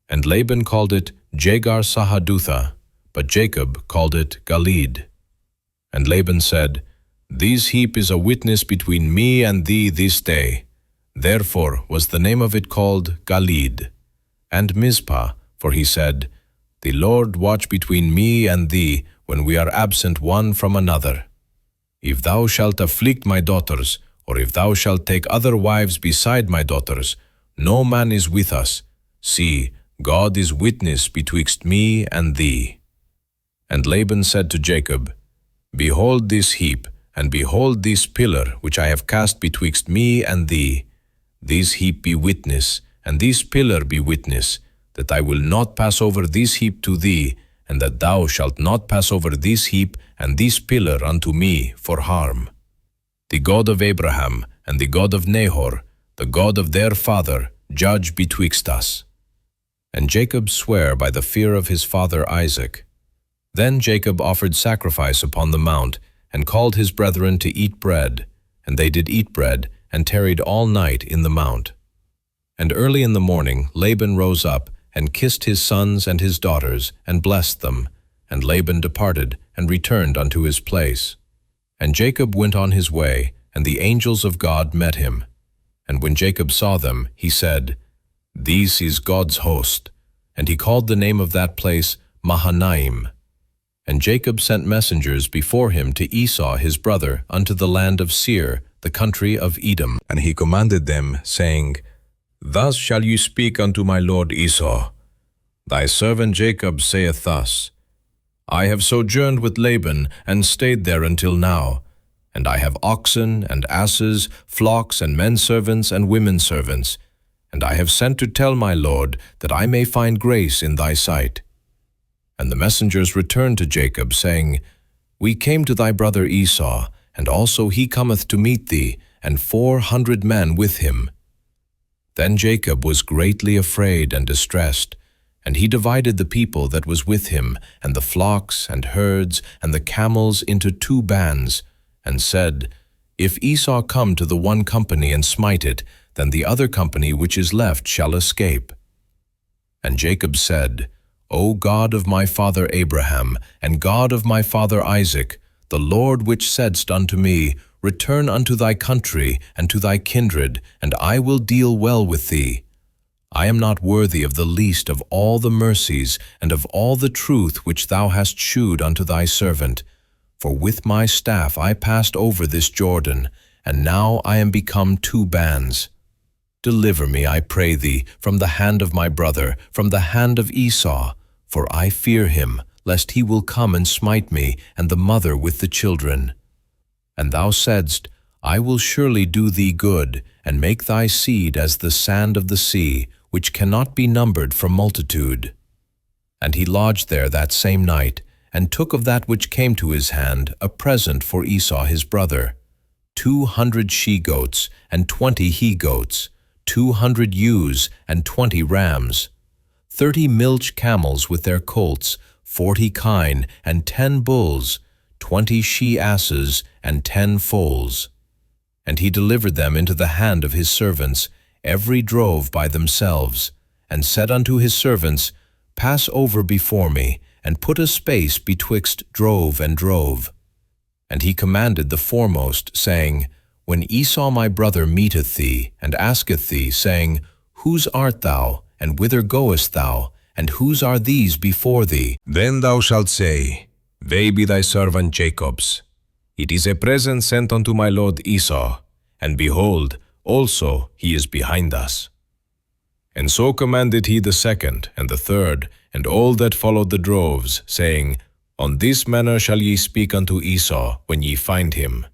And Laban called it Jegar-sahadutha, but Jacob called it Galeed. And Laban said, This heap is a witness between me and thee this day. Therefore was the name of it called Galeed. And Mizpah, for he said, The Lord watch between me and thee, when we are absent one from another. If thou shalt afflict my daughters, or if thou shalt take other wives beside my daughters, no man is with us. See, God is witness betwixt me and thee. And Laban said to Jacob, Behold this heap, and behold this pillar which I have cast betwixt me and thee. This heap be witness, and this pillar be witness, that I will not pass over this heap to thee, and that thou shalt not pass over this heap and this pillar unto me for harm. The God of Abraham and the God of Nahor, the God of their father, judge betwixt us. And Jacob sware by the fear of his father Isaac. Then Jacob offered sacrifice upon the mount, and called his brethren to eat bread. And they did eat bread, and tarried all night in the mount. And early in the morning Laban rose up, and kissed his sons and his daughters, and blessed them. And Laban departed, and returned unto his place. And Jacob went on his way, and the angels of God met him. And when Jacob saw them, he said, This is God's host. And he called the name of that place Mahanaim. And Jacob sent messengers before him to Esau his brother unto the land of Seir, the country of Edom. And he commanded them, saying, Thus shall you speak unto my lord Esau. Thy servant Jacob saith thus, I have sojourned with Laban, and stayed there until now. And I have oxen and asses, flocks and men servants and women servants. And I have sent to tell my lord, that I may find grace in thy sight. And the messengers returned to Jacob, saying, We came to thy brother Esau, and also he cometh to meet thee, and 400 men with him. Then Jacob was greatly afraid and distressed, and he divided the people that was with him, and the flocks and herds and the camels into 2 bands, and said, If Esau come to the one company and smite it, then the other company which is left shall escape. And Jacob said, O God of my father Abraham, and God of my father Isaac, the Lord which saidst unto me, return unto thy country and to thy kindred, and I will deal well with thee. I am not worthy of the least of all the mercies and of all the truth which thou hast shewed unto thy servant. For with my staff I passed over this Jordan, and now I am become 2 bands. Deliver me, I pray thee, from the hand of my brother, from the hand of Esau, for I fear him, lest he will come and smite me, and the mother with the children. And thou saidst, I will surely do thee good, and make thy seed as the sand of the sea, which cannot be numbered for multitude. And he lodged there that same night, and took of that which came to his hand a present for Esau his brother, 200 she-goats, and 20 he-goats, 200 ewes, and 20 rams, 30 milch camels with their colts, 40 kine, and 10 bulls, 20 she-asses, and 10 foals. And he delivered them into the hand of his servants, every drove by themselves, and said unto his servants, Pass over before me, and put a space betwixt drove and drove. And he commanded the foremost, saying, When Esau my brother meeteth thee, and asketh thee, saying, Whose art thou, and whither goest thou, and whose are these before thee? Then thou shalt say, They be thy servant Jacob's. It is a present sent unto my lord Esau, and behold, also he is behind us. And so commanded he the second, and the third, and all that followed the droves, saying, On this manner shall ye speak unto Esau, when ye find him.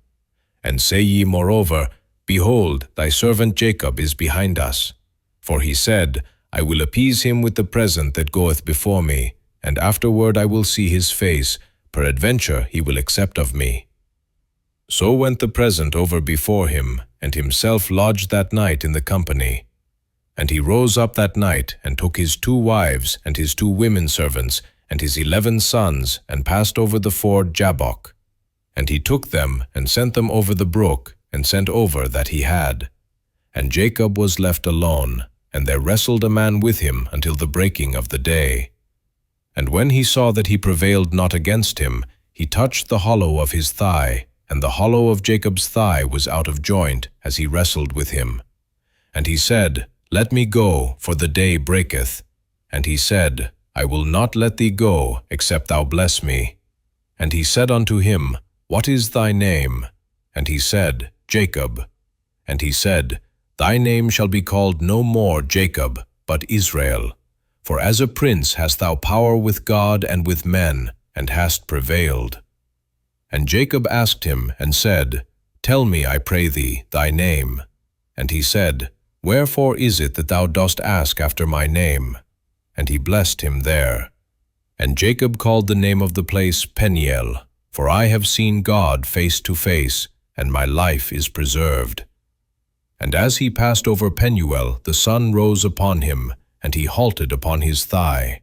And say ye moreover, Behold, thy servant Jacob is behind us. For he said, I will appease him with the present that goeth before me, and afterward I will see his face, peradventure he will accept of me. So went the present over before him, and himself lodged that night in the company. And he rose up that night, and took his 2 wives, and his 2 women servants, and his 11 sons, and passed over the ford Jabbok. And he took them, and sent them over the brook, and sent over that he had. And Jacob was left alone, and there wrestled a man with him until the breaking of the day. And when he saw that he prevailed not against him, he touched the hollow of his thigh, and the hollow of Jacob's thigh was out of joint, as he wrestled with him. And he said, Let me go, for the day breaketh. And he said, I will not let thee go, except thou bless me. And he said unto him, What is thy name? And he said, Jacob. And he said, Thy name shall be called no more Jacob, but Israel. For as a prince hast thou power with God and with men, and hast prevailed. And Jacob asked him, and said, Tell me, I pray thee, thy name. And he said, Wherefore is it that thou dost ask after my name? And he blessed him there. And Jacob called the name of the place Peniel, for I have seen God face to face, and my life is preserved. And as he passed over Penuel, the sun rose upon him, and he halted upon his thigh.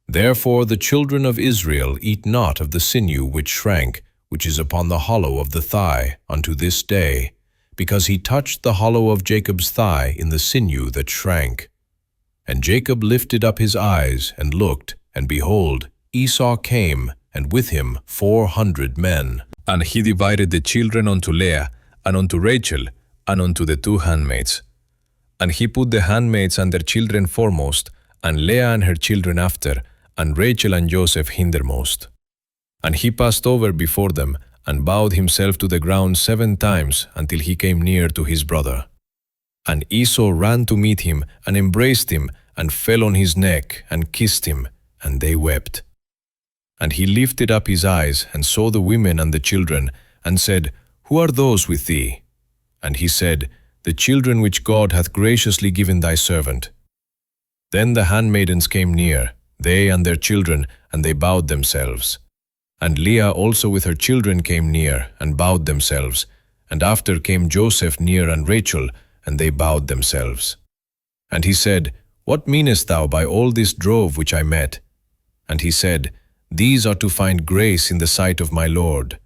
Therefore the children of Israel eat not of the sinew which shrank, which is upon the hollow of the thigh, unto this day, because he touched the hollow of Jacob's thigh in the sinew that shrank. And Jacob lifted up his eyes, and looked, and behold, Esau came, and with him 400 men. And he divided the children unto Leah, and unto Rachel, and unto the 2 handmaids. And he put the handmaids and their children foremost, and Leah and her children after, and Rachel and Joseph hindermost. And he passed over before them, and bowed himself to the ground 7 times, until he came near to his brother. And Esau ran to meet him, and embraced him, and fell on his neck, and kissed him, and they wept. And he lifted up his eyes, and saw the women and the children, and said, Who are those with thee? And he said, The children which God hath graciously given thy servant. Then the handmaidens came near, they and their children, and they bowed themselves. And Leah also with her children came near, and bowed themselves. And after came Joseph near, and Rachel, and they bowed themselves. And he said, What meanest thou by all this drove which I met? And he said, These are to find grace in the sight of my Lord.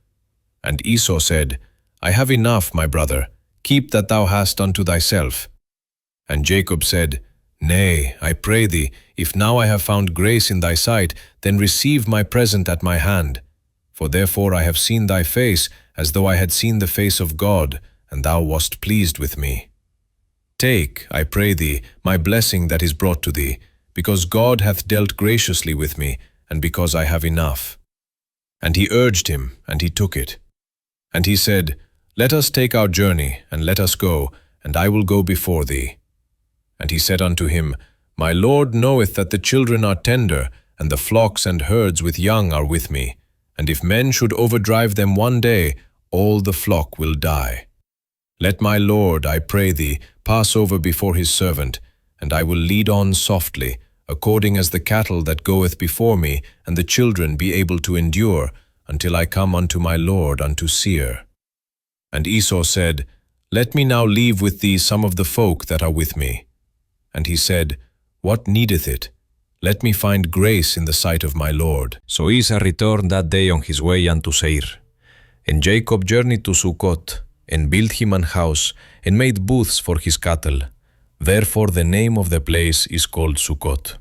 And Esau said, I have enough, my brother, keep that thou hast unto thyself. And Jacob said, Nay, I pray thee, if now I have found grace in thy sight, then receive my present at my hand. For therefore I have seen thy face, as though I had seen the face of God, and thou wast pleased with me. Take, I pray thee, my blessing that is brought to thee, because God hath dealt graciously with me, and because I have enough. And he urged him, and he took it. And he said, Let us take our journey, and let us go, and I will go before thee. And he said unto him, My Lord knoweth that the children are tender, and the flocks and herds with young are with me. And if men should overdrive them one day, all the flock will die. Let my Lord, I pray thee, pass over before his servant, and I will lead on softly, according as the cattle that goeth before me, and the children be able to endure, until I come unto my Lord unto Seir. And Esau said, Let me now leave with thee some of the folk that are with me. And he said, What needeth it? Let me find grace in the sight of my Lord. So Esau returned that day on his way unto Seir. And Jacob journeyed to Succoth, and built him an house, and made booths for his cattle. Therefore the name of the place is called Succoth.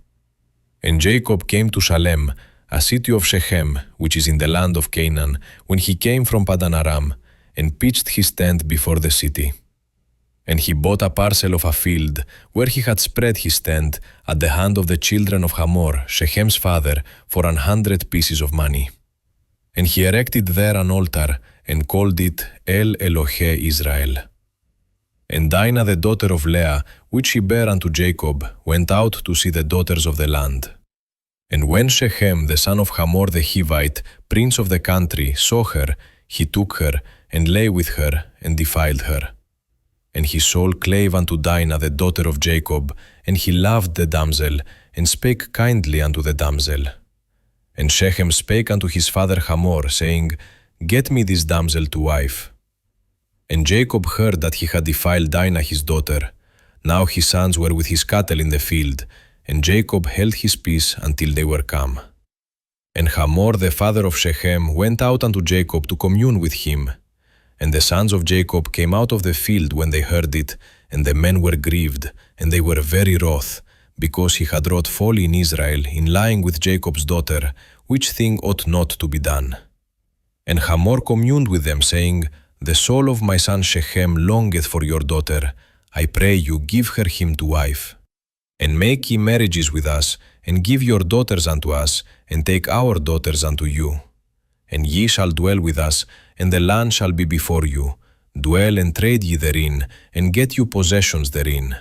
And Jacob came to Shalem, a city of Shechem, which is in the land of Canaan, when he came from Padan Aram, and pitched his tent before the city. And he bought a parcel of a field, where he had spread his tent, at the hand of the children of Hamor, Shechem's father, for 100 pieces of money. And he erected there an altar, and called it El Elohe Israel. And Dinah the daughter of Leah, which she bare unto Jacob, went out to see the daughters of the land. And when Shechem the son of Hamor the Hivite, prince of the country, saw her, he took her, and lay with her, and defiled her. And his soul clave unto Dinah the daughter of Jacob, and he loved the damsel, and spake kindly unto the damsel. And Shechem spake unto his father Hamor, saying, Get me this damsel to wife. And Jacob heard that he had defiled Dinah his daughter. Now his sons were with his cattle in the field, and Jacob held his peace until they were come. And Hamor the father of Shechem went out unto Jacob to commune with him. And the sons of Jacob came out of the field when they heard it, and the men were grieved, and they were very wroth, because he had wrought folly in Israel in lying with Jacob's daughter, which thing ought not to be done. And Hamor communed with them, saying, The soul of my son Shechem longeth for your daughter. I pray you, give her him to wife. And make ye marriages with us, and give your daughters unto us, and take our daughters unto you. And ye shall dwell with us, and the land shall be before you. Dwell and trade ye therein, and get you possessions therein.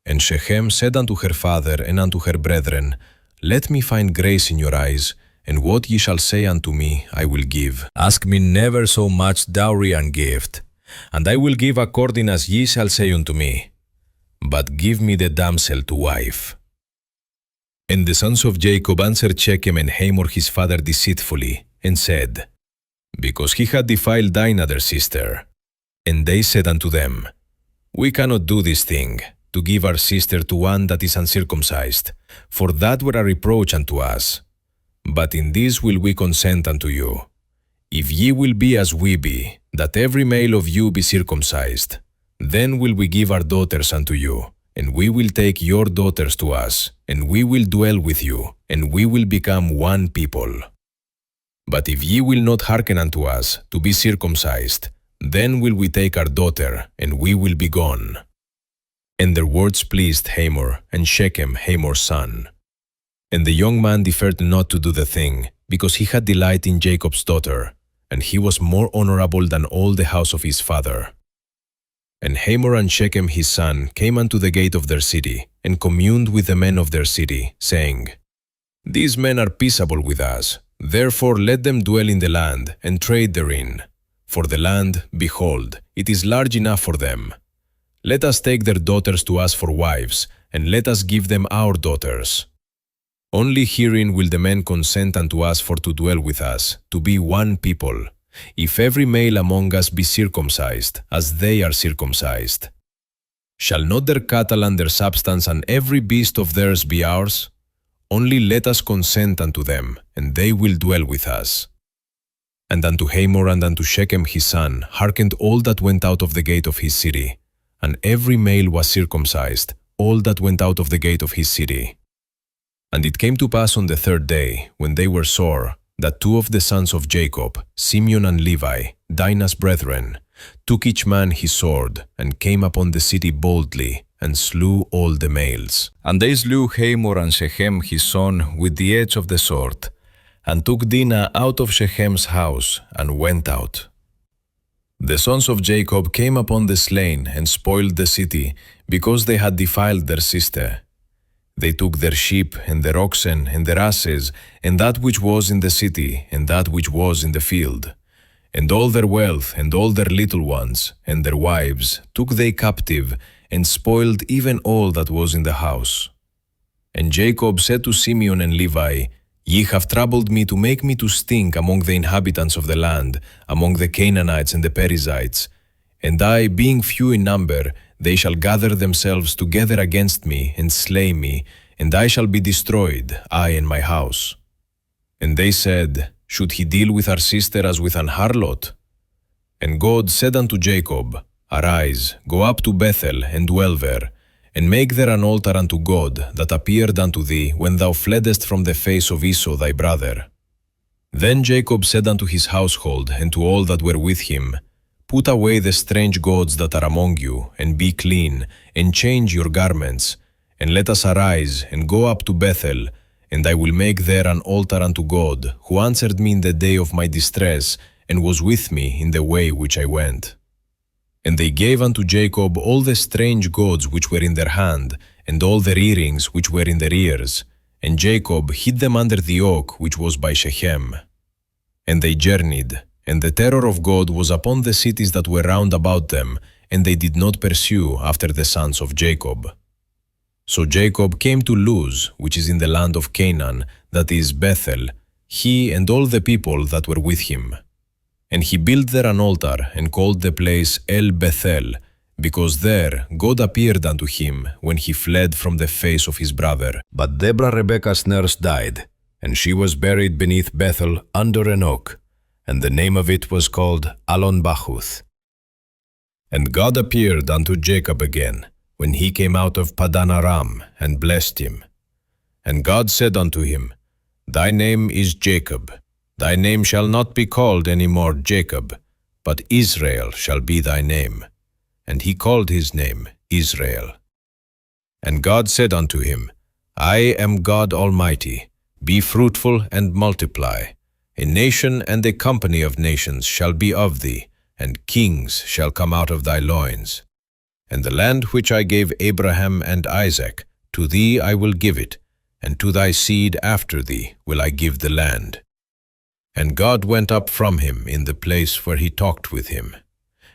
And Shechem said unto her father and unto her brethren, Let me find grace in your eyes, and what ye shall say unto me I will give. Ask me never so much dowry and gift, and I will give according as ye shall say unto me. But give me the damsel to wife. And the sons of Jacob answered Shechem and Hamor his father deceitfully, and said, Because he had defiled Dinah their sister. And they said unto them, We cannot do this thing, to give our sister to one that is uncircumcised, for that were a reproach unto us. But in this will we consent unto you. If ye will be as we be, that every male of you be circumcised, then will we give our daughters unto you, and we will take your daughters to us, and we will dwell with you, and we will become one people. But if ye will not hearken unto us, to be circumcised, then will we take our daughter, and we will be gone. And their words pleased Hamor, and Shechem Hamor's son. And the young man deferred not to do the thing, because he had delight in Jacob's daughter, and he was more honorable than all the house of his father. And Hamor and Shechem his son came unto the gate of their city, and communed with the men of their city, saying, These men are peaceable with us, therefore let them dwell in the land, and trade therein. For the land, behold, it is large enough for them. Let us take their daughters to us for wives, and let us give them our daughters. Only herein will the men consent unto us for to dwell with us, to be one people, if every male among us be circumcised, as they are circumcised. Shall not their cattle and their substance and every beast of theirs be ours? Only let us consent unto them, and they will dwell with us. And unto Hamor and unto Shechem his son hearkened all that went out of the gate of his city, and every male was circumcised, all that went out of the gate of his city. And it came to pass on the third day, when they were sore, that two of the sons of Jacob, Simeon and Levi, Dinah's brethren, took each man his sword, and came upon the city boldly, and slew all the males. And they slew Hamor and Shechem his son with the edge of the sword, and took Dinah out of Shechem's house, and went out. The sons of Jacob came upon the slain, and spoiled the city, because they had defiled their sister. They took their sheep, and their oxen, and their asses, and that which was in the city, and that which was in the field. And all their wealth, and all their little ones, and their wives, took they captive, and spoiled even all that was in the house. And Jacob said to Simeon and Levi, Ye have troubled me to make me to stink among the inhabitants of the land, among the Canaanites and the Perizzites. And I, being few in number, they shall gather themselves together against me, and slay me, and I shall be destroyed, I and my house. And they said, Should he deal with our sister as with an harlot? And God said unto Jacob, Arise, go up to Bethel, and dwell there, and make there an altar unto God, that appeared unto thee when thou fleddest from the face of Esau thy brother. Then Jacob said unto his household, and to all that were with him, Put away the strange gods that are among you, and be clean, and change your garments, and let us arise, and go up to Bethel, and I will make there an altar unto God, who answered me in the day of my distress, and was with me in the way which I went. And they gave unto Jacob all the strange gods which were in their hand, and all their earrings which were in their ears, and Jacob hid them under the oak which was by Shechem. And they journeyed, and the terror of God was upon the cities that were round about them, and they did not pursue after the sons of Jacob. So Jacob came to Luz, which is in the land of Canaan, that is Bethel, he and all the people that were with him. And he built there an altar, and called the place El Bethel, because there God appeared unto him when he fled from the face of his brother. But Deborah Rebekah's nurse died, and she was buried beneath Bethel under an oak, and the name of it was called Allon-Bachuth. And God appeared unto Jacob again, when he came out of Padan Aram, and blessed him. And God said unto him, Thy name is Jacob. Thy name shall not be called any more Jacob, but Israel shall be thy name. And he called his name Israel. And God said unto him, I am God Almighty. Be fruitful and multiply. A nation and a company of nations shall be of thee, and kings shall come out of thy loins. And the land which I gave Abraham and Isaac, to thee I will give it, and to thy seed after thee will I give the land. And God went up from him in the place where he talked with him.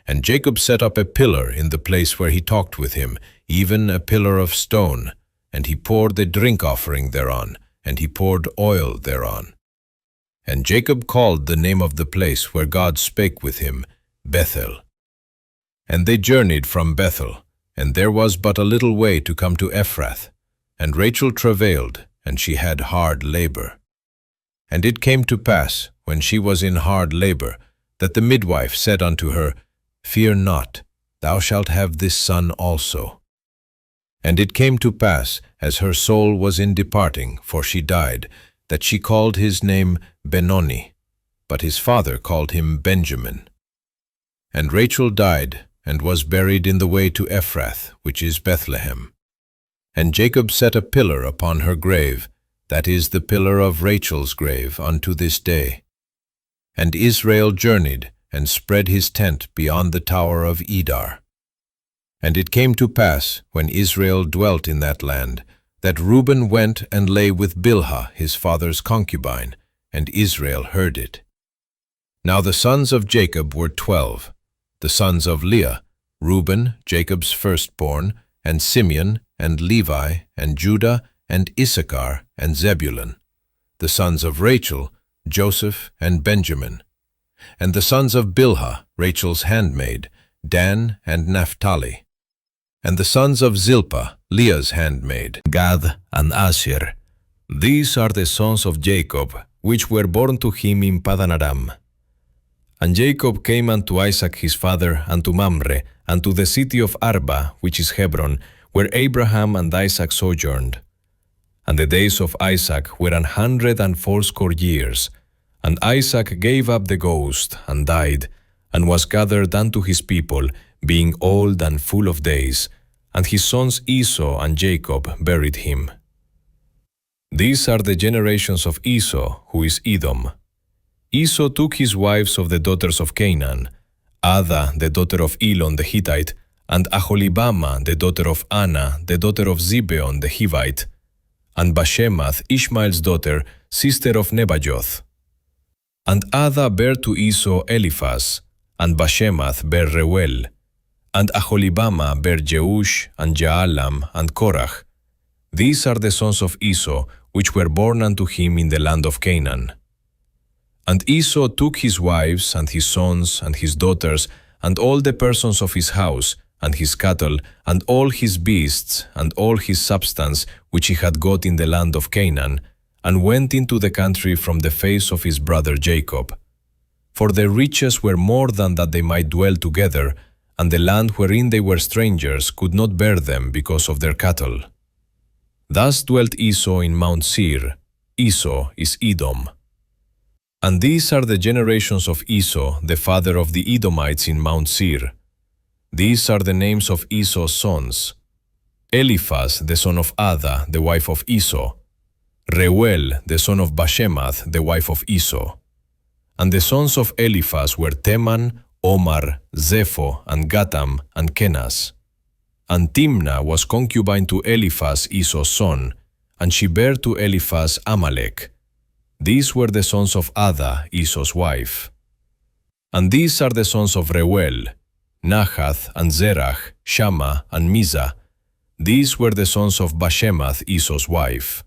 And Jacob set up a pillar in the place where he talked with him, even a pillar of stone, and he poured a drink offering thereon, and he poured oil thereon. And Jacob called the name of the place where God spake with him, Bethel. And they journeyed from Bethel, and there was but a little way to come to Ephrath. And Rachel travailed, and she had hard labor. And it came to pass, when she was in hard labor, that the midwife said unto her, Fear not, thou shalt have this son also. And it came to pass, as her soul was in departing, for she died, that she called his name Benoni, but his father called him Benjamin. And Rachel died, and was buried in the way to Ephrath, which is Bethlehem. And Jacob set a pillar upon her grave, that is the pillar of Rachel's grave unto this day. And Israel journeyed, and spread his tent beyond the tower of Edar. And it came to pass, when Israel dwelt in that land, that Reuben went and lay with Bilhah his father's concubine, and Israel heard it. Now the sons of Jacob were 12, the sons of Leah, Reuben, Jacob's firstborn, and Simeon, and Levi, and Judah, and Issachar, and Zebulun, the sons of Rachel, Joseph, and Benjamin, and the sons of Bilhah, Rachel's handmaid, Dan and Naphtali, and the sons of Zilpah, Leah's handmaid, Gad and Asher. These are the sons of Jacob, which were born to him in Padan Aram. And Jacob came unto Isaac his father, and to Mamre, and to the city of Arba, which is Hebron, where Abraham and Isaac sojourned. And the days of Isaac were 180 years, And Isaac gave up the ghost, and died, and was gathered unto his people, being old and full of days, and his sons Esau and Jacob buried him. These are the generations of Esau, who is Edom. Esau took his wives of the daughters of Canaan, Ada, the daughter of Elon the Hittite, and Aholibama, the daughter of Anna, the daughter of Zibeon the Hivite, and Bashemath, Ishmael's daughter, sister of Nebajoth. And Ada bare to Esau Eliphaz, and Bashemath bare Reuel, and Aholibama bare Jeush, and Jaalam, and Korach. These are the sons of Esau, which were born unto him in the land of Canaan. And Esau took his wives, and his sons, and his daughters, and all the persons of his house, and his cattle, and all his beasts, and all his substance, which he had got in the land of Canaan, and went into the country from the face of his brother Jacob. For their riches were more than that they might dwell together, and the land wherein they were strangers could not bear them because of their cattle. Thus dwelt Esau in Mount Seir. Esau is Edom. And these are the generations of Esau, the father of the Edomites in Mount Seir. These are the names of Esau's sons: Eliphaz, the son of Ada, the wife of Esau; Reuel, the son of Bashemath, the wife of Esau. And the sons of Eliphaz were Teman, Omar, Zepho, and Gatam, and Kenaz. And Timnah was concubine to Eliphaz, Esau's son, and she bare to Eliphaz Amalek. These were the sons of Ada, Esau's wife. And these are the sons of Reuel: Nahath, and Zerach, Shammah, and Mizah. These were the sons of Bashemath, Esau's wife.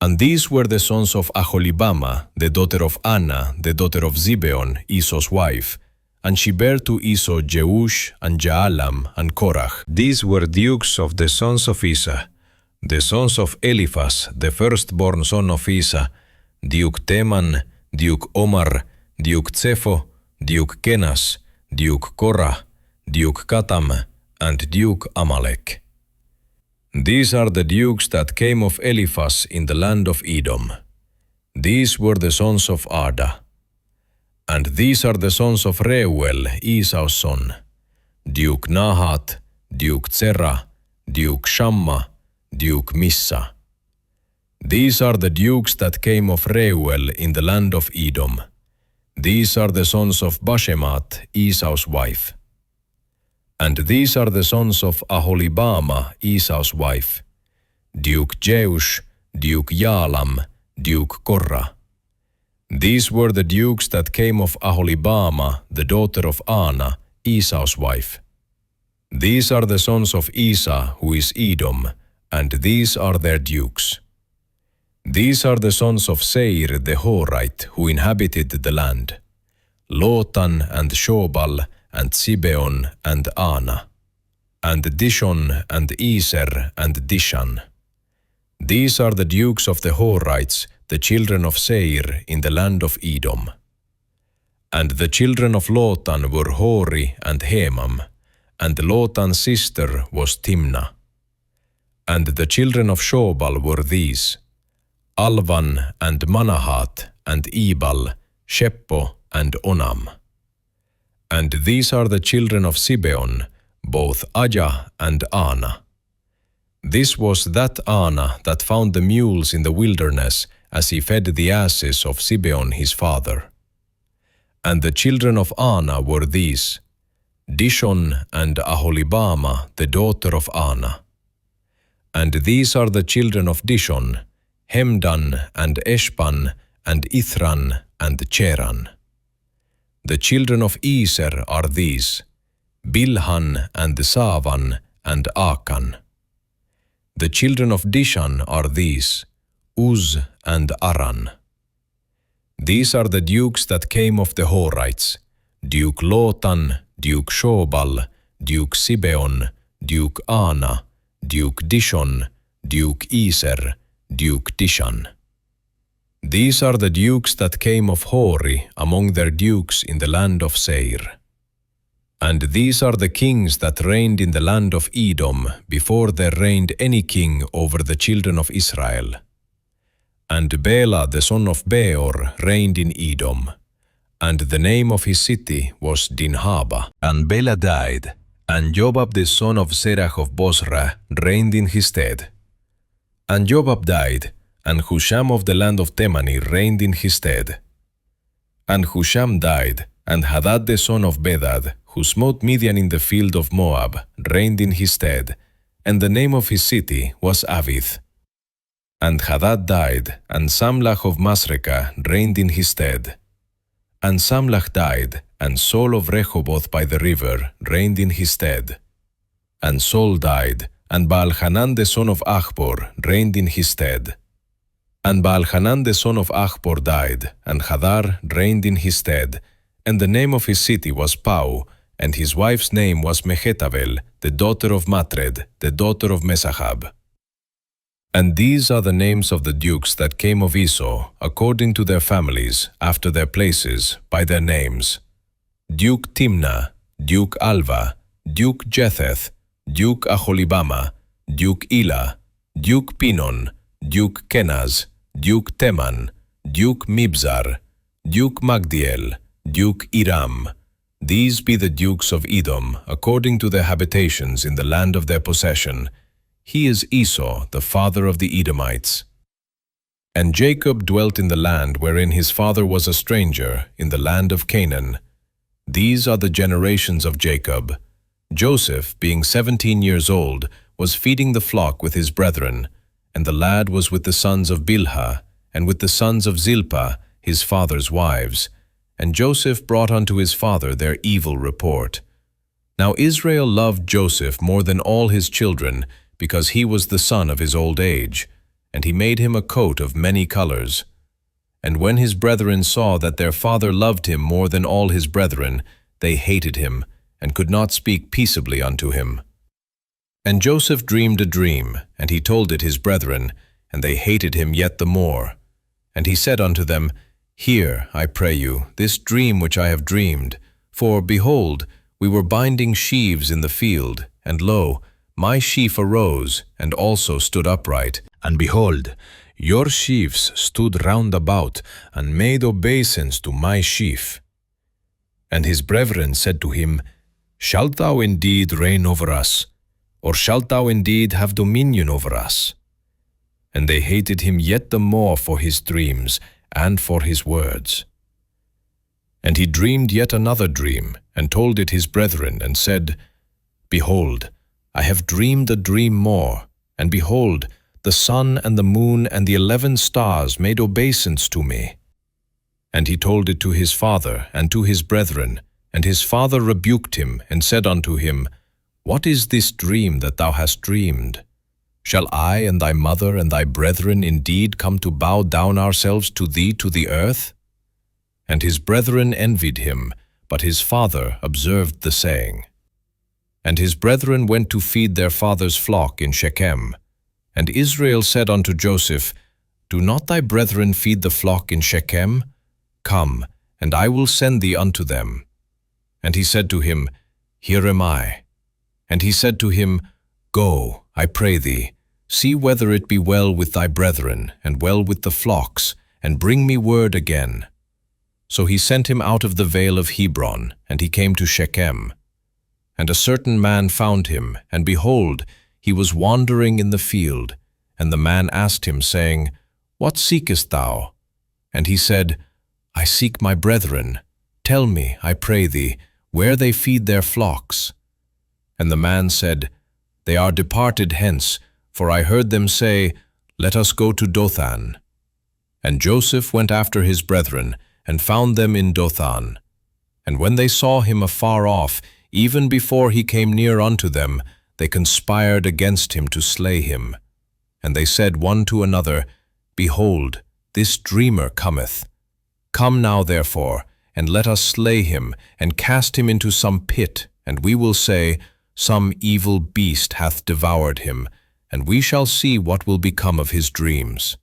And these were the sons of Aholibama, the daughter of Anna, the daughter of Zibeon, Esau's wife, and she bare to Esau Jeush, and Jaalam, and Korach. These were dukes of the sons of Esau, the sons of Eliphaz, the firstborn son of Esau, Duke Teman, Duke Omar, Duke Zepho, Duke Kenaz, Duke Korah, Duke Gatam, and Duke Amalek. These are the dukes that came of Eliphaz in the land of Edom. These were the sons of Ada. And these are the sons of Reuel, Esau's son: Duke Nahat, Duke Zerah, Duke Shammah, Duke Missa. These are the dukes that came of Reuel in the land of Edom. These are the sons of Bashemath, Esau's wife. And these are the sons of Aholibama, Esau's wife: Duke Jeush, Duke Jaalam, Duke Korah. These were the dukes that came of Aholibama, the daughter of Anna, Esau's wife. These are the sons of Esau, who is Edom, and these are their dukes. These are the sons of Seir the Horite, who inhabited the land: Lotan, and Shobal, and Zibeon, and Anna, and Dishon, and Eser, and Dishan. These are the dukes of the Horites, the children of Seir, in the land of Edom. And the children of Lotan were Hori and Hemam, and Lotan's sister was Timnah. And the children of Shobal were these: Alvan, and Manahat, and Ebal, Sheppo, and Onam. And these are the children of Zibeon, both Ajah and Anna. This was that Anna that found the mules in the wilderness, as he fed the asses of Zibeon his father. And the children of Anna were these: Dishon, and Aholibama, the daughter of Anna. And these are the children of Dishon: Hemdan, and Eshban, and Ithran, and Cheran. The children of Eser are these: Bilhan, and Savan, and Akan. The children of Dishan are these: Uz, and Aran. These are the dukes that came of the Horites: Duke Lotan, Duke Shobal, Duke Zibeon, Duke Anna, Duke Dishon, Duke Eser, Duke Dishan. These are the dukes that came of Hori among their dukes in the land of Seir. And these are the kings that reigned in the land of Edom before there reigned any king over the children of Israel. And Bela the son of Beor reigned in Edom, and the name of his city was Dinhaba. And Bela died, and Jobab the son of Zerach of Bosra reigned in his stead. And Jobab died, and Husham of the land of Temani reigned in his stead. And Husham died, and Hadad the son of Bedad, who smote Midian in the field of Moab, reigned in his stead, and the name of his city was Avith. And Hadad died, and Samlach of Masrekah reigned in his stead. And Samlach died, and Saul of Rehoboth by the river reigned in his stead. And Saul died, and Baal-Hanan the son of Achbor reigned in his stead. And Baal-Hanan the son of Achbor died, and Hadar reigned in his stead, and the name of his city was Pau, and his wife's name was Mehetabel, the daughter of Matred, the daughter of Mesahab. And these are the names of the dukes that came of Esau, according to their families, after their places, by their names: Duke Timnah, Duke Alva, Duke Jetheth, Duke Aholibama, Duke Elah, Duke Pinon, Duke Kenaz, Duke Teman, Duke Mibzar, Duke Magdiel, Duke Iram. These be the dukes of Edom, according to their habitations in the land of their possession. He is Esau, the father of the Edomites. And Jacob dwelt in the land wherein his father was a stranger, in the land of Canaan. These are the generations of Jacob. Joseph, being 17 years old, was feeding the flock with his brethren, and the lad was with the sons of Bilhah, and with the sons of Zilpah, his father's wives. And Joseph brought unto his father their evil report. Now Israel loved Joseph more than all his children, because he was the son of his old age, and he made him a coat of many colors. And when his brethren saw that their father loved him more than all his brethren, they hated him, and could not speak peaceably unto him. And Joseph dreamed a dream, and he told it his brethren, and they hated him yet the more. And he said unto them, Hear, I pray you, this dream which I have dreamed. For, behold, we were binding sheaves in the field, and lo, my sheaf arose, and also stood upright. And behold, your sheaves stood round about, and made obeisance to my sheaf. And his brethren said to him, Shalt thou indeed reign over us? Or shalt thou indeed have dominion over us? And they hated him yet the more for his dreams, and for his words. And he dreamed yet another dream, and told it his brethren, and said, Behold, I have dreamed a dream more, and behold, the sun and the moon and the 11 stars made obeisance to me. And he told it to his father and to his brethren, and his father rebuked him, and said unto him, What is this dream that thou hast dreamed? Shall I and thy mother and thy brethren indeed come to bow down ourselves to thee to the earth? And his brethren envied him, but his father observed the saying. And his brethren went to feed their father's flock in Shechem. And Israel said unto Joseph, Do not thy brethren feed the flock in Shechem? Come, and I will send thee unto them. And he said to him, Here am I. And he said to him, Go, I pray thee, see whether it be well with thy brethren, and well with the flocks, and bring me word again. So he sent him out of the vale of Hebron, and he came to Shechem. And a certain man found him, and behold, he was wandering in the field. And the man asked him, saying, What seekest thou? And he said, I seek my brethren. Tell me, I pray thee, where they feed their flocks. And the man said, They are departed hence, for I heard them say, Let us go to Dothan. And Joseph went after his brethren, and found them in Dothan. And when they saw him afar off, even before he came near unto them, they conspired against him to slay him. And they said one to another, Behold, this dreamer cometh. Come now therefore, and let us slay him, and cast him into some pit, and we will say, Some evil beast hath devoured him, and we shall see what will become of his dreams.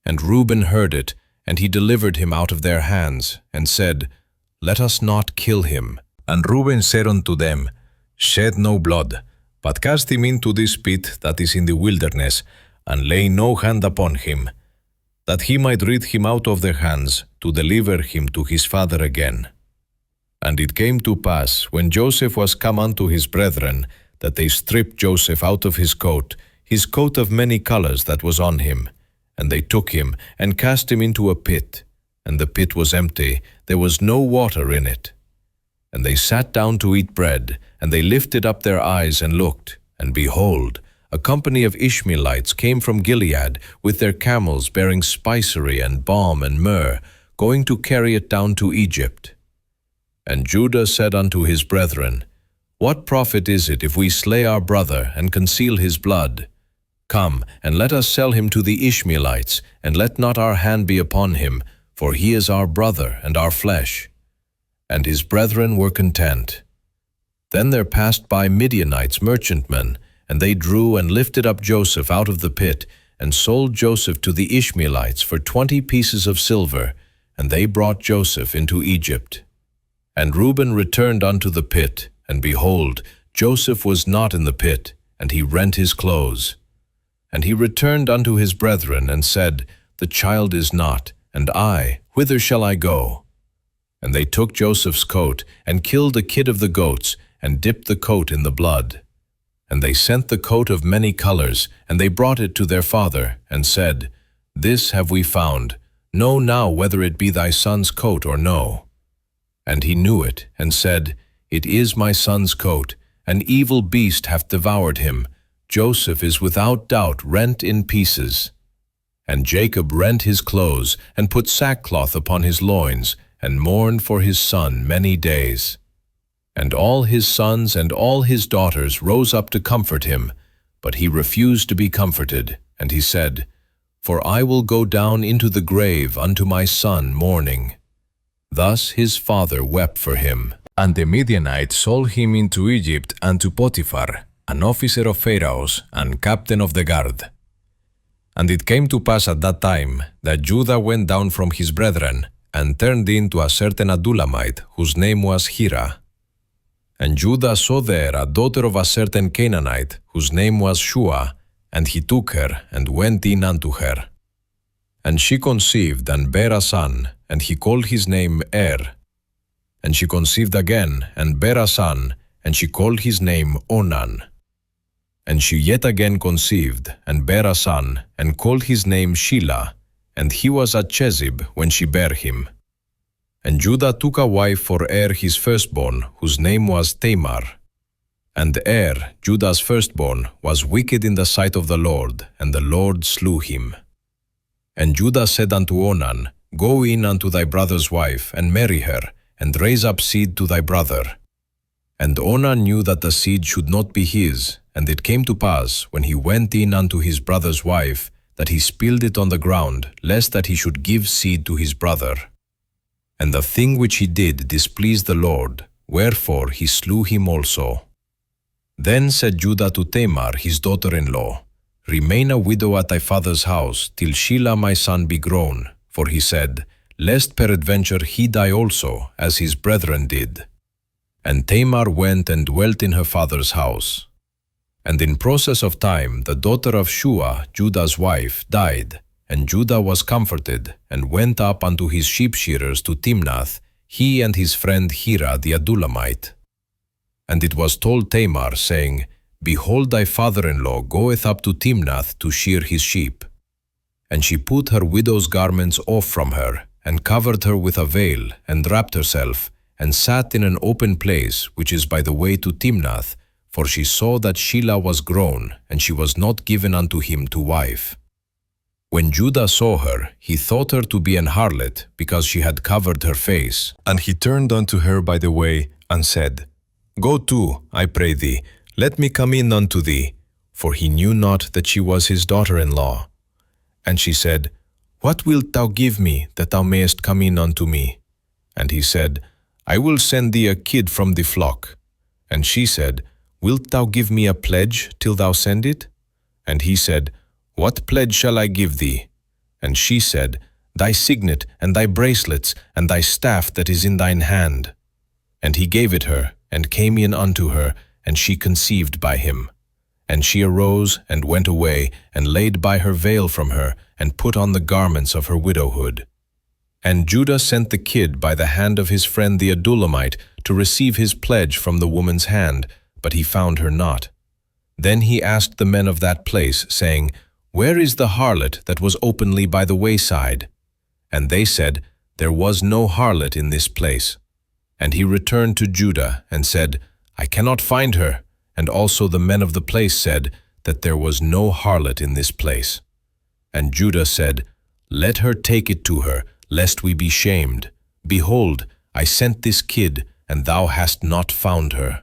And Reuben heard it, and he delivered him out of their hands, and said, Let us not kill him. And Reuben said unto them, Shed no blood, but cast him into this pit that is in the wilderness, and lay no hand upon him. that he might rid him out of their hands, to deliver him to his father again. And it came to pass, when Joseph was come unto his brethren, that they stripped Joseph out of his coat of many colors that was on him. And they took him, and cast him into a pit. And the pit was empty, there was no water in it. And they sat down to eat bread, and they lifted up their eyes and looked, and behold, a company of Ishmaelites came from Gilead with their camels bearing spicery and balm and myrrh, going to carry it down to Egypt. And Judah said unto his brethren, What profit is it if we slay our brother and conceal his blood? Come, and let us sell him to the Ishmaelites, and let not our hand be upon him, for he is our brother and our flesh. And his brethren were content. Then there passed by Midianites merchantmen, and they drew and lifted up Joseph out of the pit, and sold Joseph to the Ishmaelites for 20 pieces of silver, and they brought Joseph into Egypt. And Reuben returned unto the pit, and behold, Joseph was not in the pit, and he rent his clothes. And he returned unto his brethren, and said, The child is not, and I, whither shall I go? And they took Joseph's coat, and killed a kid of the goats, and dipped the coat in the blood. And they sent the coat of many colors, and they brought it to their father, and said, This have we found. Know now whether it be thy son's coat or no. And he knew it, and said, It is my son's coat. An evil beast hath devoured him. Joseph is without doubt rent in pieces. And Jacob rent his clothes, and put sackcloth upon his loins, and mourned for his son many days. And all his sons and all his daughters rose up to comfort him, but he refused to be comforted, and he said, For I will go down into the grave unto my son mourning. Thus his father wept for him. And the Midianites sold him into Egypt unto Potiphar, an officer of Pharaoh's, and captain of the guard. And it came to pass at that time, that Judah went down from his brethren, and turned in to a certain Adullamite, whose name was Hira. And Judah saw there a daughter of a certain Canaanite, whose name was Shua, and he took her, and went in unto her. And she conceived, and bare a son, and he called his name And she conceived again, and bare a son, and she called his name Onan. And she yet again conceived, and bare a son, and called his name Shelah, and he was at Chezib when she bare him. And Judah took a wife for his firstborn, whose name was Tamar. And Judah's firstborn, was wicked in the sight of the Lord, and the Lord slew him. And Judah said unto Onan, Go in unto thy brother's wife, and marry her, and raise up seed to thy brother. And Onan knew that the seed should not be his, and it came to pass, when he went in unto his brother's wife, that he spilled it on the ground, lest that he should give seed to his brother. And the thing which he did displeased the Lord, wherefore he slew him also. Then said Judah to Tamar his daughter-in-law, Remain a widow at thy father's house, till Shelah my son be grown. For he said, Lest peradventure he die also, as his brethren did. And Tamar went and dwelt in her father's house. And in process of time the daughter of Shua, Judah's wife, died, and Judah was comforted, and went up unto his sheep-shearers to Timnath, he and his friend Hira the Adullamite. And it was told Tamar, saying, Behold, thy father-in-law goeth up to Timnath to shear his sheep. And she put her widow's garments off from her, and covered her with a veil, and wrapped herself, and sat in an open place, which is by the way to Timnath, for she saw that Shelah was grown, and she was not given unto him to wife. When Judah saw her, he thought her to be an harlot, because she had covered her face. And he turned unto her by the way, and said, Go to, I pray thee, let me come in unto thee, for he knew not that she was his daughter-in-law. And she said, What wilt thou give me, that thou mayest come in unto me? And he said, I will send thee a kid from the flock. And she said, Wilt thou give me a pledge till thou send it? And he said, What pledge shall I give thee? And she said, Thy signet, and thy bracelets, and thy staff that is in thine hand. And he gave it her, and came in unto her, and she conceived by him. And she arose and went away, and laid by her veil from her, and put on the garments of her widowhood. And Judah sent the kid by the hand of his friend the Adullamite to receive his pledge from the woman's hand, but he found her not. Then he asked the men of that place, saying, Where is the harlot that was openly by the wayside? And they said, There was no harlot in this place. And he returned to Judah, and said, I cannot find her. And also the men of the place said, that there was no harlot in this place. And Judah said, Let her take it to her, lest we be shamed. Behold, I sent this kid, and thou hast not found her.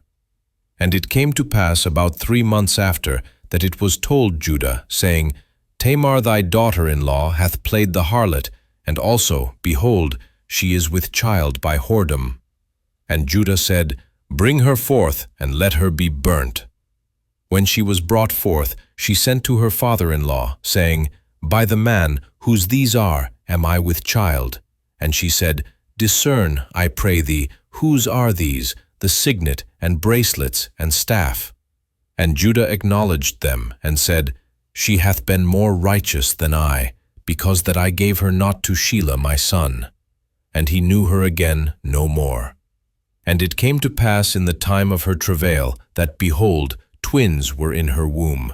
And it came to pass about 3 months after, that it was told Judah, saying, Tamar thy daughter-in-law hath played the harlot, and also, behold, she is with child by whoredom. And Judah said, Bring her forth, and let her be burnt. When she was brought forth, she sent to her father-in-law, saying, By the man, whose these are, am I with child. And she said, Discern, I pray thee, whose are these, the signet, and bracelets, and staff? And Judah acknowledged them, and said, She hath been more righteous than I, because that I gave her not to Shelah my son. And he knew her again no more. And it came to pass in the time of her travail, that, behold, twins were in her womb.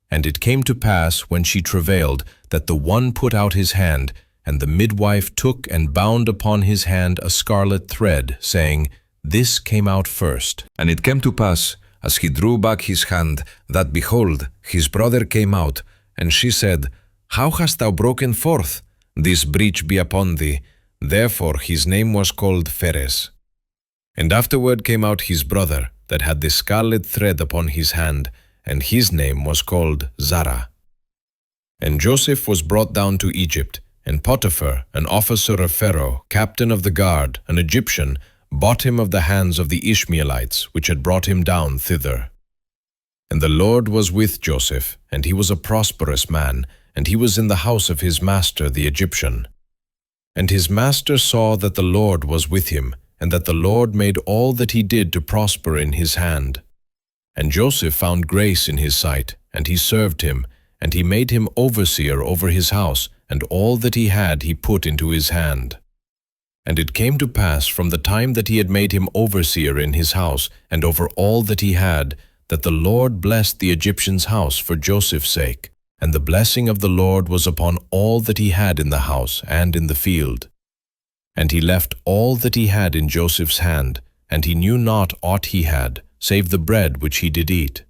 And it came to pass, when she travailed, that the one put out his hand, and the midwife took and bound upon his hand a scarlet thread, saying, This came out first. And it came to pass, as he drew back his hand, that, behold, his brother came out, and she said, How hast thou broken forth? This breach be upon thee. Therefore his name was called Pharez. And afterward came out his brother, that had the scarlet thread upon his hand, and his name was called Zara. And Joseph was brought down to Egypt, and Potiphar, an officer of Pharaoh, captain of the guard, an Egyptian, bought him of the hands of the Ishmaelites, which had brought him down thither. And the Lord was with Joseph, and he was a prosperous man, and he was in the house of his master the Egyptian. And his master saw that the Lord was with him, and that the Lord made all that he did to prosper in his hand. And Joseph found grace in his sight, and he served him, and he made him overseer over his house, and all that he had he put into his hand. And it came to pass from the time that he had made him overseer in his house, and over all that he had, that the Lord blessed the Egyptian's house for Joseph's sake. And the blessing of the Lord was upon all that he had in the house and in the field. And he left all that he had in Joseph's hand, and he knew not aught he had, save the bread which he did eat.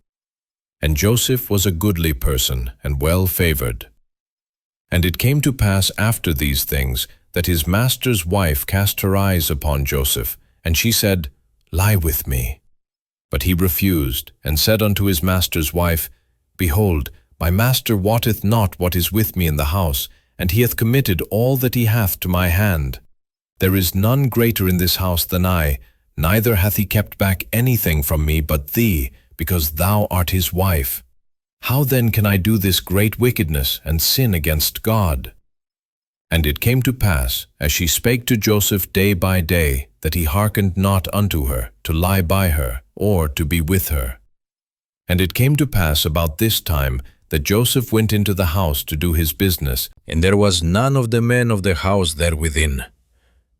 And Joseph was a goodly person, and well favored. And it came to pass after these things, that his master's wife cast her eyes upon Joseph, and she said, Lie with me. But he refused, and said unto his master's wife, Behold, my master wotteth not what is with me in the house, and he hath committed all that he hath to my hand. There is none greater in this house than I, neither hath he kept back anything from me but thee, because thou art his wife. How then can I do this great wickedness, and sin against God? And it came to pass, as she spake to Joseph day by day, that he hearkened not unto her, to lie by her, or to be with her. And it came to pass about this time, that Joseph went into the house to do his business, and there was none of the men of the house there within.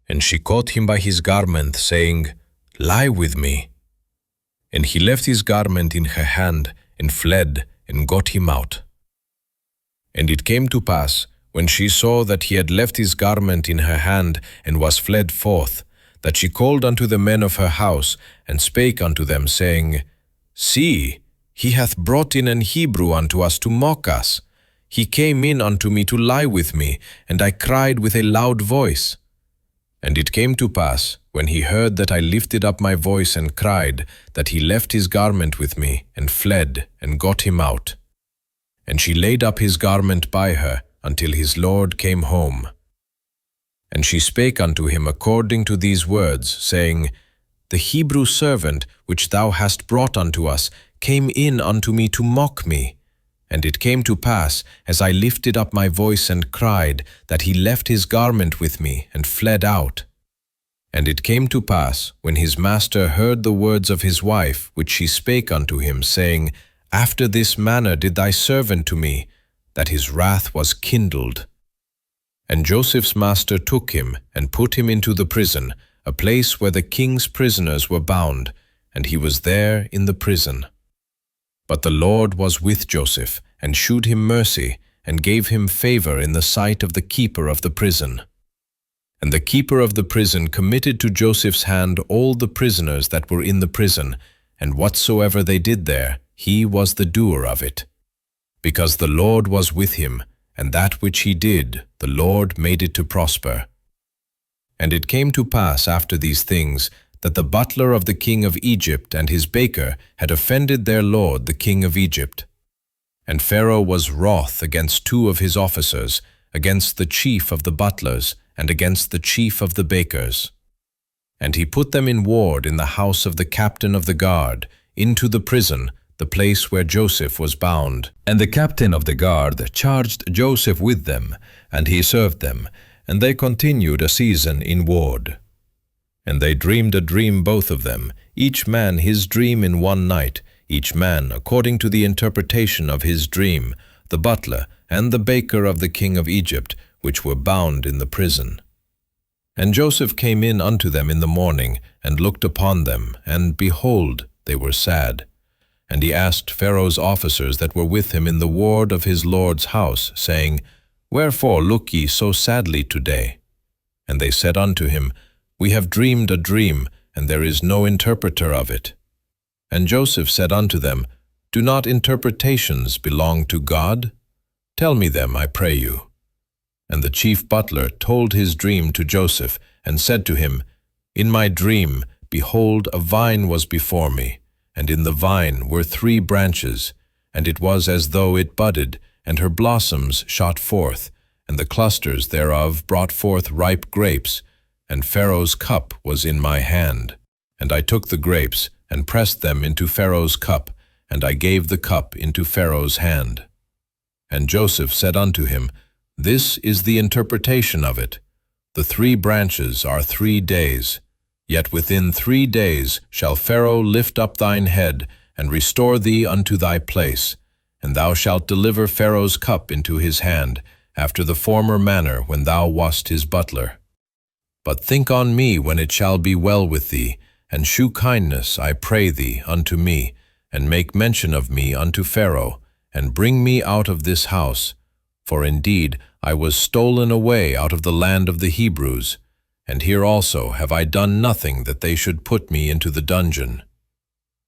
And she caught him by his garment, saying, Lie with me. And he left his garment in her hand, and fled, and got him out. And it came to pass, when she saw that he had left his garment in her hand, and was fled forth, that she called unto the men of her house, and spake unto them, saying, See, he hath brought in an Hebrew unto us to mock us. He came in unto me to lie with me, and I cried with a loud voice. And it came to pass, when he heard that I lifted up my voice and cried, that he left his garment with me, and fled, and got him out. And she laid up his garment by her, until his lord came home. And she spake unto him according to these words, saying, The Hebrew servant, which thou hast brought unto us, came in unto me to mock me. And it came to pass, as I lifted up my voice and cried, that he left his garment with me, and fled out. And it came to pass, when his master heard the words of his wife, which she spake unto him, saying, After this manner did thy servant to me, that his wrath was kindled. And Joseph's master took him and put him into the prison, a place where the king's prisoners were bound, and he was there in the prison. But the Lord was with Joseph, and shewed him mercy, and gave him favor in the sight of the keeper of the prison. And the keeper of the prison committed to Joseph's hand all the prisoners that were in the prison, and whatsoever they did there, he was the doer of it. Because the Lord was with him, and that which he did, the Lord made it to prosper. And it came to pass after these things, that the butler of the king of Egypt and his baker had offended their lord the king of Egypt. And Pharaoh was wroth against 2 of his officers, against the chief of the butlers, and against the chief of the bakers. And he put them in ward in the house of the captain of the guard, into the prison, the place where Joseph was bound. And the captain of the guard charged Joseph with them, and he served them, and they continued a season in ward. And they dreamed a dream both of them, each man his dream in one night, each man according to the interpretation of his dream, the butler and the baker of the king of Egypt, which were bound in the prison. And Joseph came in unto them in the morning, and looked upon them, and behold, they were sad. And he asked Pharaoh's officers that were with him in the ward of his lord's house, saying, Wherefore look ye so sadly today? And they said unto him, We have dreamed a dream, and there is no interpreter of it. And Joseph said unto them, Do not interpretations belong to God? Tell me them, I pray you. And the chief butler told his dream to Joseph, and said to him, In my dream, behold, a vine was before me, and in the vine were 3 branches, and it was as though it budded, and her blossoms shot forth, and the clusters thereof brought forth ripe grapes, and Pharaoh's cup was in my hand. And I took the grapes, and pressed them into Pharaoh's cup, and I gave the cup into Pharaoh's hand. And Joseph said unto him, This is the interpretation of it. The 3 branches are 3 days. Yet within 3 days shall Pharaoh lift up thine head, and restore thee unto thy place, and thou shalt deliver Pharaoh's cup into his hand, after the former manner when thou wast his butler. But think on me when it shall be well with thee, and shew kindness, I pray thee, unto me, and make mention of me unto Pharaoh, and bring me out of this house. For indeed I was stolen away out of the land of the Hebrews, and here also have I done nothing that they should put me into the dungeon.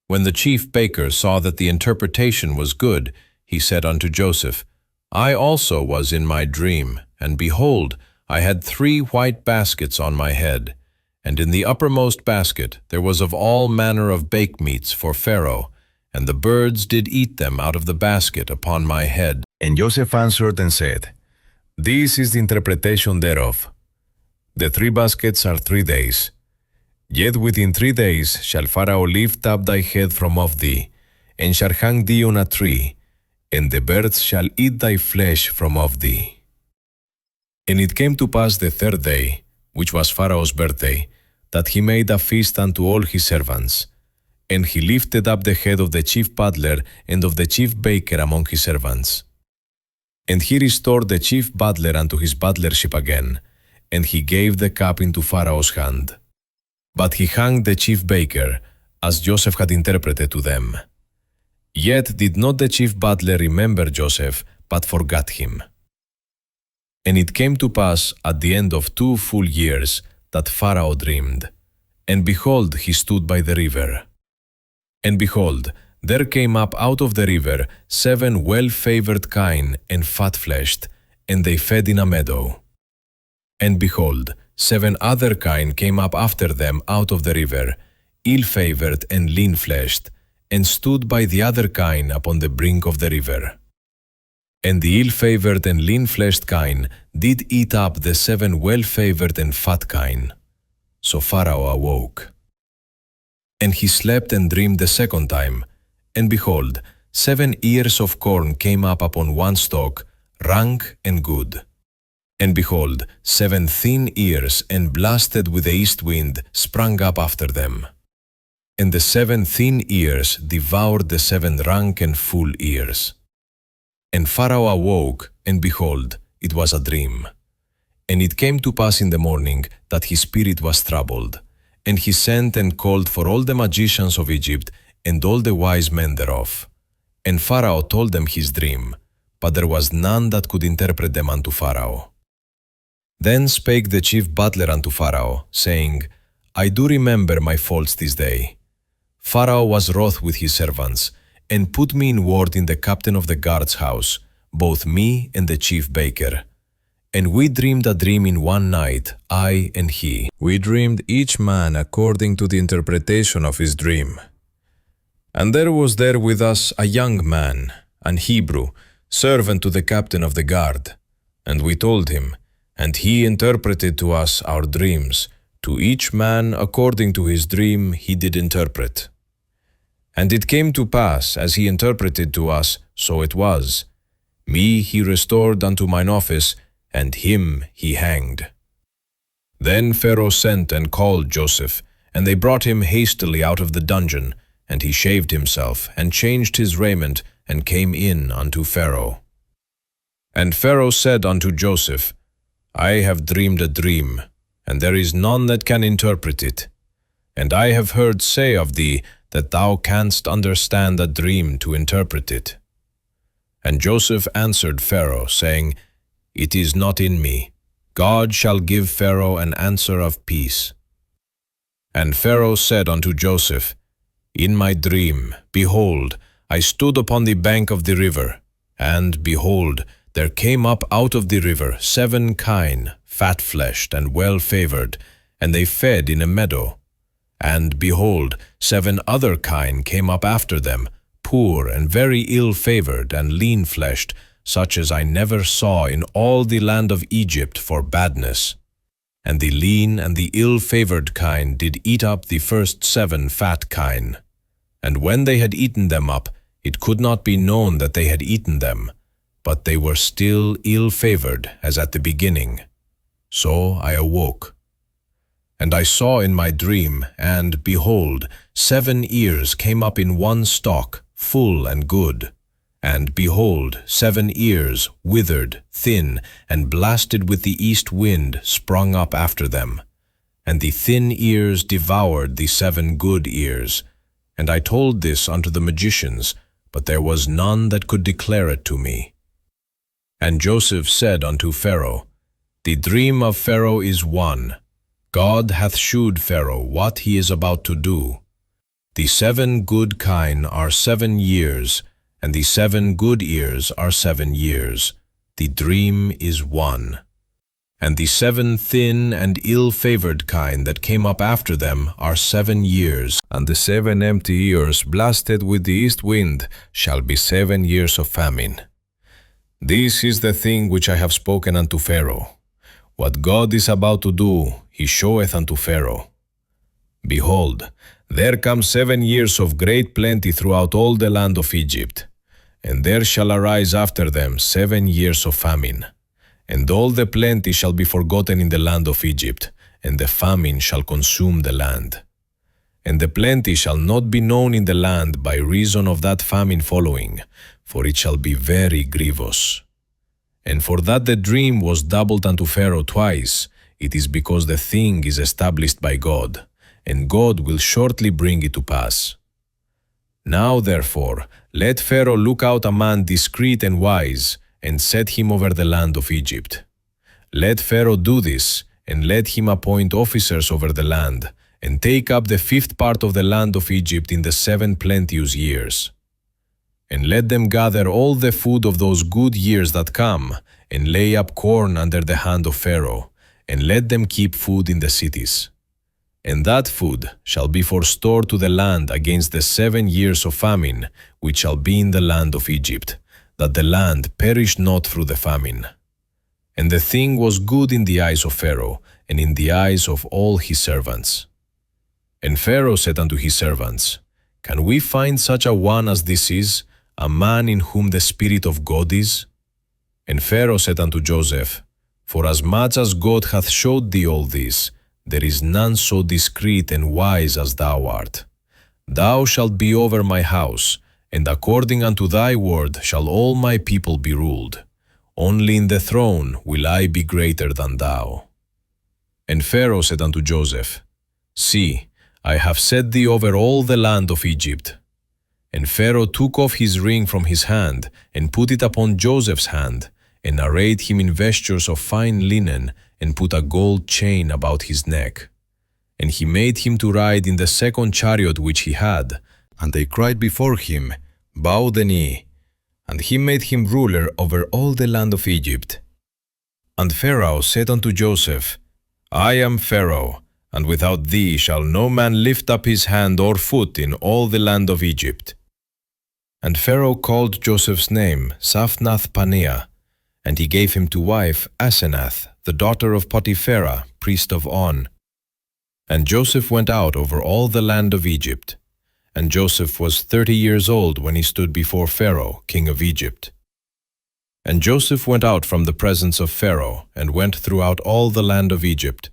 When the chief baker saw that the interpretation was good, he said unto Joseph, I also was in my dream, and behold, I had 3 white baskets on my head, and in the uppermost basket there was of all manner of bake meats for Pharaoh, and the birds did eat them out of the basket upon my head. And Joseph answered and said, This is the interpretation thereof. The 3 baskets are 3 days. Yet within 3 days shall Pharaoh lift up thy head from off thee, and shall hang thee on a tree, and the birds shall eat thy flesh from off thee. And it came to pass the 3rd day, which was Pharaoh's birthday, that he made a feast unto all his servants. And he lifted up the head of the chief butler and of the chief baker among his servants. And he restored the chief butler unto his butlership again, and he gave the cup into Pharaoh's hand. But he hanged the chief baker, as Joseph had interpreted to them. Yet did not the chief butler remember Joseph, but forgot him. And it came to pass at the end of 2 full years that Pharaoh dreamed, and behold, he stood by the river. And behold, there came up out of the river 7 well-favored kine and fat-fleshed, and they fed in a meadow. And behold, 7 other kine came up after them out of the river, ill-favored and lean-fleshed, and stood by the other kine upon the brink of the river. And the ill-favored and lean-fleshed kine did eat up the 7 well-favored and fat kine. So Pharaoh awoke. And he slept and dreamed the 2nd time, and behold, 7 ears of corn came up upon one stalk, rank and good. And behold, 7 thin ears and blasted with the east wind sprang up after them. And the 7 thin ears devoured the 7 rank and full ears. And Pharaoh awoke, and behold, it was a dream. And it came to pass in the morning that his spirit was troubled. And he sent and called for all the magicians of Egypt, and all the wise men thereof. And Pharaoh told them his dream, but there was none that could interpret them unto Pharaoh. Then spake the chief butler unto Pharaoh, saying, I do remember my faults this day. Pharaoh was wroth with his servants, and put me in ward in the captain of the guard's house, both me and the chief baker. And we dreamed a dream in one night, I and he. We dreamed each man according to the interpretation of his dream. And there was there with us a young man, an Hebrew, servant to the captain of the guard. And we told him, and he interpreted to us our dreams. To each man according to his dream he did interpret. And it came to pass, as he interpreted to us, so it was. Me he restored unto mine office, and him he hanged. Then Pharaoh sent and called Joseph, and they brought him hastily out of the dungeon, and he shaved himself, and changed his raiment, and came in unto Pharaoh. And Pharaoh said unto Joseph, I have dreamed a dream, and there is none that can interpret it. And I have heard say of thee, that thou canst understand a dream to interpret it. And Joseph answered Pharaoh, saying, It is not in me. God shall give Pharaoh an answer of peace. And Pharaoh said unto Joseph, In my dream, behold, I stood upon the bank of the river, and, behold, there came up out of the river 7 kine, fat-fleshed and well-favored, and they fed in a meadow. And, behold, 7 other kine came up after them, poor and very ill-favored and lean-fleshed, such as I never saw in all the land of Egypt for badness. And the lean and the ill-favored kine did eat up the first 7 fat kine. And when they had eaten them up, it could not be known that they had eaten them, but they were still ill-favored as at the beginning. So I awoke. And I saw in my dream, and, behold, 7 ears came up in one stalk, full and good. And, behold, 7 ears, withered, thin, and blasted with the east wind, sprung up after them. And the thin ears devoured the 7 good ears. And I told this unto the magicians, but there was none that could declare it to me. And Joseph said unto Pharaoh, The dream of Pharaoh is one. God hath shewed Pharaoh what he is about to do. The 7 good kine are 7 years, and the 7 good ears are 7 years. The dream is one. And the 7 thin and ill-favored kine that came up after them are 7 years. And the 7 empty ears blasted with the east wind shall be 7 years of famine. This is the thing which I have spoken unto Pharaoh. What God is about to do, he showeth unto Pharaoh. Behold, there come 7 years of great plenty throughout all the land of Egypt, and there shall arise after them 7 years of famine. And all the plenty shall be forgotten in the land of Egypt, and the famine shall consume the land. And the plenty shall not be known in the land by reason of that famine following, for it shall be very grievous. And for that the dream was doubled unto Pharaoh twice, it is because the thing is established by God, and God will shortly bring it to pass. Now therefore, let Pharaoh look out a man discreet and wise, and set him over the land of Egypt. Let Pharaoh do this, and let him appoint officers over the land, and take up the 5th part of the land of Egypt in the 7 plenteous years. And let them gather all the food of those good years that come, and lay up corn under the hand of Pharaoh, and let them keep food in the cities. And that food shall be for store to the land against the 7 years of famine, which shall be in the land of Egypt, that the land perish not through the famine. And the thing was good in the eyes of Pharaoh, and in the eyes of all his servants. And Pharaoh said unto his servants, Can we find such a one as this is, a man in whom the Spirit of God is? And Pharaoh said unto Joseph, Forasmuch as God hath showed thee all this, there is none so discreet and wise as thou art. Thou shalt be over my house, and according unto thy word shall all my people be ruled. Only in the throne will I be greater than thou. And Pharaoh said unto Joseph, See, I have set thee over all the land of Egypt. And Pharaoh took off his ring from his hand, and put it upon Joseph's hand, and arrayed him in vestures of fine linen, and put a gold chain about his neck. And he made him to ride in the second chariot which he had. And they cried before him, Bow the knee. And he made him ruler over all the land of Egypt. And Pharaoh said unto Joseph, I am Pharaoh, and without thee shall no man lift up his hand or foot in all the land of Egypt. And Pharaoh called Joseph's name Saphnath-Paneah, and he gave him to wife Asenath, the daughter of Potipharah, priest of On. And Joseph went out over all the land of Egypt. And Joseph was 30 years old when he stood before Pharaoh, king of Egypt. And Joseph went out from the presence of Pharaoh, and went throughout all the land of Egypt.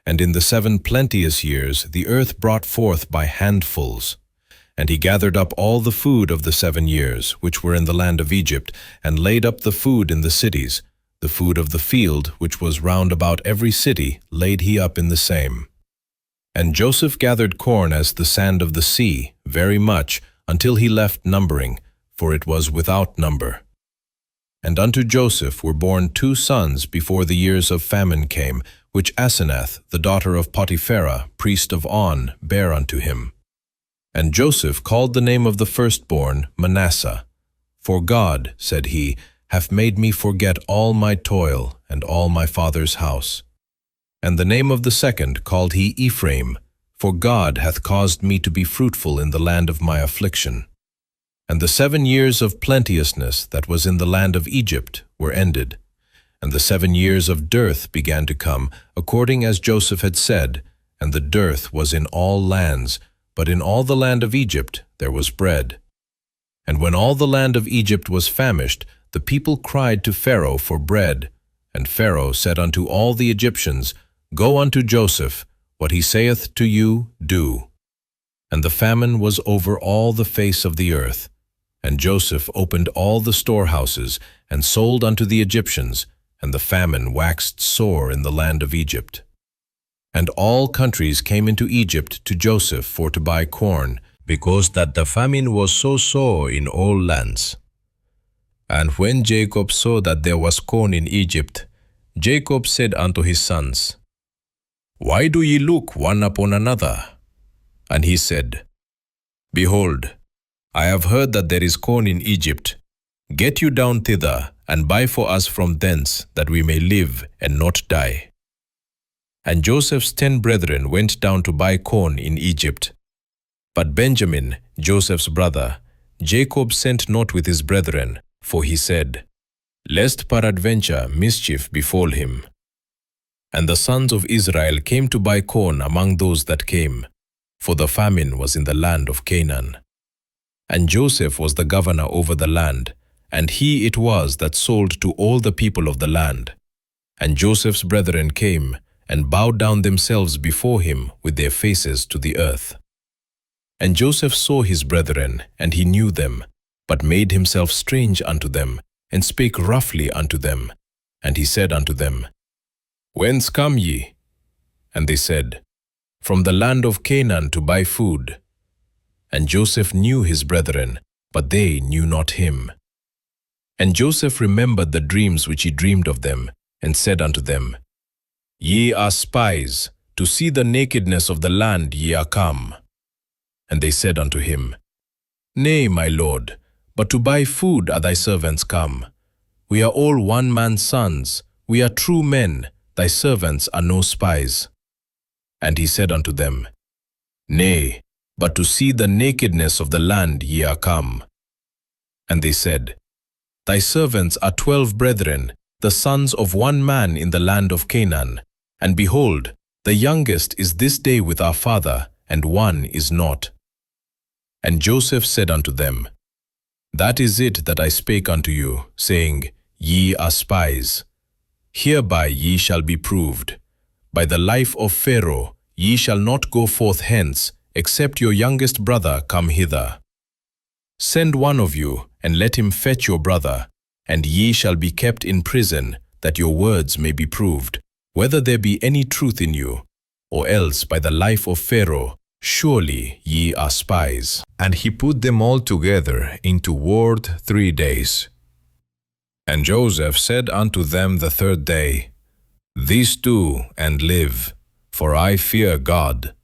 And in the 7 plenteous years the earth brought forth by handfuls. And he gathered up all the food of the 7 years, which were in the land of Egypt, and laid up the food in the cities. The food of the field, which was round about every city, laid he up in the same. And Joseph gathered corn as the sand of the sea, very much, until he left numbering, for it was without number. And unto Joseph were born 2 sons before the years of famine came, which Asenath, the daughter of Potipharah, priest of On, bare unto him. And Joseph called the name of the firstborn Manasseh. For God, said he, hath made me forget all my toil and all my father's house. And the name of the second called he Ephraim, for God hath caused me to be fruitful in the land of my affliction. And the 7 years of plenteousness that was in the land of Egypt were ended. And the 7 years of dearth began to come, according as Joseph had said, and the dearth was in all lands, but in all the land of Egypt there was bread. And when all the land of Egypt was famished, the people cried to Pharaoh for bread. And Pharaoh said unto all the Egyptians, Go unto Joseph, what he saith to you, do. And the famine was over all the face of the earth. And Joseph opened all the storehouses, and sold unto the Egyptians, and the famine waxed sore in the land of Egypt. And all countries came into Egypt to Joseph for to buy corn, because that the famine was so sore in all lands. And when Jacob saw that there was corn in Egypt, Jacob said unto his sons, Why do ye look one upon another? And he said, Behold, I have heard that there is corn in Egypt. Get you down thither, and buy for us from thence, that we may live and not die. And Joseph's 10 brethren went down to buy corn in Egypt. But Benjamin, Joseph's brother, Jacob sent not with his brethren, for he said, Lest peradventure mischief befall him. And the sons of Israel came to buy corn among those that came, for the famine was in the land of Canaan. And Joseph was the governor over the land, and he it was that sold to all the people of the land. And Joseph's brethren came, and bowed down themselves before him with their faces to the earth. And Joseph saw his brethren, and he knew them, but made himself strange unto them, and spake roughly unto them. And he said unto them, Whence come ye? And they said, From the land of Canaan to buy food. And Joseph knew his brethren, but they knew not him. And Joseph remembered the dreams which he dreamed of them, and said unto them, Ye are spies, to see the nakedness of the land ye are come. And they said unto him, Nay, my lord, but to buy food are thy servants come. We are all one man's sons, we are true men, thy servants are no spies. And he said unto them, Nay, but to see the nakedness of the land ye are come. And they said, Thy servants are 12 brethren, the sons of one man in the land of Canaan. And behold, the youngest is this day with our father, and one is not. And Joseph said unto them, That is it that I spake unto you, saying, Ye are spies. Hereby ye shall be proved. By the life of Pharaoh ye shall not go forth hence, except your youngest brother come hither. Send one of you, and let him fetch your brother, and ye shall be kept in prison, that your words may be proved, whether there be any truth in you, or else by the life of Pharaoh, surely ye are spies. And he put them all together into ward 3 days. And Joseph said unto them the 3rd day, This do, and live, for I fear God.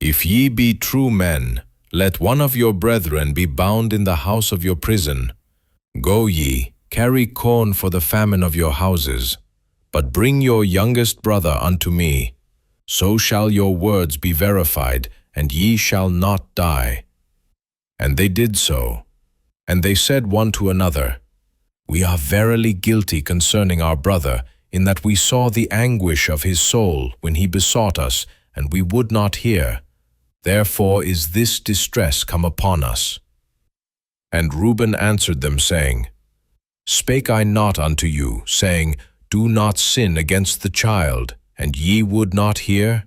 If ye be true men, let one of your brethren be bound in the house of your prison. Go ye, carry corn for the famine of your houses, but bring your youngest brother unto me. So shall your words be verified, and ye shall not die. And they did so. And they said one to another, We are verily guilty concerning our brother, in that we saw the anguish of his soul when he besought us, and we would not hear. Therefore is this distress come upon us. And Reuben answered them, saying, Spake I not unto you, saying, Do not sin against the child, and ye would not hear?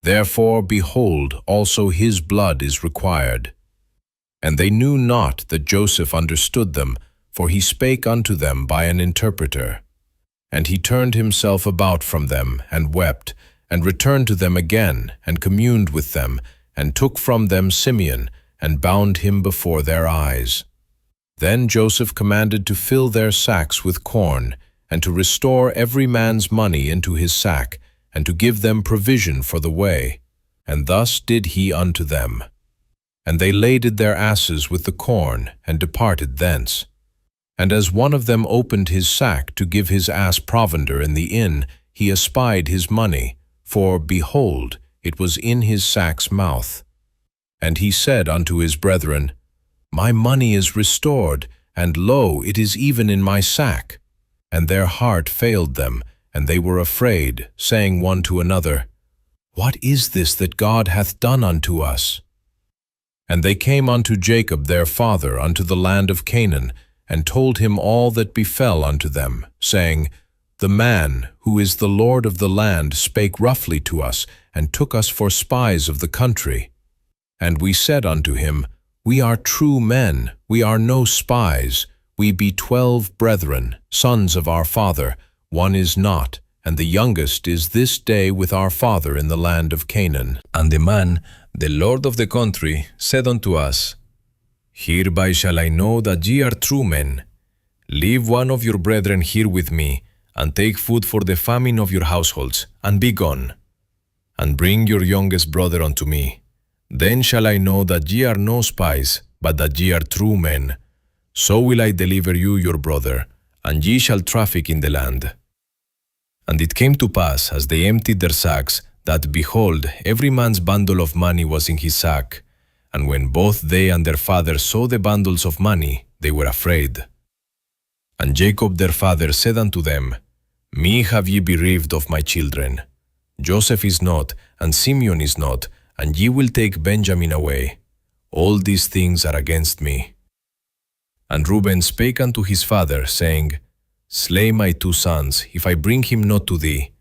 Therefore, behold, also his blood is required. And they knew not that Joseph understood them, for he spake unto them by an interpreter. And he turned himself about from them, and wept, and returned to them again, and communed with them, and took from them Simeon, and bound him before their eyes. Then Joseph commanded to fill their sacks with corn, and to restore every man's money into his sack, and to give them provision for the way. And thus did he unto them. And they laded their asses with the corn, and departed thence. And as one of them opened his sack to give his ass provender in the inn, he espied his money, for, behold, it was in his sack's mouth. And he said unto his brethren, My money is restored, and lo, it is even in my sack. And their heart failed them, and they were afraid, saying one to another, What is this that God hath done unto us? And they came unto Jacob their father unto the land of Canaan, and told him all that befell unto them, saying, The man, who is the Lord of the land, spake roughly to us, and took us for spies of the country. And we said unto him, We are true men, we are no spies, we be 12 brethren, sons of our father, one is not, and the youngest is this day with our father in the land of Canaan. And the man, the lord of the country, said unto us, Hereby shall I know that ye are true men. Leave one of your brethren here with me, and take food for the famine of your households, and be gone. And bring your youngest brother unto me. Then shall I know that ye are no spies, but that ye are true men. So will I deliver you your brother, and ye shall traffic in the land. And it came to pass, as they emptied their sacks, that, behold, every man's bundle of money was in his sack. And when both they and their father saw the bundles of money, they were afraid. And Jacob their father said unto them, Me have ye bereaved of my children. Joseph is not, and Simeon is not, and ye will take Benjamin away. All these things are against me. And Reuben spake unto his father, saying, Slay my 2 sons, if I bring him not to thee.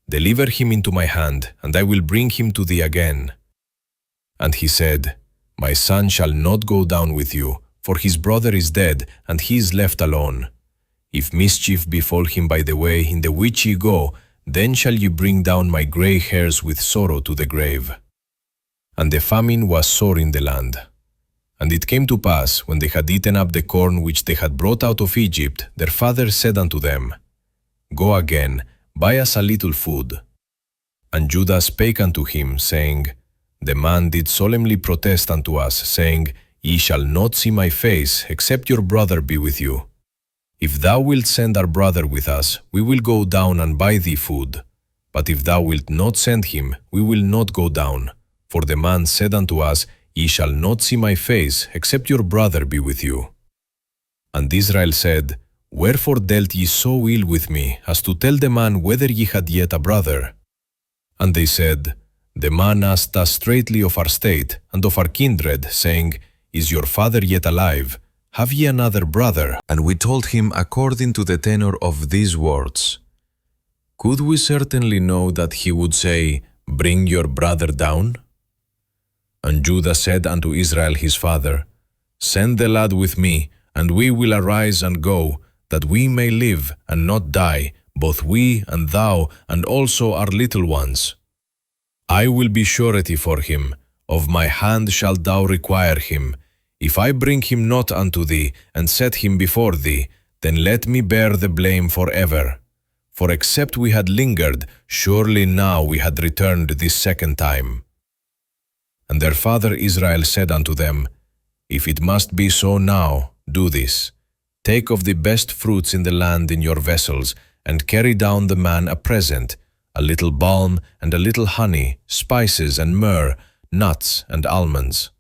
Deliver him into my hand, and I will bring him to thee again. And he said, My son shall not go down with you, for his brother is dead, and he is left alone. If mischief befall him by the way in the which ye go, then shall ye bring down my grey hairs with sorrow to the grave. And the famine was sore in the land. And it came to pass, when they had eaten up the corn which they had brought out of Egypt, their father said unto them, Go again, buy us a little food. And Judah spake unto him, saying, The man did solemnly protest unto us, saying, Ye shall not see my face, except your brother be with you. If thou wilt send our brother with us, we will go down and buy thee food. But if thou wilt not send him, we will not go down. For the man said unto us, Ye shall not see my face, except your brother be with you. And Israel said, Wherefore dealt ye so ill with me, as to tell the man whether ye had yet a brother? And they said, The man asked us straitly of our state, and of our kindred, saying, Is your father yet alive? Have ye another brother? And we told him according to the tenor of these words. Could we certainly know that he would say, Bring your brother down? And Judah said unto Israel his father, Send the lad with me, and we will arise and go, that we may live and not die, both we and thou, and also our little ones. I will be surety for him, of my hand shalt thou require him. If I bring him not unto thee, and set him before thee, then let me bear the blame forever. For except we had lingered, surely now we had returned this second time. And their father Israel said unto them, If it must be so now, do this. Take of the best fruits in the land in your vessels, and carry down the man a present, a little balm and a little honey, spices and myrrh, nuts and almonds.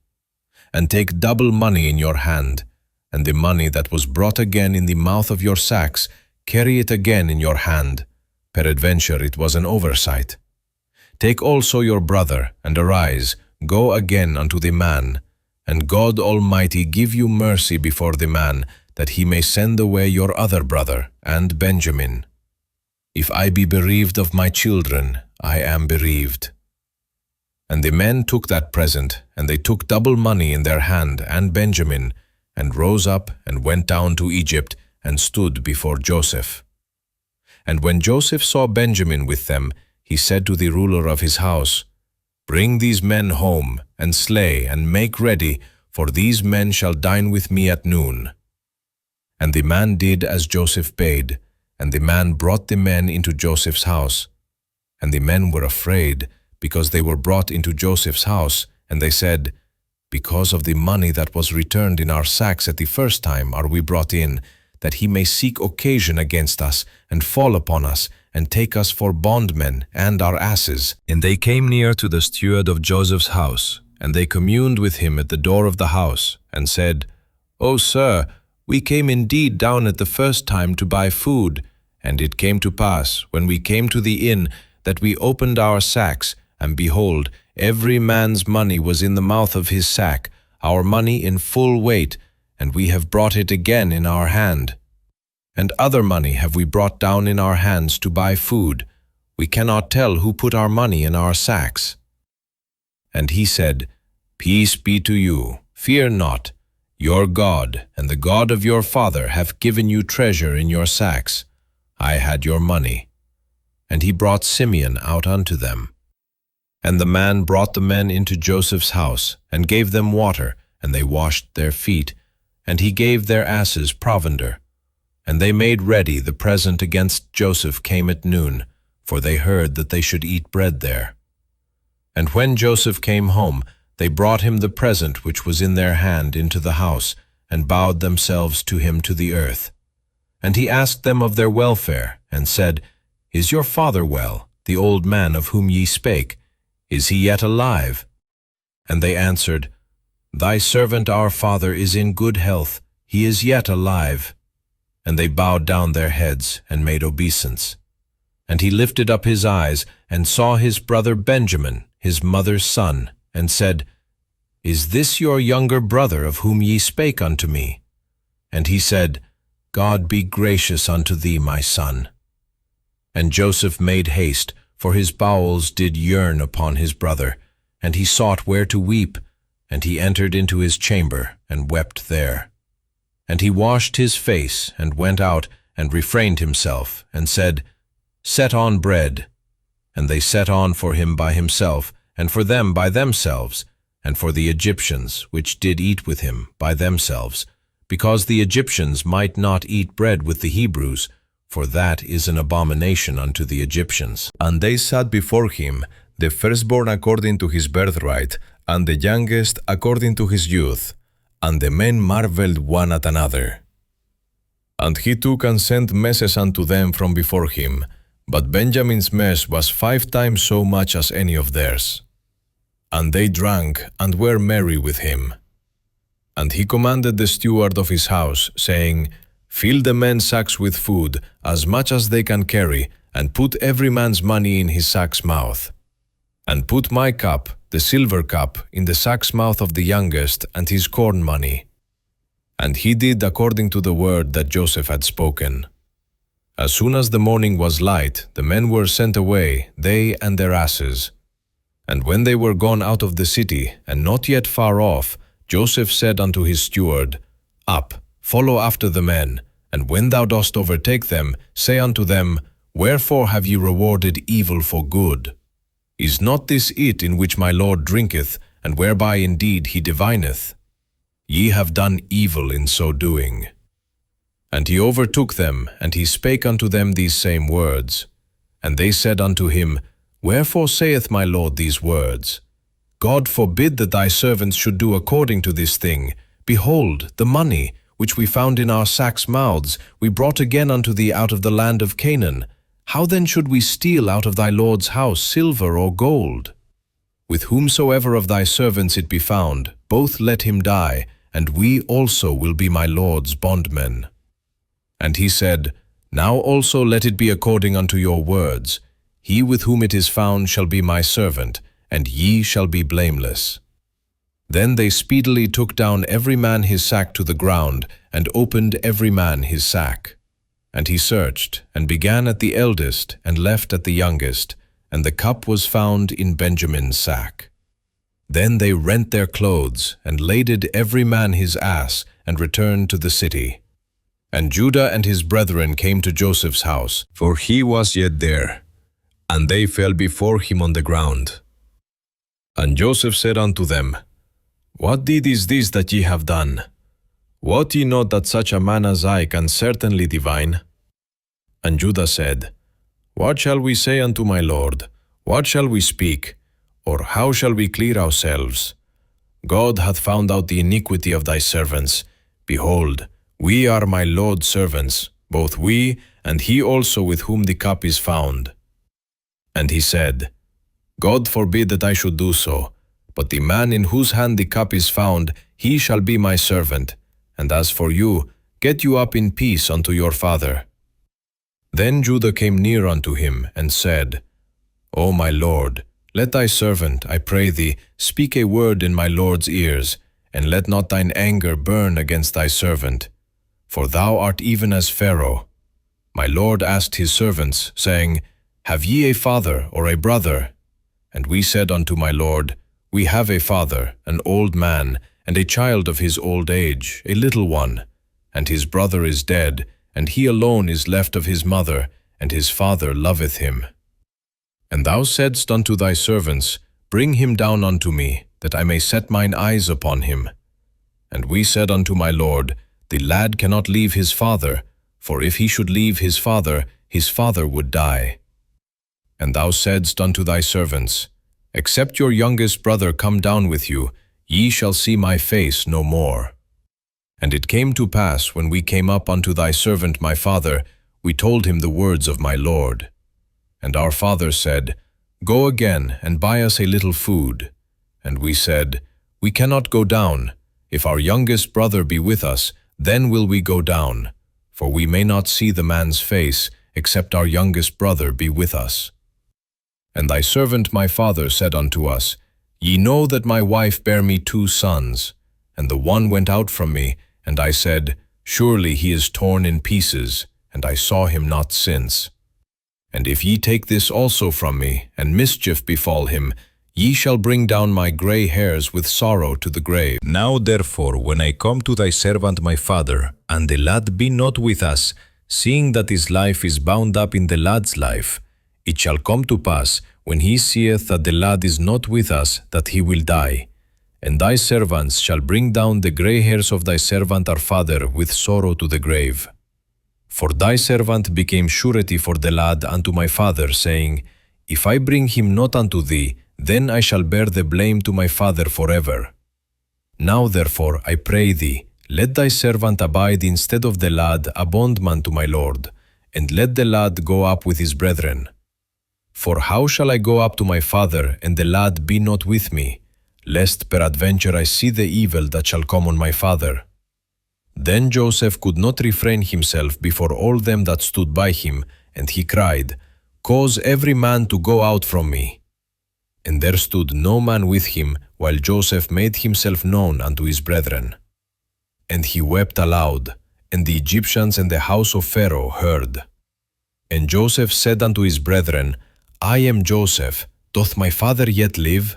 And take double money in your hand, and the money that was brought again in the mouth of your sacks, carry it again in your hand. Peradventure it was an oversight. Take also your brother, and arise, go again unto the man, and God Almighty give you mercy before the man, that he may send away your other brother, and Benjamin. If I be bereaved of my children, I am bereaved. And the men took that present, and they took double money in their hand, and Benjamin, and rose up, and went down to Egypt, and stood before Joseph. And when Joseph saw Benjamin with them, he said to the ruler of his house, Bring these men home, and slay, and make ready, for these men shall dine with me at noon. And the man did as Joseph bade, and the man brought the men into Joseph's house. And the men were afraid, because they were brought into Joseph's house, and they said, Because of the money that was returned in our sacks at the first time are we brought in, that he may seek occasion against us, and fall upon us, and take us for bondmen and our asses. And they came near to the steward of Joseph's house, and they communed with him at the door of the house, and said, O sir, we came indeed down at the first time to buy food, and it came to pass, when we came to the inn, that we opened our sacks, and behold, every man's money was in the mouth of his sack, our money in full weight, and we have brought it again in our hand. And other money have we brought down in our hands to buy food. We cannot tell who put our money in our sacks. And he said, Peace be to you, fear not. Your God and the God of your father have given you treasure in your sacks. I had your money. And he brought Simeon out unto them. And the man brought the men into Joseph's house, and gave them water, and they washed their feet, and he gave their asses provender. And they made ready the present against Joseph came at noon, for they heard that they should eat bread there. And when Joseph came home, they brought him the present which was in their hand into the house, and bowed themselves to him to the earth. And he asked them of their welfare, and said, Is your father well, the old man of whom ye spake? Is he yet alive? And they answered, Thy servant our father is in good health, he is yet alive. And they bowed down their heads, and made obeisance. And he lifted up his eyes, and saw his brother Benjamin, his mother's son, and said, Is this your younger brother of whom ye spake unto me? And he said, God be gracious unto thee, my son. And Joseph made haste, for his bowels did yearn upon his brother, and he sought where to weep, and he entered into his chamber, and wept there. And he washed his face, and went out, and refrained himself, and said, Set on bread. And they set on for him by himself, and for them by themselves, and for the Egyptians, which did eat with him, by themselves, because the Egyptians might not eat bread with the Hebrews, for that is an abomination unto the Egyptians. And they sat before him, the firstborn according to his birthright, and the youngest according to his youth. And the men marveled one at another. And he took and sent messes unto them from before him, but Benjamin's mess was 5 times so much as any of theirs. And they drank, and were merry with him. And he commanded the steward of his house, saying, Fill the men's sacks with food, as much as they can carry, and put every man's money in his sack's mouth. And put my cup, the silver cup, in the sack's mouth of the youngest, and his corn money. And he did according to the word that Joseph had spoken. As soon as the morning was light, the men were sent away, they and their asses. And when they were gone out of the city, and not yet far off, Joseph said unto his steward, Up, follow after the men, and when thou dost overtake them, say unto them, Wherefore have ye rewarded evil for good? Is not this it in which my Lord drinketh, and whereby indeed he divineth? Ye have done evil in so doing. And he overtook them, and he spake unto them these same words. And they said unto him, Wherefore saith my Lord these words? God forbid that thy servants should do according to this thing. Behold, the money, which we found in our sacks' mouths, we brought again unto thee out of the land of Canaan. How then should we steal out of thy Lord's house silver or gold? With whomsoever of thy servants it be found, both let him die, and we also will be my Lord's bondmen. And he said, Now also let it be according unto your words. He with whom it is found shall be my servant, and ye shall be blameless. Then they speedily took down every man his sack to the ground, and opened every man his sack. And he searched, and began at the eldest, and left at the youngest, and the cup was found in Benjamin's sack. Then they rent their clothes, and laded every man his ass, and returned to the city. And Judah and his brethren came to Joseph's house, for he was yet there. And they fell before him on the ground. And Joseph said unto them, What deed is this that ye have done? Wot ye not that such a man as I can certainly divine? And Judah said, What shall we say unto my Lord? What shall we speak? Or how shall we clear ourselves? God hath found out the iniquity of thy servants. Behold, we are my Lord's servants, both we and he also with whom the cup is found. And he said, God forbid that I should do so, but the man in whose hand the cup is found, he shall be my servant. And as for you, get you up in peace unto your father. Then Judah came near unto him, and said, O my Lord, let thy servant, I pray thee, speak a word in my Lord's ears, and let not thine anger burn against thy servant. For thou art even as Pharaoh. My Lord asked his servants, saying, Have ye a father or a brother? And we said unto my Lord, We have a father, an old man, and a child of his old age, a little one. And his brother is dead, and he alone is left of his mother, and his father loveth him. And thou saidst unto thy servants, Bring him down unto me, that I may set mine eyes upon him. And we said unto my Lord, The lad cannot leave his father, for if he should leave his father would die. And thou saidst unto thy servants, Except your youngest brother come down with you, ye shall see my face no more. And it came to pass, when we came up unto thy servant my father, we told him the words of my Lord. And our father said, Go again, and buy us a little food. And we said, We cannot go down. If our youngest brother be with us, then will we go down. For we may not see the man's face, except our youngest brother be with us. And thy servant my father said unto us, Ye know that my wife bare me 2 sons, and the one went out from me, and I said, Surely he is torn in pieces, and I saw him not since. And if ye take this also from me, and mischief befall him, ye shall bring down my grey hairs with sorrow to the grave. Now therefore, when I come to thy servant my father, and the lad be not with us, seeing that his life is bound up in the lad's life, it shall come to pass, when he seeth that the lad is not with us, that he will die. And thy servants shall bring down the grey hairs of thy servant our father with sorrow to the grave. For thy servant became surety for the lad unto my father, saying, If I bring him not unto thee, then I shall bear the blame to my father forever. Now therefore, I pray thee, let thy servant abide instead of the lad a bondman to my lord, and let the lad go up with his brethren. For how shall I go up to my father, and the lad be not with me, lest peradventure I see the evil that shall come on my father? Then Joseph could not refrain himself before all them that stood by him, and he cried, Cause every man to go out from me. And there stood no man with him, while Joseph made himself known unto his brethren. And he wept aloud, and the Egyptians and the house of Pharaoh heard. And Joseph said unto his brethren, I am Joseph, Doth my father yet live?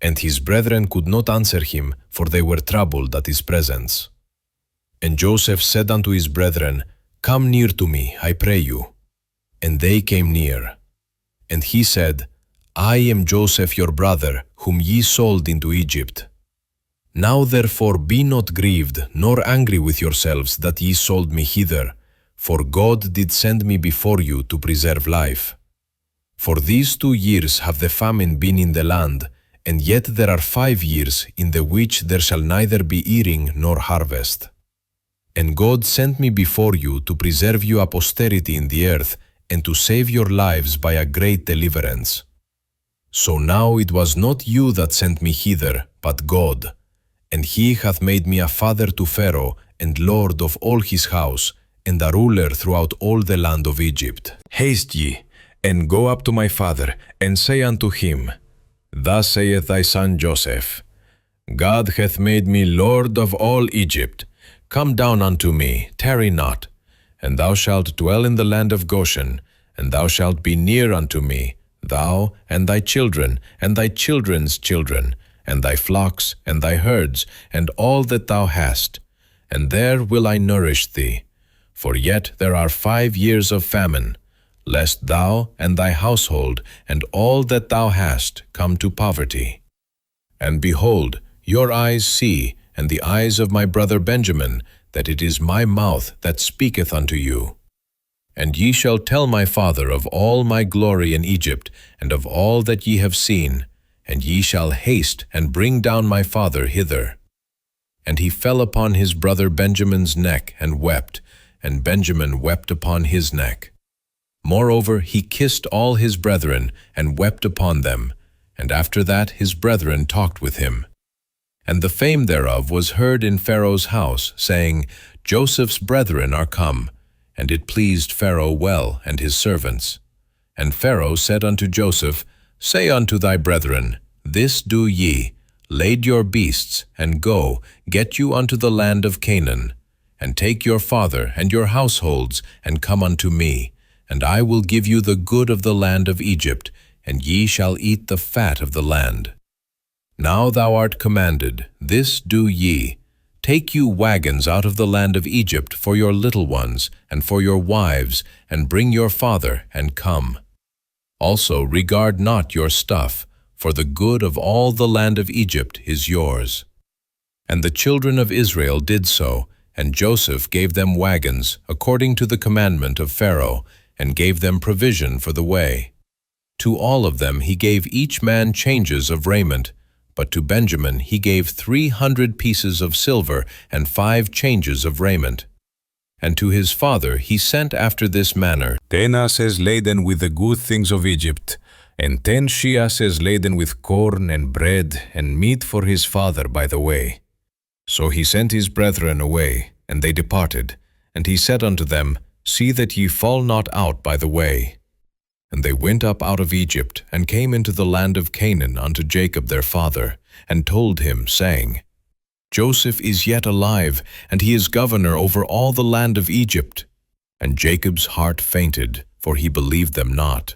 And his brethren could not answer him, for they were troubled at his presence. And Joseph said unto his brethren, Come near to me, I pray you. And they came near. And he said, I am Joseph your brother, whom ye sold into Egypt. Now therefore be not grieved, nor angry with yourselves that ye sold me hither, for God did send me before you to preserve life. For these 2 years have the famine been in the land, and yet there are 5 years in the which there shall neither be eating nor harvest. And God sent me before you to preserve you a posterity in the earth, and to save your lives by a great deliverance. So now it was not you that sent me hither, but God. And he hath made me a father to Pharaoh, and lord of all his house, and a ruler throughout all the land of Egypt. Haste ye, and go up to my father, and say unto him, Thus saith thy son Joseph, God hath made me lord of all Egypt. Come down unto me, tarry not, and thou shalt dwell in the land of Goshen, and thou shalt be near unto me, thou and thy children, and thy children's children, and thy flocks, and thy herds, and all that thou hast. And there will I nourish thee. For yet there are 5 years of famine, lest thou and thy household, and all that thou hast, come to poverty. And behold, your eyes see, and the eyes of my brother Benjamin, that it is my mouth that speaketh unto you. And ye shall tell my father of all my glory in Egypt, and of all that ye have seen, and ye shall haste and bring down my father hither. And he fell upon his brother Benjamin's neck and wept, and Benjamin wept upon his neck. Moreover, he kissed all his brethren, and wept upon them, and after that his brethren talked with him. And the fame thereof was heard in Pharaoh's house, saying, Joseph's brethren are come. And it pleased Pharaoh well, and his servants. And Pharaoh said unto Joseph, Say unto thy brethren, This do ye, lade your beasts, and go, get you unto the land of Canaan, and take your father and your households, and come unto me, and I will give you the good of the land of Egypt, and ye shall eat the fat of the land. Now thou art commanded, this do ye, take you wagons out of the land of Egypt for your little ones, and for your wives, and bring your father, and come. Also regard not your stuff, for the good of all the land of Egypt is yours. And the children of Israel did so, and Joseph gave them wagons, according to the commandment of Pharaoh, and gave them provision for the way. To all of them he gave each man changes of raiment, but to Benjamin he gave 300 pieces of silver and 5 changes of raiment. And to his father he sent after this manner, 10 asses laden with the good things of Egypt, and 10 she-asses laden with corn and bread and meat for his father by the way. So he sent his brethren away, and they departed. And he said unto them, See that ye fall not out by the way. And they went up out of Egypt, and came into the land of Canaan unto Jacob their father, and told him, saying, Joseph is yet alive, and he is governor over all the land of Egypt. And Jacob's heart fainted, for he believed them not.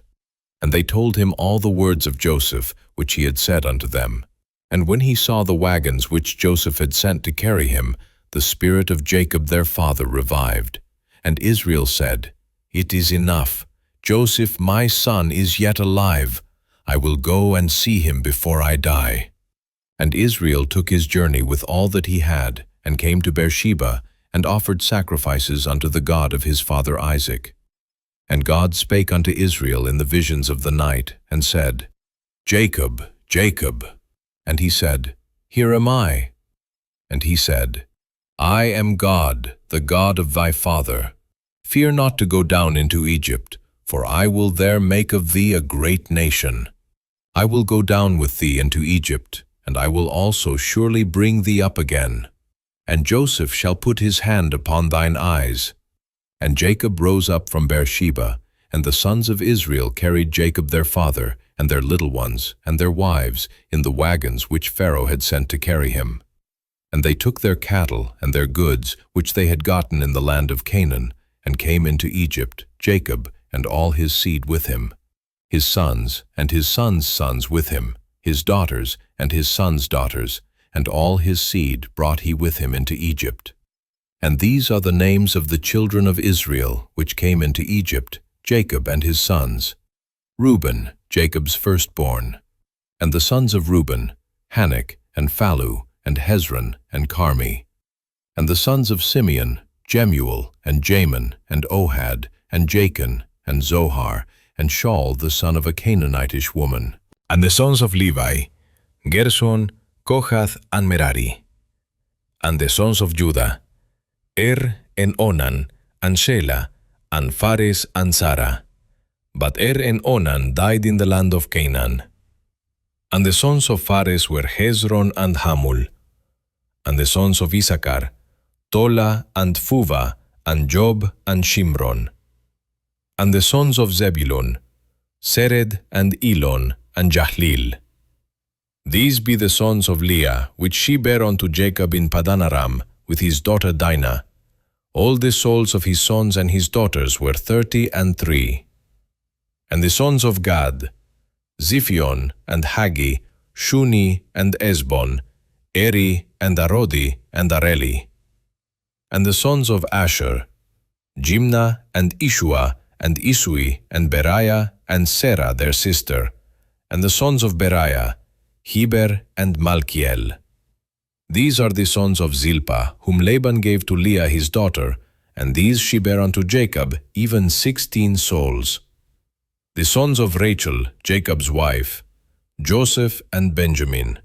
And they told him all the words of Joseph, which he had said unto them. And when he saw the wagons which Joseph had sent to carry him, the spirit of Jacob their father revived. And Israel said, It is enough. Joseph my son is yet alive. I will go and see him before I die. And Israel took his journey with all that he had, and came to Beersheba, and offered sacrifices unto the God of his father Isaac. And God spake unto Israel in the visions of the night, and said, Jacob, Jacob. And he said, Here am I. And he said, I am God, the God of thy father. Fear not to go down into Egypt, for I will there make of thee a great nation. I will go down with thee into Egypt, and I will also surely bring thee up again. And Joseph shall put his hand upon thine eyes. And Jacob rose up from Beersheba, and the sons of Israel carried Jacob their father, and their little ones, and their wives, in the wagons which Pharaoh had sent to carry him. And they took their cattle and their goods, which they had gotten in the land of Canaan, and came into Egypt, Jacob, and all his seed with him. his sons and his sons' sons with him, his daughters and his sons' daughters, and all his seed brought he with him into Egypt. And these are the names of the children of Israel which came into Egypt, Jacob and his sons. Reuben, Jacob's firstborn. And the sons of Reuben, Hanok, and Phallu, and Hezron, and Carmi. And the sons of Simeon, Jemuel, and Jamin, and Ohad, and Jachin, and Zohar, and Shaul the son of a Canaanitish woman. And the sons of Levi, Gershon, Kohath, and Merari. And the sons of Judah, and Onan, and Shelah, and Phares, and Zara. But and Onan died in the land of Canaan. And the sons of Phares were Hezron and Hamul. And the sons of Issachar, Tola, and Phuva, and Job, and Shimron. And the sons of Zebulun, Sered, and Elon, and Jahlil. These be the sons of Leah, which she bare unto Jacob in Padan Aram, with his daughter Dinah. All the souls of his sons and his daughters were 33. And the sons of Gad, Ziphion, and Hagi, Shuni, and Esbon, Eri, and Arodi, and Areli. And the sons of Asher, Jimnah, and Ishua, and Isui, and Beriah, and Serah their sister. And the sons of Beriah, Heber, and Malkiel. These are the sons of Zilpah, whom Laban gave to Leah his daughter, and these she bare unto Jacob, even 16 souls. The sons of Rachel, Jacob's wife, Joseph and Benjamin.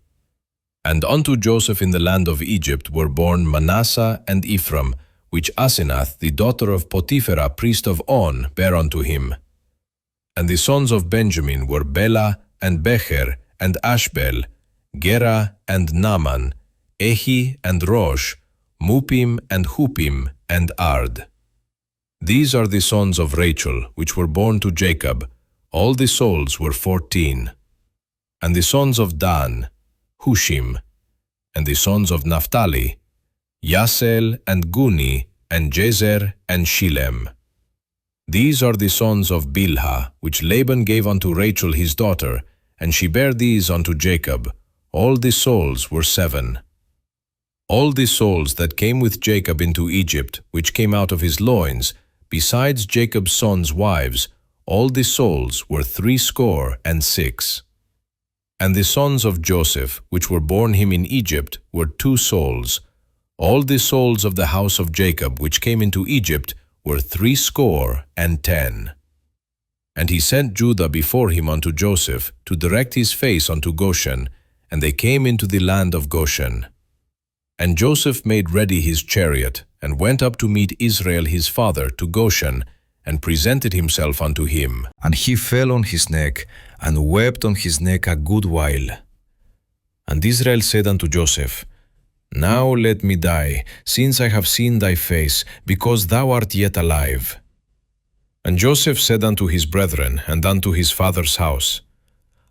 And unto Joseph in the land of Egypt were born Manasseh and Ephraim, which Asenath, the daughter of Potiphera, priest of On, bare unto him. And the sons of Benjamin were Bela, and Becher, and Ashbel, Gera, and Naaman, Ehi, and Rosh, Mupim, and Hupim, and Ard. These are the sons of Rachel, which were born to Jacob. All the souls were 14. And the sons of Dan, Hushim. And the sons of Naphtali, Yasel, and Guni, and Jezer, and Shilem. These are the sons of Bilhah, which Laban gave unto Rachel his daughter, and she bare these unto Jacob. All the souls were 7. All the souls that came with Jacob into Egypt, which came out of his loins, besides Jacob's sons' wives, all the souls were 66. And the sons of Joseph, which were born him in Egypt, were 2 souls. All the souls of the house of Jacob, which came into Egypt, were 70. And he sent Judah before him unto Joseph, to direct his face unto Goshen, and they came into the land of Goshen. And Joseph made ready his chariot, and went up to meet Israel his father to Goshen, and presented himself unto him. And he fell on his neck, and wept on his neck a good while. And Israel said unto Joseph, Now let me die, since I have seen thy face, because thou art yet alive. And Joseph said unto his brethren, and unto his father's house,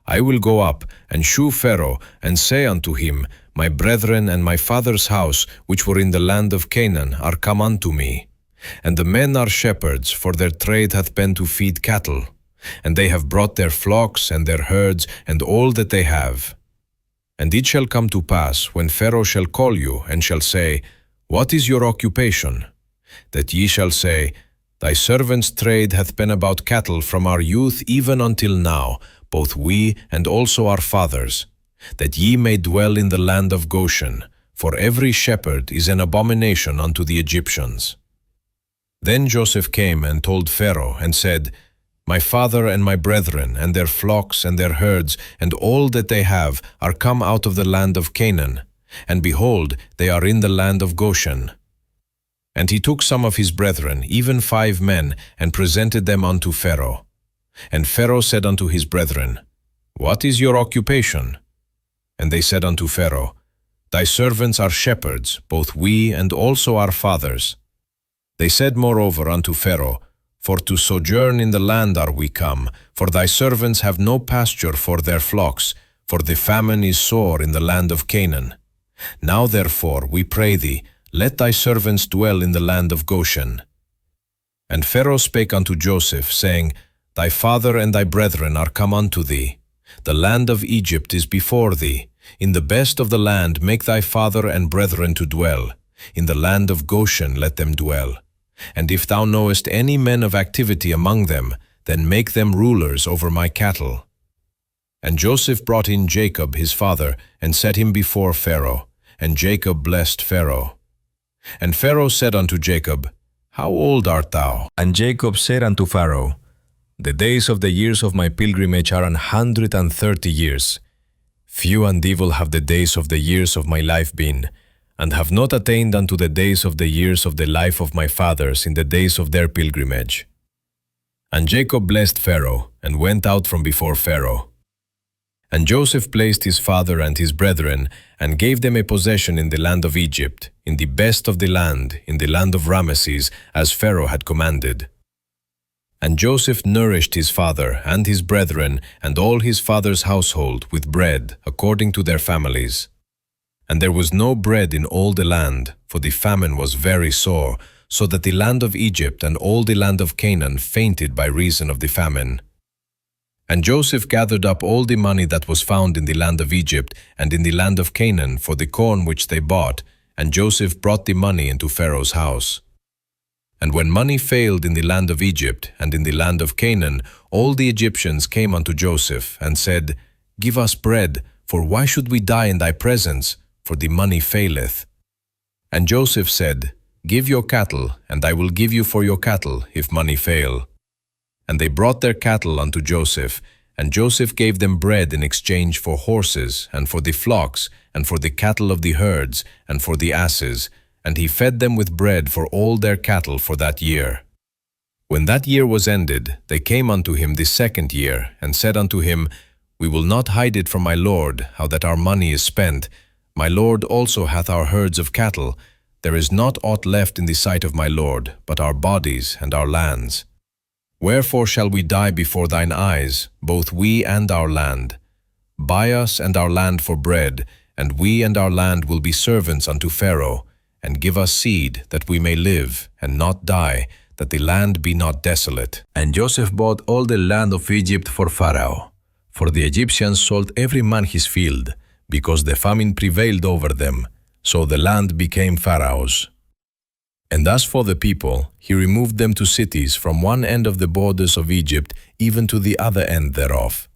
I will go up, and shew Pharaoh, and say unto him, My brethren and my father's house, which were in the land of Canaan, are come unto me. And the men are shepherds, for their trade hath been to feed cattle. And they have brought their flocks, and their herds, and all that they have. And it shall come to pass, when Pharaoh shall call you, and shall say, What is your occupation? That ye shall say, Thy servant's trade hath been about cattle from our youth even until now, both we and also our fathers, that ye may dwell in the land of Goshen, for every shepherd is an abomination unto the Egyptians. Then Joseph came and told Pharaoh, and said, My father and my brethren, and their flocks and their herds, and all that they have, are come out of the land of Canaan, and behold, they are in the land of Goshen. And he took some of his brethren, even 5 men, and presented them unto Pharaoh. And Pharaoh said unto his brethren, What is your occupation? And they said unto Pharaoh, Thy servants are shepherds, both we and also our fathers. They said moreover unto Pharaoh, For to sojourn in the land are we come, for thy servants have no pasture for their flocks, for the famine is sore in the land of Canaan. Now therefore, we pray thee, let thy servants dwell in the land of Goshen. And Pharaoh spake unto Joseph, saying, thy father and thy brethren are come unto thee. The land of Egypt is before thee. In the best of the land make thy father and brethren to dwell. In the land of Goshen let them dwell. And if thou knowest any men of activity among them, then make them rulers over my cattle. And Joseph brought in Jacob his father, and set him before Pharaoh. And Jacob blessed Pharaoh. And Pharaoh said unto Jacob, How old art thou? And Jacob said unto Pharaoh, The days of the years of my pilgrimage are 130 years. Few and evil have the days of the years of my life been, and have not attained unto the days of the years of the life of my fathers in the days of their pilgrimage. And Jacob blessed Pharaoh, and went out from before Pharaoh. And Joseph placed his father and his brethren, and gave them a possession in the land of Egypt, in the best of the land, in the land of Ramesses, as Pharaoh had commanded. And Joseph nourished his father and his brethren and all his father's household with bread according to their families. And there was no bread in all the land, for the famine was very sore, so that the land of Egypt and all the land of Canaan fainted by reason of the famine. And Joseph gathered up all the money that was found in the land of Egypt and in the land of Canaan for the corn which they bought, and Joseph brought the money into Pharaoh's house. And when money failed in the land of Egypt and in the land of Canaan, all the Egyptians came unto Joseph, and said, Give us bread, for why should we die in thy presence? For the money faileth. And Joseph said, Give your cattle, and I will give you for your cattle, if money fail. And they brought their cattle unto Joseph, and Joseph gave them bread in exchange for horses, and for the flocks, and for the cattle of the herds, and for the asses, and he fed them with bread for all their cattle for that year. When that year was ended, they came unto him the second year, and said unto him, We will not hide it from my lord, how that our money is spent. My lord also hath our herds of cattle. There is not aught left in the sight of my lord, but our bodies and our lands. Wherefore shall we die before thine eyes, both we and our land? Buy us and our land for bread, and we and our land will be servants unto Pharaoh, and give us seed, that we may live, and not die, that the land be not desolate. And Joseph bought all the land of Egypt for Pharaoh, for the Egyptians sold every man his field, because the famine prevailed over them, so the land became Pharaoh's. And as for the people, he removed them to cities from one end of the borders of Egypt even to the other end thereof.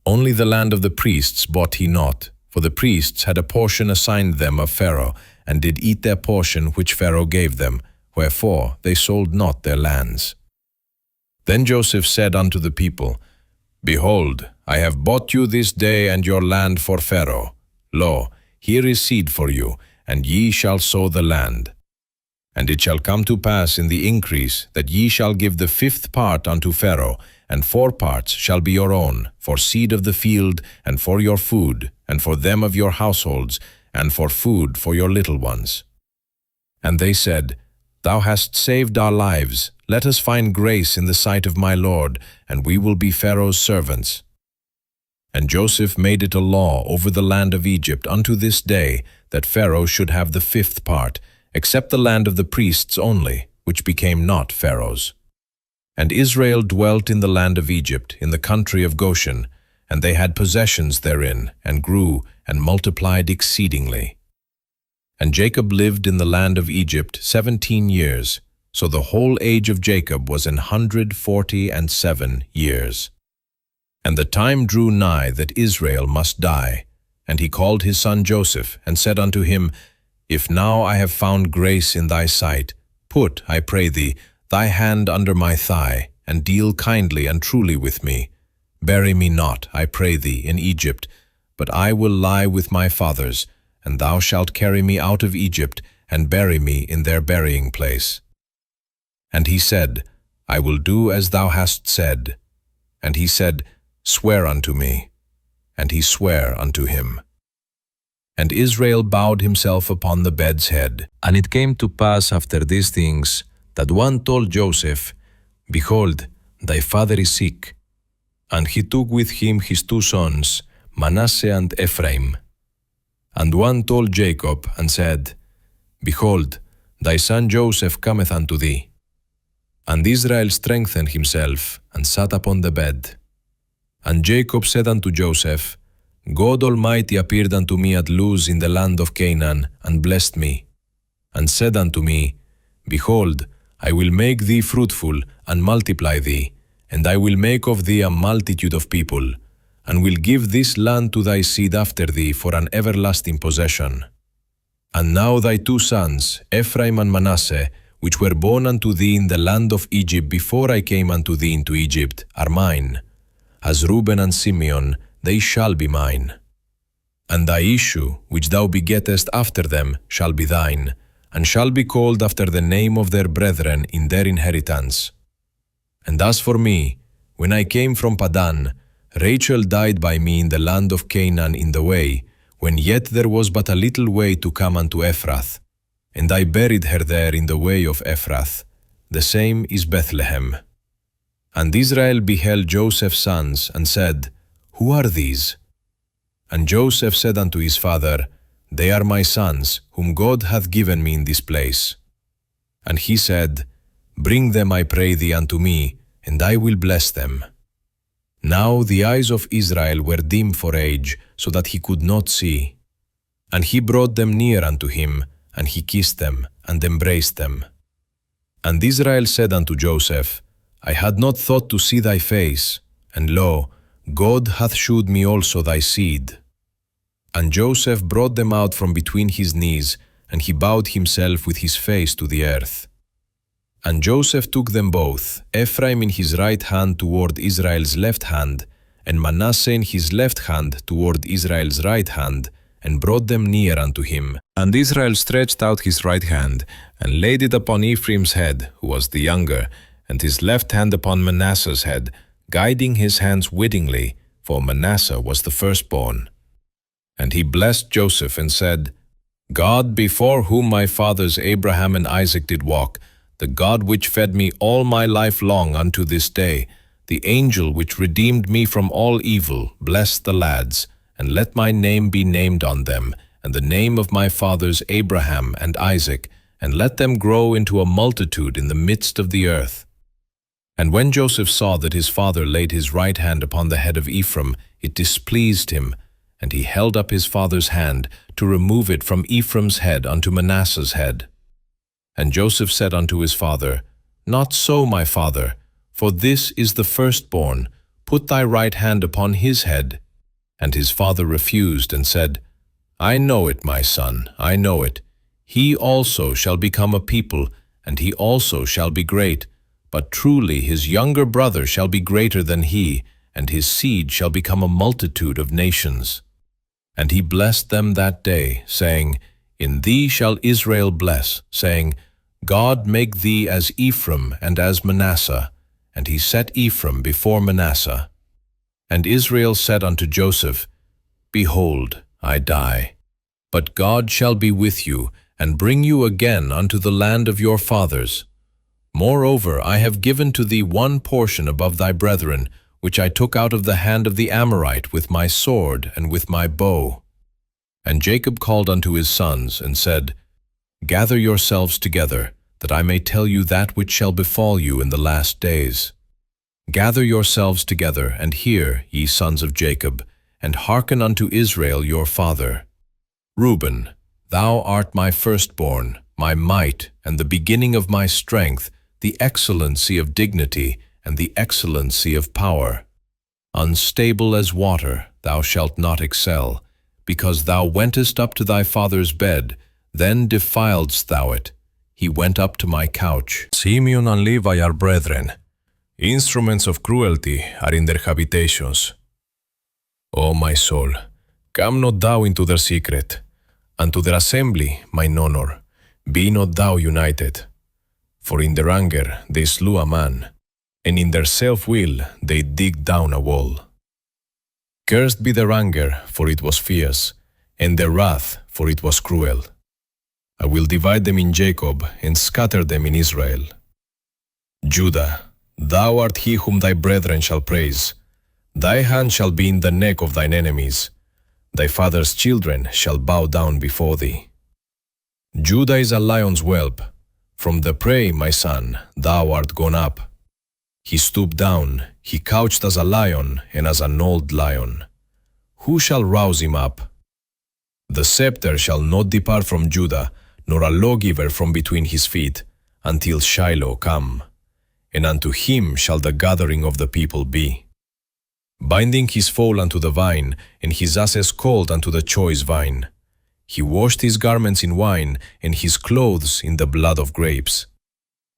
Only the land of the priests bought he not, for the priests had a portion assigned them of Pharaoh, and did eat their portion which Pharaoh gave them, wherefore they sold not their lands. Then Joseph said unto the people, Behold, I have bought you this day and your land for Pharaoh. Lo, here is seed for you, and ye shall sow the land. And it shall come to pass in the increase that ye shall give the 5th part unto Pharaoh, and 4 parts shall be your own, for seed of the field, and for your food, and for them of your households, and for food for your little ones. And they said, Thou hast saved our lives. Let us find grace in the sight of my lord, and we will be Pharaoh's servants. And Joseph made it a law over the land of Egypt unto this day, that Pharaoh should have the 5th part, except the land of the priests only, which became not Pharaoh's. And Israel dwelt in the land of Egypt, in the country of Goshen, and they had possessions therein, and grew, and multiplied exceedingly. And Jacob lived in the land of Egypt 17 years, so the whole age of Jacob was 147 years. And the time drew nigh that Israel must die, and he called his son Joseph, and said unto him, If now I have found grace in thy sight, put, I pray thee, thy hand under my thigh, and deal kindly and truly with me. Bury me not, I pray thee, in Egypt, but I will lie with my fathers, and thou shalt carry me out of Egypt, and bury me in their burying place. And he said, I will do as thou hast said. And he said, Swear unto me. And he sware unto him. And Israel bowed himself upon the bed's head. And it came to pass after these things, that one told Joseph, Behold, thy father is sick. And he took with him his 2 sons, Manasseh and Ephraim. And one told Jacob, and said, Behold, thy son Joseph cometh unto thee. And Israel strengthened himself, and sat upon the bed. And Jacob said unto Joseph, God Almighty appeared unto me at Luz in the land of Canaan, and blessed me, and said unto me, Behold, I will make thee fruitful, and multiply thee, and I will make of thee a multitude of people, and will give this land to thy seed after thee for an everlasting possession. And now thy two sons, Ephraim and Manasseh, which were born unto thee in the land of Egypt before I came unto thee into Egypt, are mine. As Reuben and Simeon, they shall be mine. And thy issue, which thou begettest after them, shall be thine, and shall be called after the name of their brethren in their inheritance. And as for me, when I came from Padan, Rachel died by me in the land of Canaan in the way, when yet there was but a little way to come unto Ephrath. And I buried her there in the way of Ephrath. The same is Bethlehem. And Israel beheld Joseph's sons, and said, Who are these? And Joseph said unto his father, They are my sons, whom God hath given me in this place. And he said, Bring them, I pray thee, unto me, and I will bless them. Now the eyes of Israel were dim for age, so that he could not see. And he brought them near unto him, and he kissed them, and embraced them. And Israel said unto Joseph, I had not thought to see thy face, and lo, God hath shewed me also thy seed. And Joseph brought them out from between his knees, and he bowed himself with his face to the earth. And Joseph took them both, Ephraim in his right hand toward Israel's left hand, and Manasseh in his left hand toward Israel's right hand, and brought them near unto him. And Israel stretched out his right hand, and laid it upon Ephraim's head, who was the younger, and his left hand upon Manasseh's head, guiding his hands wittingly, for Manasseh was the firstborn. And he blessed Joseph, and said, God, before whom my fathers Abraham and Isaac did walk, the God which fed me all my life long unto this day, the angel which redeemed me from all evil, bless the lads, and let my name be named on them, and the name of my fathers Abraham and Isaac, and let them grow into a multitude in the midst of the earth. And when Joseph saw that his father laid his right hand upon the head of Ephraim, it displeased him, and he held up his father's hand to remove it from Ephraim's head unto Manasseh's head. And Joseph said unto his father, Not so, my father, for this is the firstborn. Put thy right hand upon his head. And his father refused, and said, I know it, my son, I know it. He also shall become a people, and he also shall be great. But truly his younger brother shall be greater than he, and his seed shall become a multitude of nations. And he blessed them that day, saying, In thee shall Israel bless, saying, God make thee as Ephraim and as Manasseh. And he set Ephraim before Manasseh. And Israel said unto Joseph, Behold, I die. But God shall be with you, and bring you again unto the land of your fathers. Moreover, I have given to thee one portion above thy brethren, which I took out of the hand of the Amorite with my sword and with my bow. And Jacob called unto his sons, and said, Gather yourselves together, that I may tell you that which shall befall you in the last days. Gather yourselves together, and hear, ye sons of Jacob, and hearken unto Israel your father. Reuben, thou art my firstborn, my might, and the beginning of my strength, the excellency of dignity, and the excellency of power. Unstable as water, thou shalt not excel, because thou wentest up to thy father's bed, then defiledst thou it. He went up to my couch. Simeon and Levi are brethren. Instruments of cruelty are in their habitations. O my soul, come not thou into their secret, and to their assembly, mine honor, be not thou united. For in their anger they slew a man, and in their self-will they dig down a wall. Cursed be their anger, for it was fierce, and their wrath, for it was cruel. I will divide them in Jacob, and scatter them in Israel. Judah, thou art he whom thy brethren shall praise. Thy hand shall be in the neck of thine enemies. Thy father's children shall bow down before thee. Judah is a lion's whelp. From the prey, my son, thou art gone up. He stooped down, he couched as a lion and as an old lion. Who shall rouse him up? The scepter shall not depart from Judah, nor a lawgiver from between his feet, until Shiloh come. And unto him shall the gathering of the people be. Binding his foal unto the vine, and his asses colt unto the choice vine. He washed his garments in wine, and his clothes in the blood of grapes.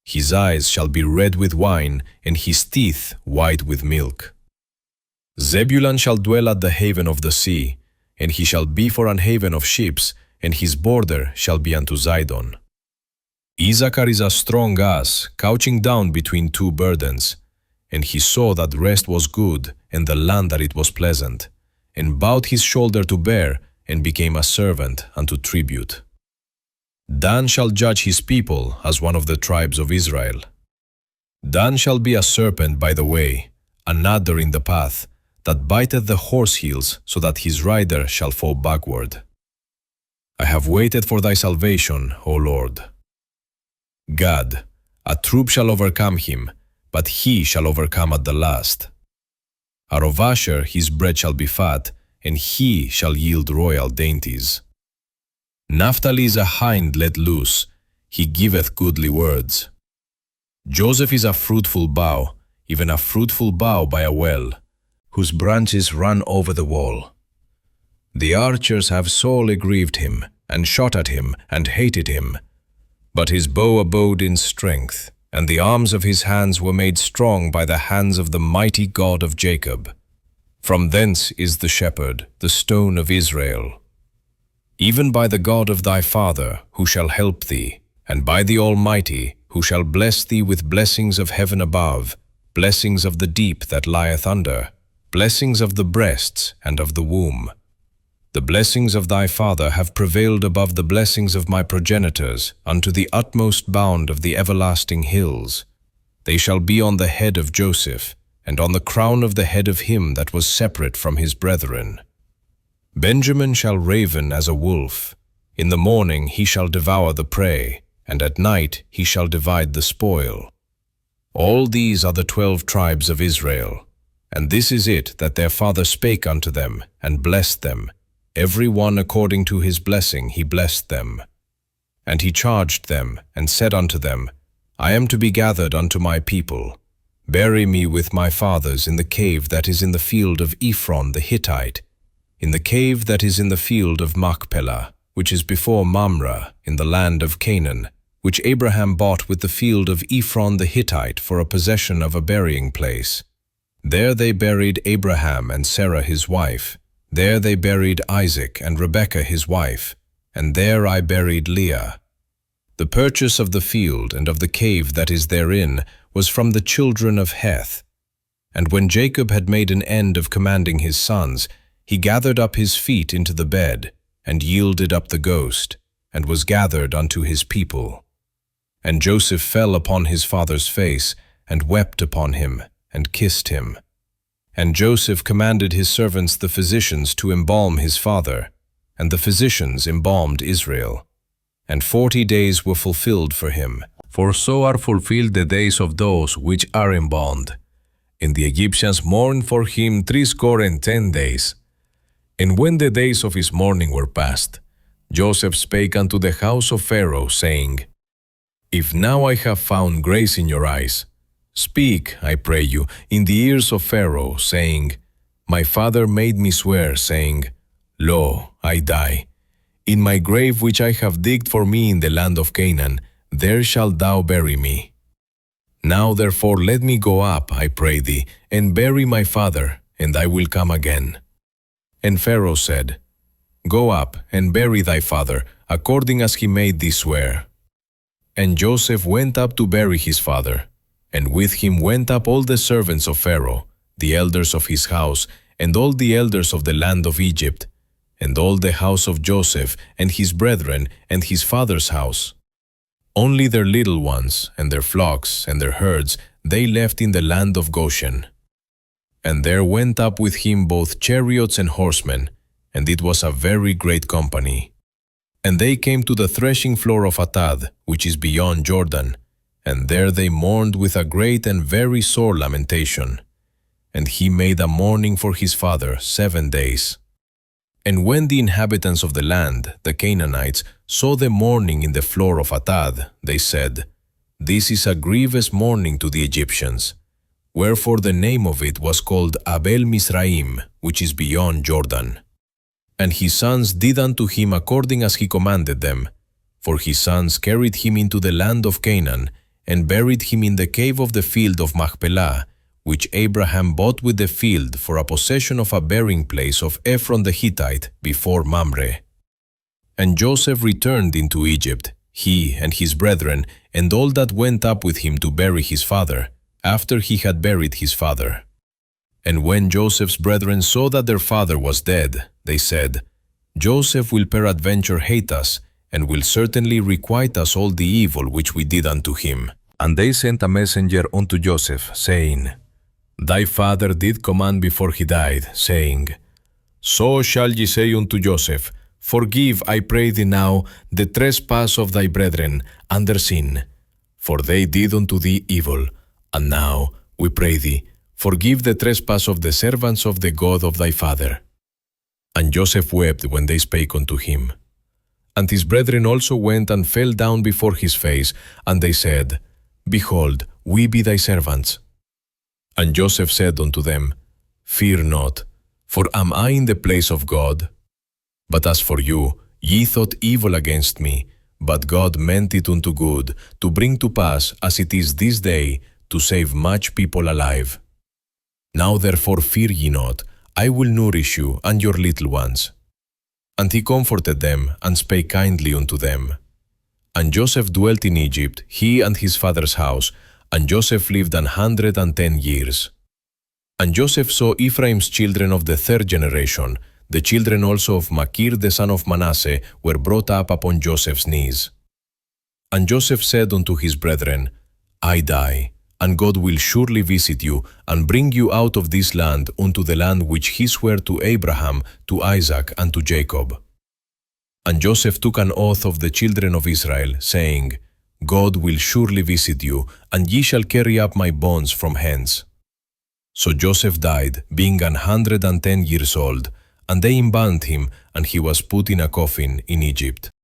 His eyes shall be red with wine, and his teeth white with milk. Zebulun shall dwell at the haven of the sea, and he shall be for an haven of ships, and his border shall be unto Zidon. Issachar is a strong ass, couching down between two burdens. And he saw that rest was good, and the land that it was pleasant, and bowed his shoulder to bear, and became a servant unto tribute. Dan shall judge his people as one of the tribes of Israel. Dan shall be a serpent by the way, an adder in the path, that biteth the horse heels, so that his rider shall fall backward. I have waited for thy salvation, O Lord. Gad, a troop shall overcome him, but he shall overcome at the last. Out of Asher his bread shall be fat, and he shall yield royal dainties. Naphtali is a hind let loose, he giveth goodly words. Joseph is a fruitful bough, even a fruitful bough by a well, whose branches run over the wall. The archers have sorely grieved him, and shot at him, and hated him. But his bow abode in strength, and the arms of his hands were made strong by the hands of the mighty God of Jacob. From thence is the shepherd, the stone of Israel. Even by the God of thy father, who shall help thee, and by the Almighty, who shall bless thee with blessings of heaven above, blessings of the deep that lieth under, blessings of the breasts and of the womb. The blessings of thy father have prevailed above the blessings of my progenitors, unto the utmost bound of the everlasting hills. They shall be on the head of Joseph, and on the crown of the head of him that was separate from his brethren. Benjamin shall raven as a wolf. In the morning he shall devour the prey, and at night he shall divide the spoil. All these are the 12 tribes of Israel. And this is it that their father spake unto them, and blessed them. Every one according to his blessing he blessed them. And he charged them, and said unto them, I am to be gathered unto my people. Bury me with my fathers in the cave that is in the field of Ephron the Hittite, in the cave that is in the field of Machpelah, which is before Mamre, in the land of Canaan, which Abraham bought with the field of Ephron the Hittite for a possession of a burying place. There they buried Abraham and Sarah his wife. There they buried Isaac and Rebekah his wife, and there I buried Leah. The purchase of the field and of the cave that is therein was from the children of Heth. And when Jacob had made an end of commanding his sons, he gathered up his feet into the bed, and yielded up the ghost, and was gathered unto his people. And Joseph fell upon his father's face, and wept upon him, and kissed him. And Joseph commanded his servants the physicians to embalm his father, and the physicians embalmed Israel. And 40 days were fulfilled for him, for so are fulfilled the days of those which are embalmed. And the Egyptians mourned for him 70 days. And when the days of his mourning were past, Joseph spake unto the house of Pharaoh, saying, If now I have found grace in your eyes, speak, I pray you, in the ears of Pharaoh, saying, My father made me swear, saying, Lo, I die. In my grave which I have digged for me in the land of Canaan, there shalt thou bury me. Now therefore let me go up, I pray thee, and bury my father, and I will come again. And Pharaoh said, Go up, and bury thy father, according as he made thee swear. And Joseph went up to bury his father, and with him went up all the servants of Pharaoh, the elders of his house, and all the elders of the land of Egypt, and all the house of Joseph, and his brethren, and his father's house. Only their little ones, and their flocks, and their herds, they left in the land of Goshen. And there went up with him both chariots and horsemen, and it was a very great company. And they came to the threshing floor of Atad, which is beyond Jordan, And there they mourned with a great and very sore lamentation. And he made a mourning for his father 7 days. And when the inhabitants of the land, the Canaanites, saw the mourning in the floor of Atad, they said, This is a grievous mourning to the Egyptians. Wherefore the name of it was called Abel Mizraim, which is beyond Jordan. And his sons did unto him according as he commanded them. For his sons carried him into the land of Canaan, and buried him in the cave of the field of Machpelah, which Abraham bought with the field for a possession of a burying place of Ephron the Hittite before Mamre. And Joseph returned into Egypt, he and his brethren, and all that went up with him to bury his father, after he had buried his father. And when Joseph's brethren saw that their father was dead, they said, Joseph will peradventure hate us, and will certainly requite us all the evil which we did unto him. And they sent a messenger unto Joseph, saying, Thy father did command before he died, saying, So shall ye say unto Joseph, Forgive, I pray thee now, the trespass of thy brethren, and their sin. For they did unto thee evil. And now, we pray thee, forgive the trespass of the servants of the God of thy father. And Joseph wept when they spake unto him. And his brethren also went and fell down before his face, and they said, Behold, we be thy servants. And Joseph said unto them, Fear not, for am I in the place of God? But as for you, ye thought evil against me, but God meant it unto good, to bring to pass, as it is this day, to save much people alive. Now therefore fear ye not, I will nourish you and your little ones. And he comforted them, and spake kindly unto them. And Joseph dwelt in Egypt, he and his father's house, and Joseph lived 110 years. And Joseph saw Ephraim's children of the third generation. The children also of Machir the son of Manasseh were brought up upon Joseph's knees. And Joseph said unto his brethren, I die, and God will surely visit you, and bring you out of this land unto the land which he sware to Abraham, to Isaac, and to Jacob. And Joseph took an oath of the children of Israel, saying, God will surely visit you, and ye shall carry up my bones from hence. So Joseph died, being 110 years old, and they embalmed him, and he was put in a coffin in Egypt.